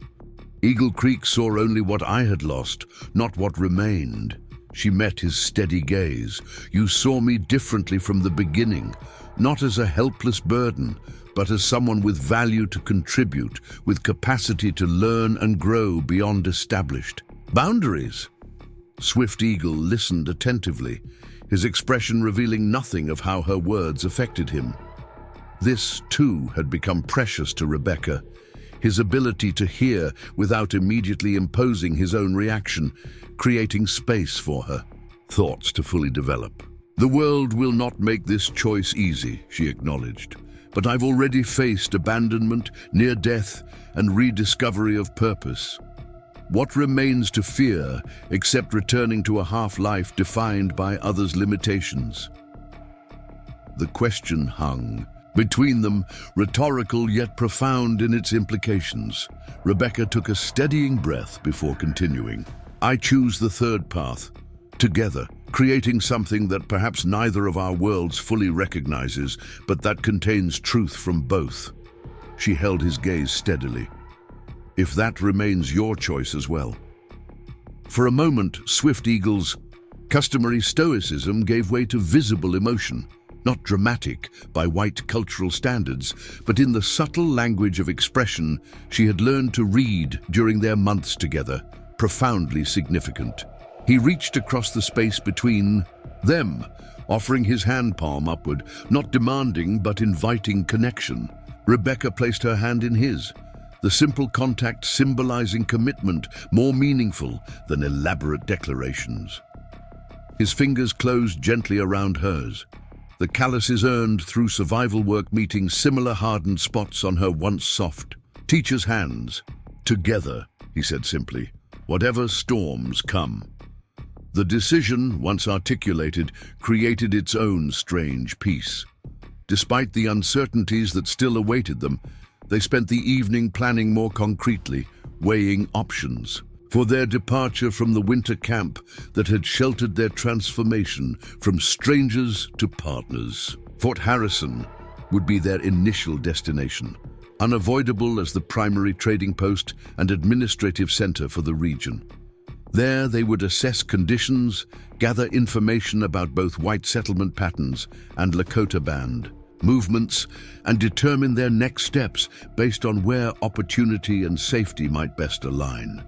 Eagle Creek saw only what I had lost, not what remained. She met his steady gaze. You saw me differently from the beginning, not as a helpless burden, but as someone with value to contribute, with capacity to learn and grow beyond established boundaries. Swift Eagle listened attentively, his expression revealing nothing of how her words affected him. This, too, had become precious to Rebecca, his ability to hear without immediately imposing his own reaction, creating space for her thoughts to fully develop. The world will not make this choice easy, she acknowledged, but I've already faced abandonment, near death, and rediscovery of purpose. What remains to fear except returning to a half-life defined by others' limitations? The question hung between them, rhetorical yet profound in its implications. Rebecca took a steadying breath before continuing. I choose the third path, together, creating something that perhaps neither of our worlds fully recognizes, but that contains truth from both. She held his gaze steadily. If that remains your choice as well. For a moment, Swift Eagle's customary stoicism gave way to visible emotion. Not dramatic by white cultural standards, but in the subtle language of expression she had learned to read during their months together, profoundly significant. He reached across the space between them, offering his hand palm upward, not demanding but inviting connection. Rebecca placed her hand in his, the simple contact symbolizing commitment, more meaningful than elaborate declarations. His fingers closed gently around hers, the calluses earned through survival work meeting similar hardened spots on her once soft, teacher's hands. Together, he said simply, whatever storms come. The decision, once articulated, created its own strange peace. Despite the uncertainties that still awaited them, they spent the evening planning more concretely, weighing options for their departure from the winter camp that had sheltered their transformation from strangers to partners. Fort Harrison would be their initial destination, unavoidable as the primary trading post and administrative center for the region. There they would assess conditions, gather information about both white settlement patterns and Lakota band movements, and determine their next steps based on where opportunity and safety might best align.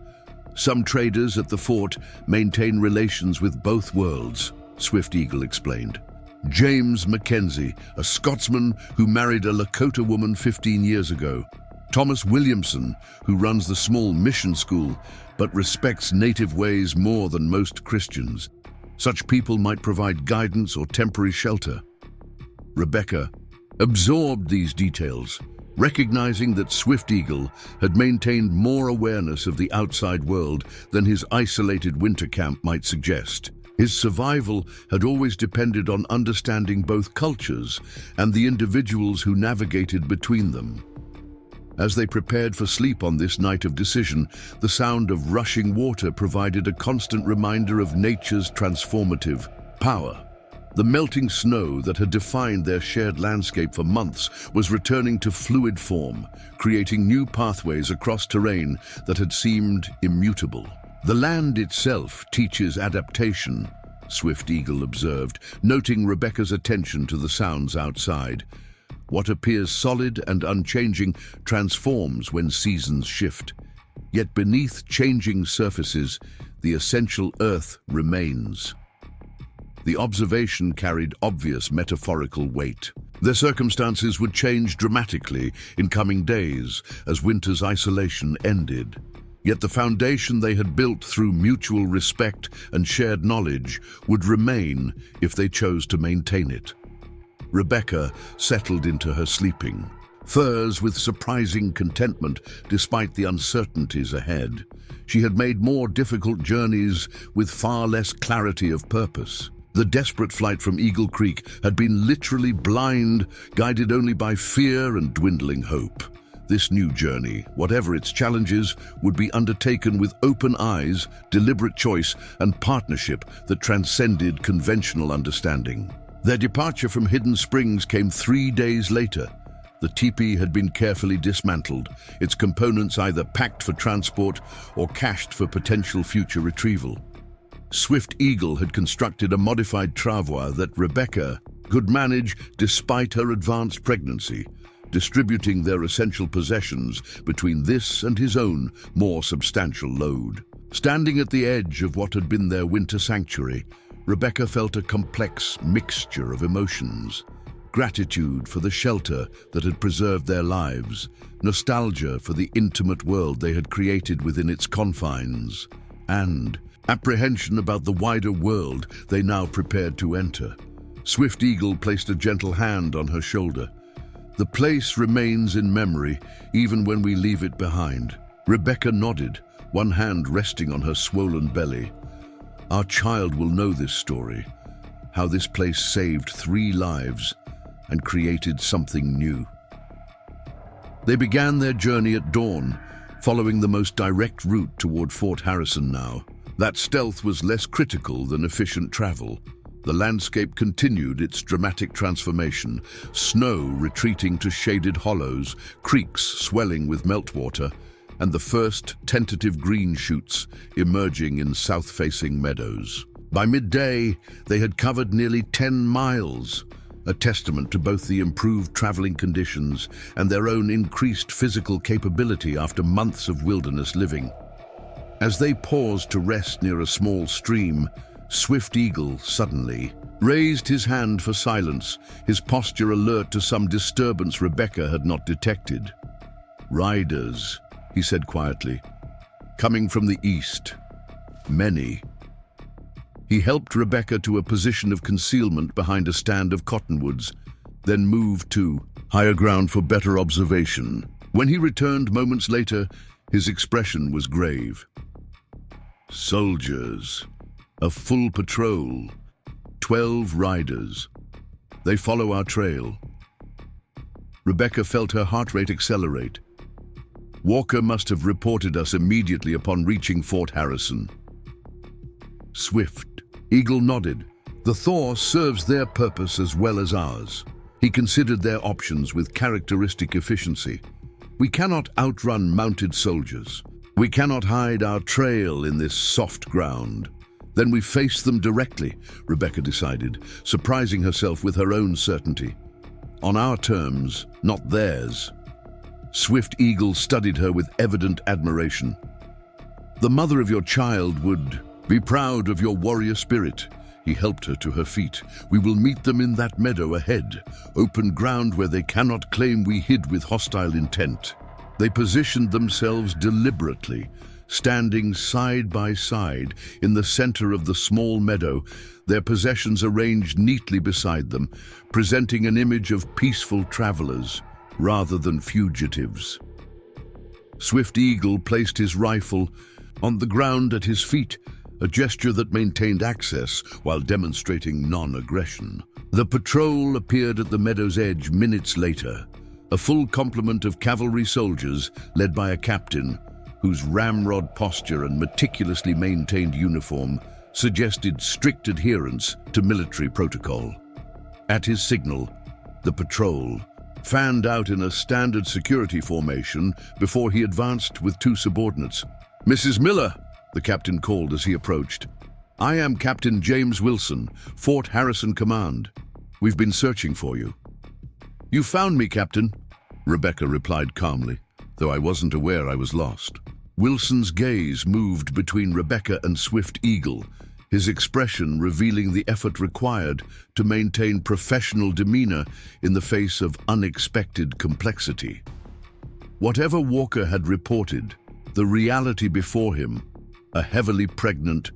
Some traders at the fort maintain relations with both worlds, Swift Eagle explained. James Mackenzie, a Scotsman who married a Lakota woman 15 years ago. Thomas Williamson, who runs the small mission school but respects native ways more than most Christians. Such people might provide guidance or temporary shelter. Rebecca absorbed these details, recognizing that Swift Eagle had maintained more awareness of the outside world than his isolated winter camp might suggest. His survival had always depended on understanding both cultures and the individuals who navigated between them. As they prepared for sleep on this night of decision, the sound of rushing water provided a constant reminder of nature's transformative power. The melting snow that had defined their shared landscape for months was returning to fluid form, creating new pathways across terrain that had seemed immutable. The land itself teaches adaptation, Swift Eagle observed, noting Rebecca's attention to the sounds outside. What appears solid and unchanging transforms when seasons shift. Yet beneath changing surfaces, the essential earth remains. The observation carried obvious metaphorical weight. Their circumstances would change dramatically in coming days as winter's isolation ended. Yet the foundation they had built through mutual respect and shared knowledge would remain if they chose to maintain it. Rebecca settled into her sleeping, furs with surprising contentment despite the uncertainties ahead. She had made more difficult journeys with far less clarity of purpose. The desperate flight from Eagle Creek had been literally blind, guided only by fear and dwindling hope. This new journey, whatever its challenges, would be undertaken with open eyes, deliberate choice, and partnership that transcended conventional understanding. Their departure from Hidden Springs came 3 days later, The teepee had been carefully dismantled, its components either packed for transport or cached for potential future retrieval. Swift Eagle had constructed a modified travois that Rebecca could manage despite her advanced pregnancy, distributing their essential possessions between this and his own more substantial load. Standing at the edge of what had been their winter sanctuary, Rebecca felt a complex mixture of emotions. Gratitude for the shelter that had preserved their lives, nostalgia for the intimate world they had created within its confines, and apprehension about the wider world they now prepared to enter. Swift Eagle placed a gentle hand on her shoulder. The place remains in memory, even when we leave it behind. Rebecca nodded, one hand resting on her swollen belly. Our child will know this story, how this place saved 3 lives and created something new. They began their journey at dawn, following the most direct route toward Fort Harrison now. That stealth was less critical than efficient travel. The landscape continued its dramatic transformation, snow retreating to shaded hollows, creeks swelling with meltwater, and the first tentative green shoots emerging in south-facing meadows. By midday, they had covered nearly 10 miles, a testament to both the improved traveling conditions and their own increased physical capability after months of wilderness living. As they paused to rest near a small stream, Swift Eagle suddenly raised his hand for silence, his posture alert to some disturbance Rebecca had not detected. "Riders," he said quietly, "coming from the east. Many." He helped Rebecca to a position of concealment behind a stand of cottonwoods, then moved to higher ground for better observation. When he returned moments later, his expression was grave. "Soldiers. A full patrol. 12 riders. They follow our trail." Rebecca felt her heart rate accelerate. "Walker must have reported us immediately upon reaching Fort Harrison." Swift Eagle nodded. "The Thor serves their purpose as well as ours." He considered their options with characteristic efficiency. "We cannot outrun mounted soldiers. We cannot hide our trail in this soft ground. Then we face them directly," Rebecca decided, surprising herself with her own certainty. "On our terms, not theirs." Swift Eagle studied her with evident admiration. "The mother of your child would be proud of your warrior spirit." He helped her to her feet. "We will meet them in that meadow ahead, open ground where they cannot claim we hid with hostile intent." They positioned themselves deliberately, standing side by side in the center of the small meadow, their possessions arranged neatly beside them, presenting an image of peaceful travelers rather than fugitives. Swift Eagle placed his rifle on the ground at his feet, a gesture that maintained access while demonstrating non-aggression. The patrol appeared at the meadow's edge minutes later, a full complement of cavalry soldiers led by a captain whose ramrod posture and meticulously maintained uniform suggested strict adherence to military protocol. At his signal, the patrol fanned out in a standard security formation before he advanced with 2 subordinates. "Mrs. Miller," the captain called as he approached. "I am Captain James Wilson, Fort Harrison Command. We've been searching for you." "You found me, Captain," Rebecca replied calmly, though I wasn't aware I was lost. Wilson's gaze moved between Rebecca and Swift Eagle, his expression revealing the effort required to maintain professional demeanor in the face of unexpected complexity. Whatever Walker had reported, the reality before him, a heavily pregnant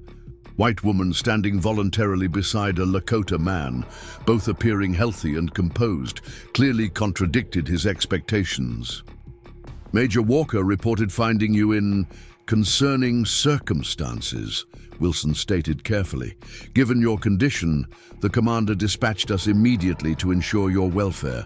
white woman standing voluntarily beside a Lakota man, both appearing healthy and composed, clearly contradicted his expectations. "Major Walker reported finding you in concerning circumstances," Wilson stated carefully. "Given your condition, the commander dispatched us immediately to ensure your welfare."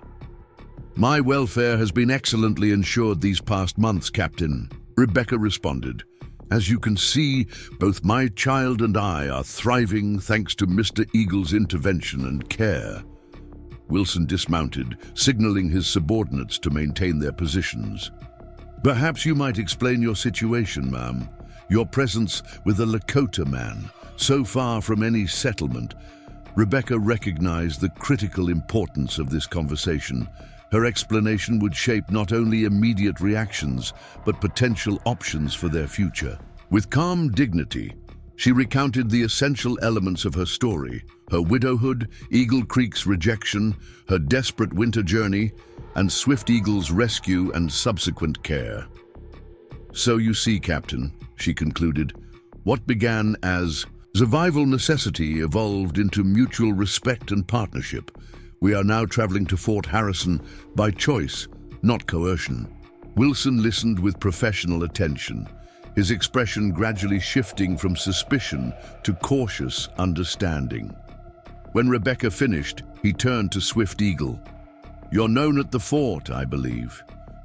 "My welfare has been excellently ensured these past months, Captain," Rebecca responded. "As you can see, both my child and I are thriving thanks to Mr. Eagle's intervention and care." Wilson dismounted, signaling his subordinates to maintain their positions. "Perhaps you might explain your situation, ma'am. Your presence with a Lakota man, so far from any settlement." Rebecca recognized the critical importance of this conversation. Her explanation would shape not only immediate reactions, but potential options for their future. With calm dignity, she recounted the essential elements of her story: her widowhood, Eagle Creek's rejection, her desperate winter journey, and Swift Eagle's rescue and subsequent care. "So you see, Captain," she concluded, "what began as survival necessity evolved into mutual respect and partnership. We are now traveling to Fort Harrison by choice, not coercion." Wilson listened with professional attention, his expression gradually shifting from suspicion to cautious understanding. When Rebecca finished, he turned to Swift Eagle. "You're known at the fort, I believe.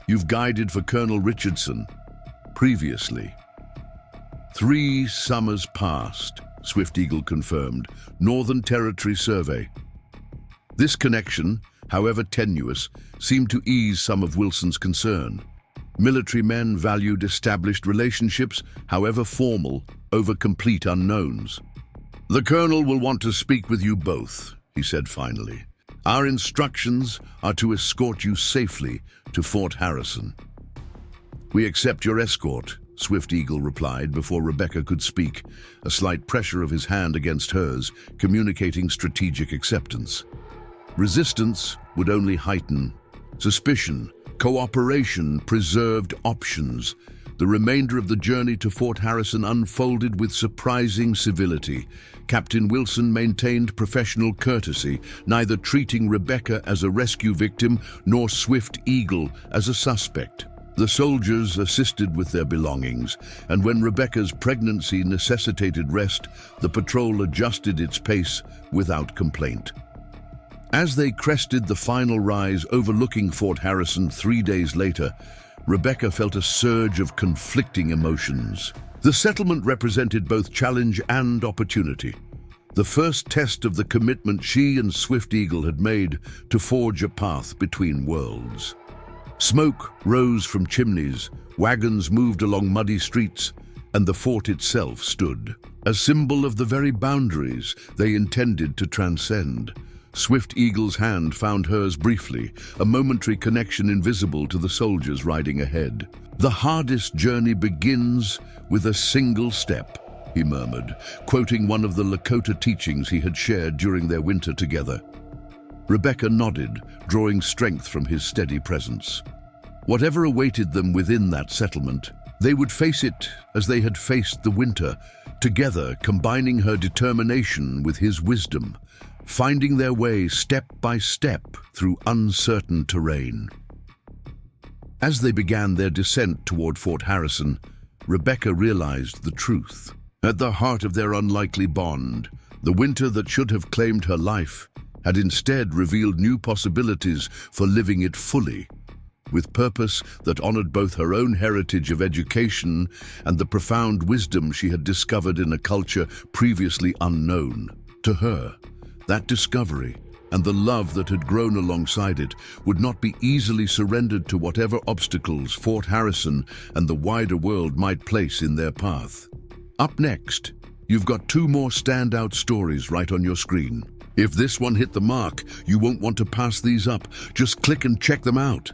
You've guided for Colonel Richardson previously." "3 summers past," Swift Eagle confirmed. "Northern Territory Survey." This connection, however tenuous, seemed to ease some of Wilson's concern. Military men valued established relationships, however formal, over complete unknowns. "The Colonel will want to speak with you both," he said finally. "Our instructions are to escort you safely to Fort Harrison." "We accept your escort," Swift Eagle replied before Rebecca could speak, a slight pressure of his hand against hers, communicating strategic acceptance. Resistance would only heighten. Suspicion, cooperation preserved options. The remainder of the journey to Fort Harrison unfolded with surprising civility. Captain Wilson maintained professional courtesy, neither treating Rebecca as a rescue victim nor Swift Eagle as a suspect. The soldiers assisted with their belongings, and when Rebecca's pregnancy necessitated rest, the patrol adjusted its pace without complaint. As they crested the final rise overlooking Fort Harrison 3 days later, Rebecca felt a surge of conflicting emotions. The settlement represented both challenge and opportunity. The first test of the commitment she and Swift Eagle had made to forge a path between worlds. Smoke rose from chimneys, wagons moved along muddy streets, and the fort itself stood, a symbol of the very boundaries they intended to transcend. Swift Eagle's hand found hers briefly, a momentary connection invisible to the soldiers riding ahead. "The hardest journey begins with a single step," he murmured, quoting one of the Lakota teachings he had shared during their winter together. Rebecca nodded, drawing strength from his steady presence. Whatever awaited them within that settlement, they would face it as they had faced the winter, together combining her determination with his wisdom, finding their way step by step through uncertain terrain. As they began their descent toward Fort Harrison, Rebecca realized the truth. At the heart of their unlikely bond, the winter that should have claimed her life had instead revealed new possibilities for living it fully, with purpose that honored both her own heritage of education and the profound wisdom she had discovered in a culture previously unknown. To her, that discovery and the love that had grown alongside it would not be easily surrendered to whatever obstacles Fort Harrison and the wider world might place in their path. Up next, you've got 2 more standout stories right on your screen. If this one hit the mark, you won't want to pass these up. Just click and check them out.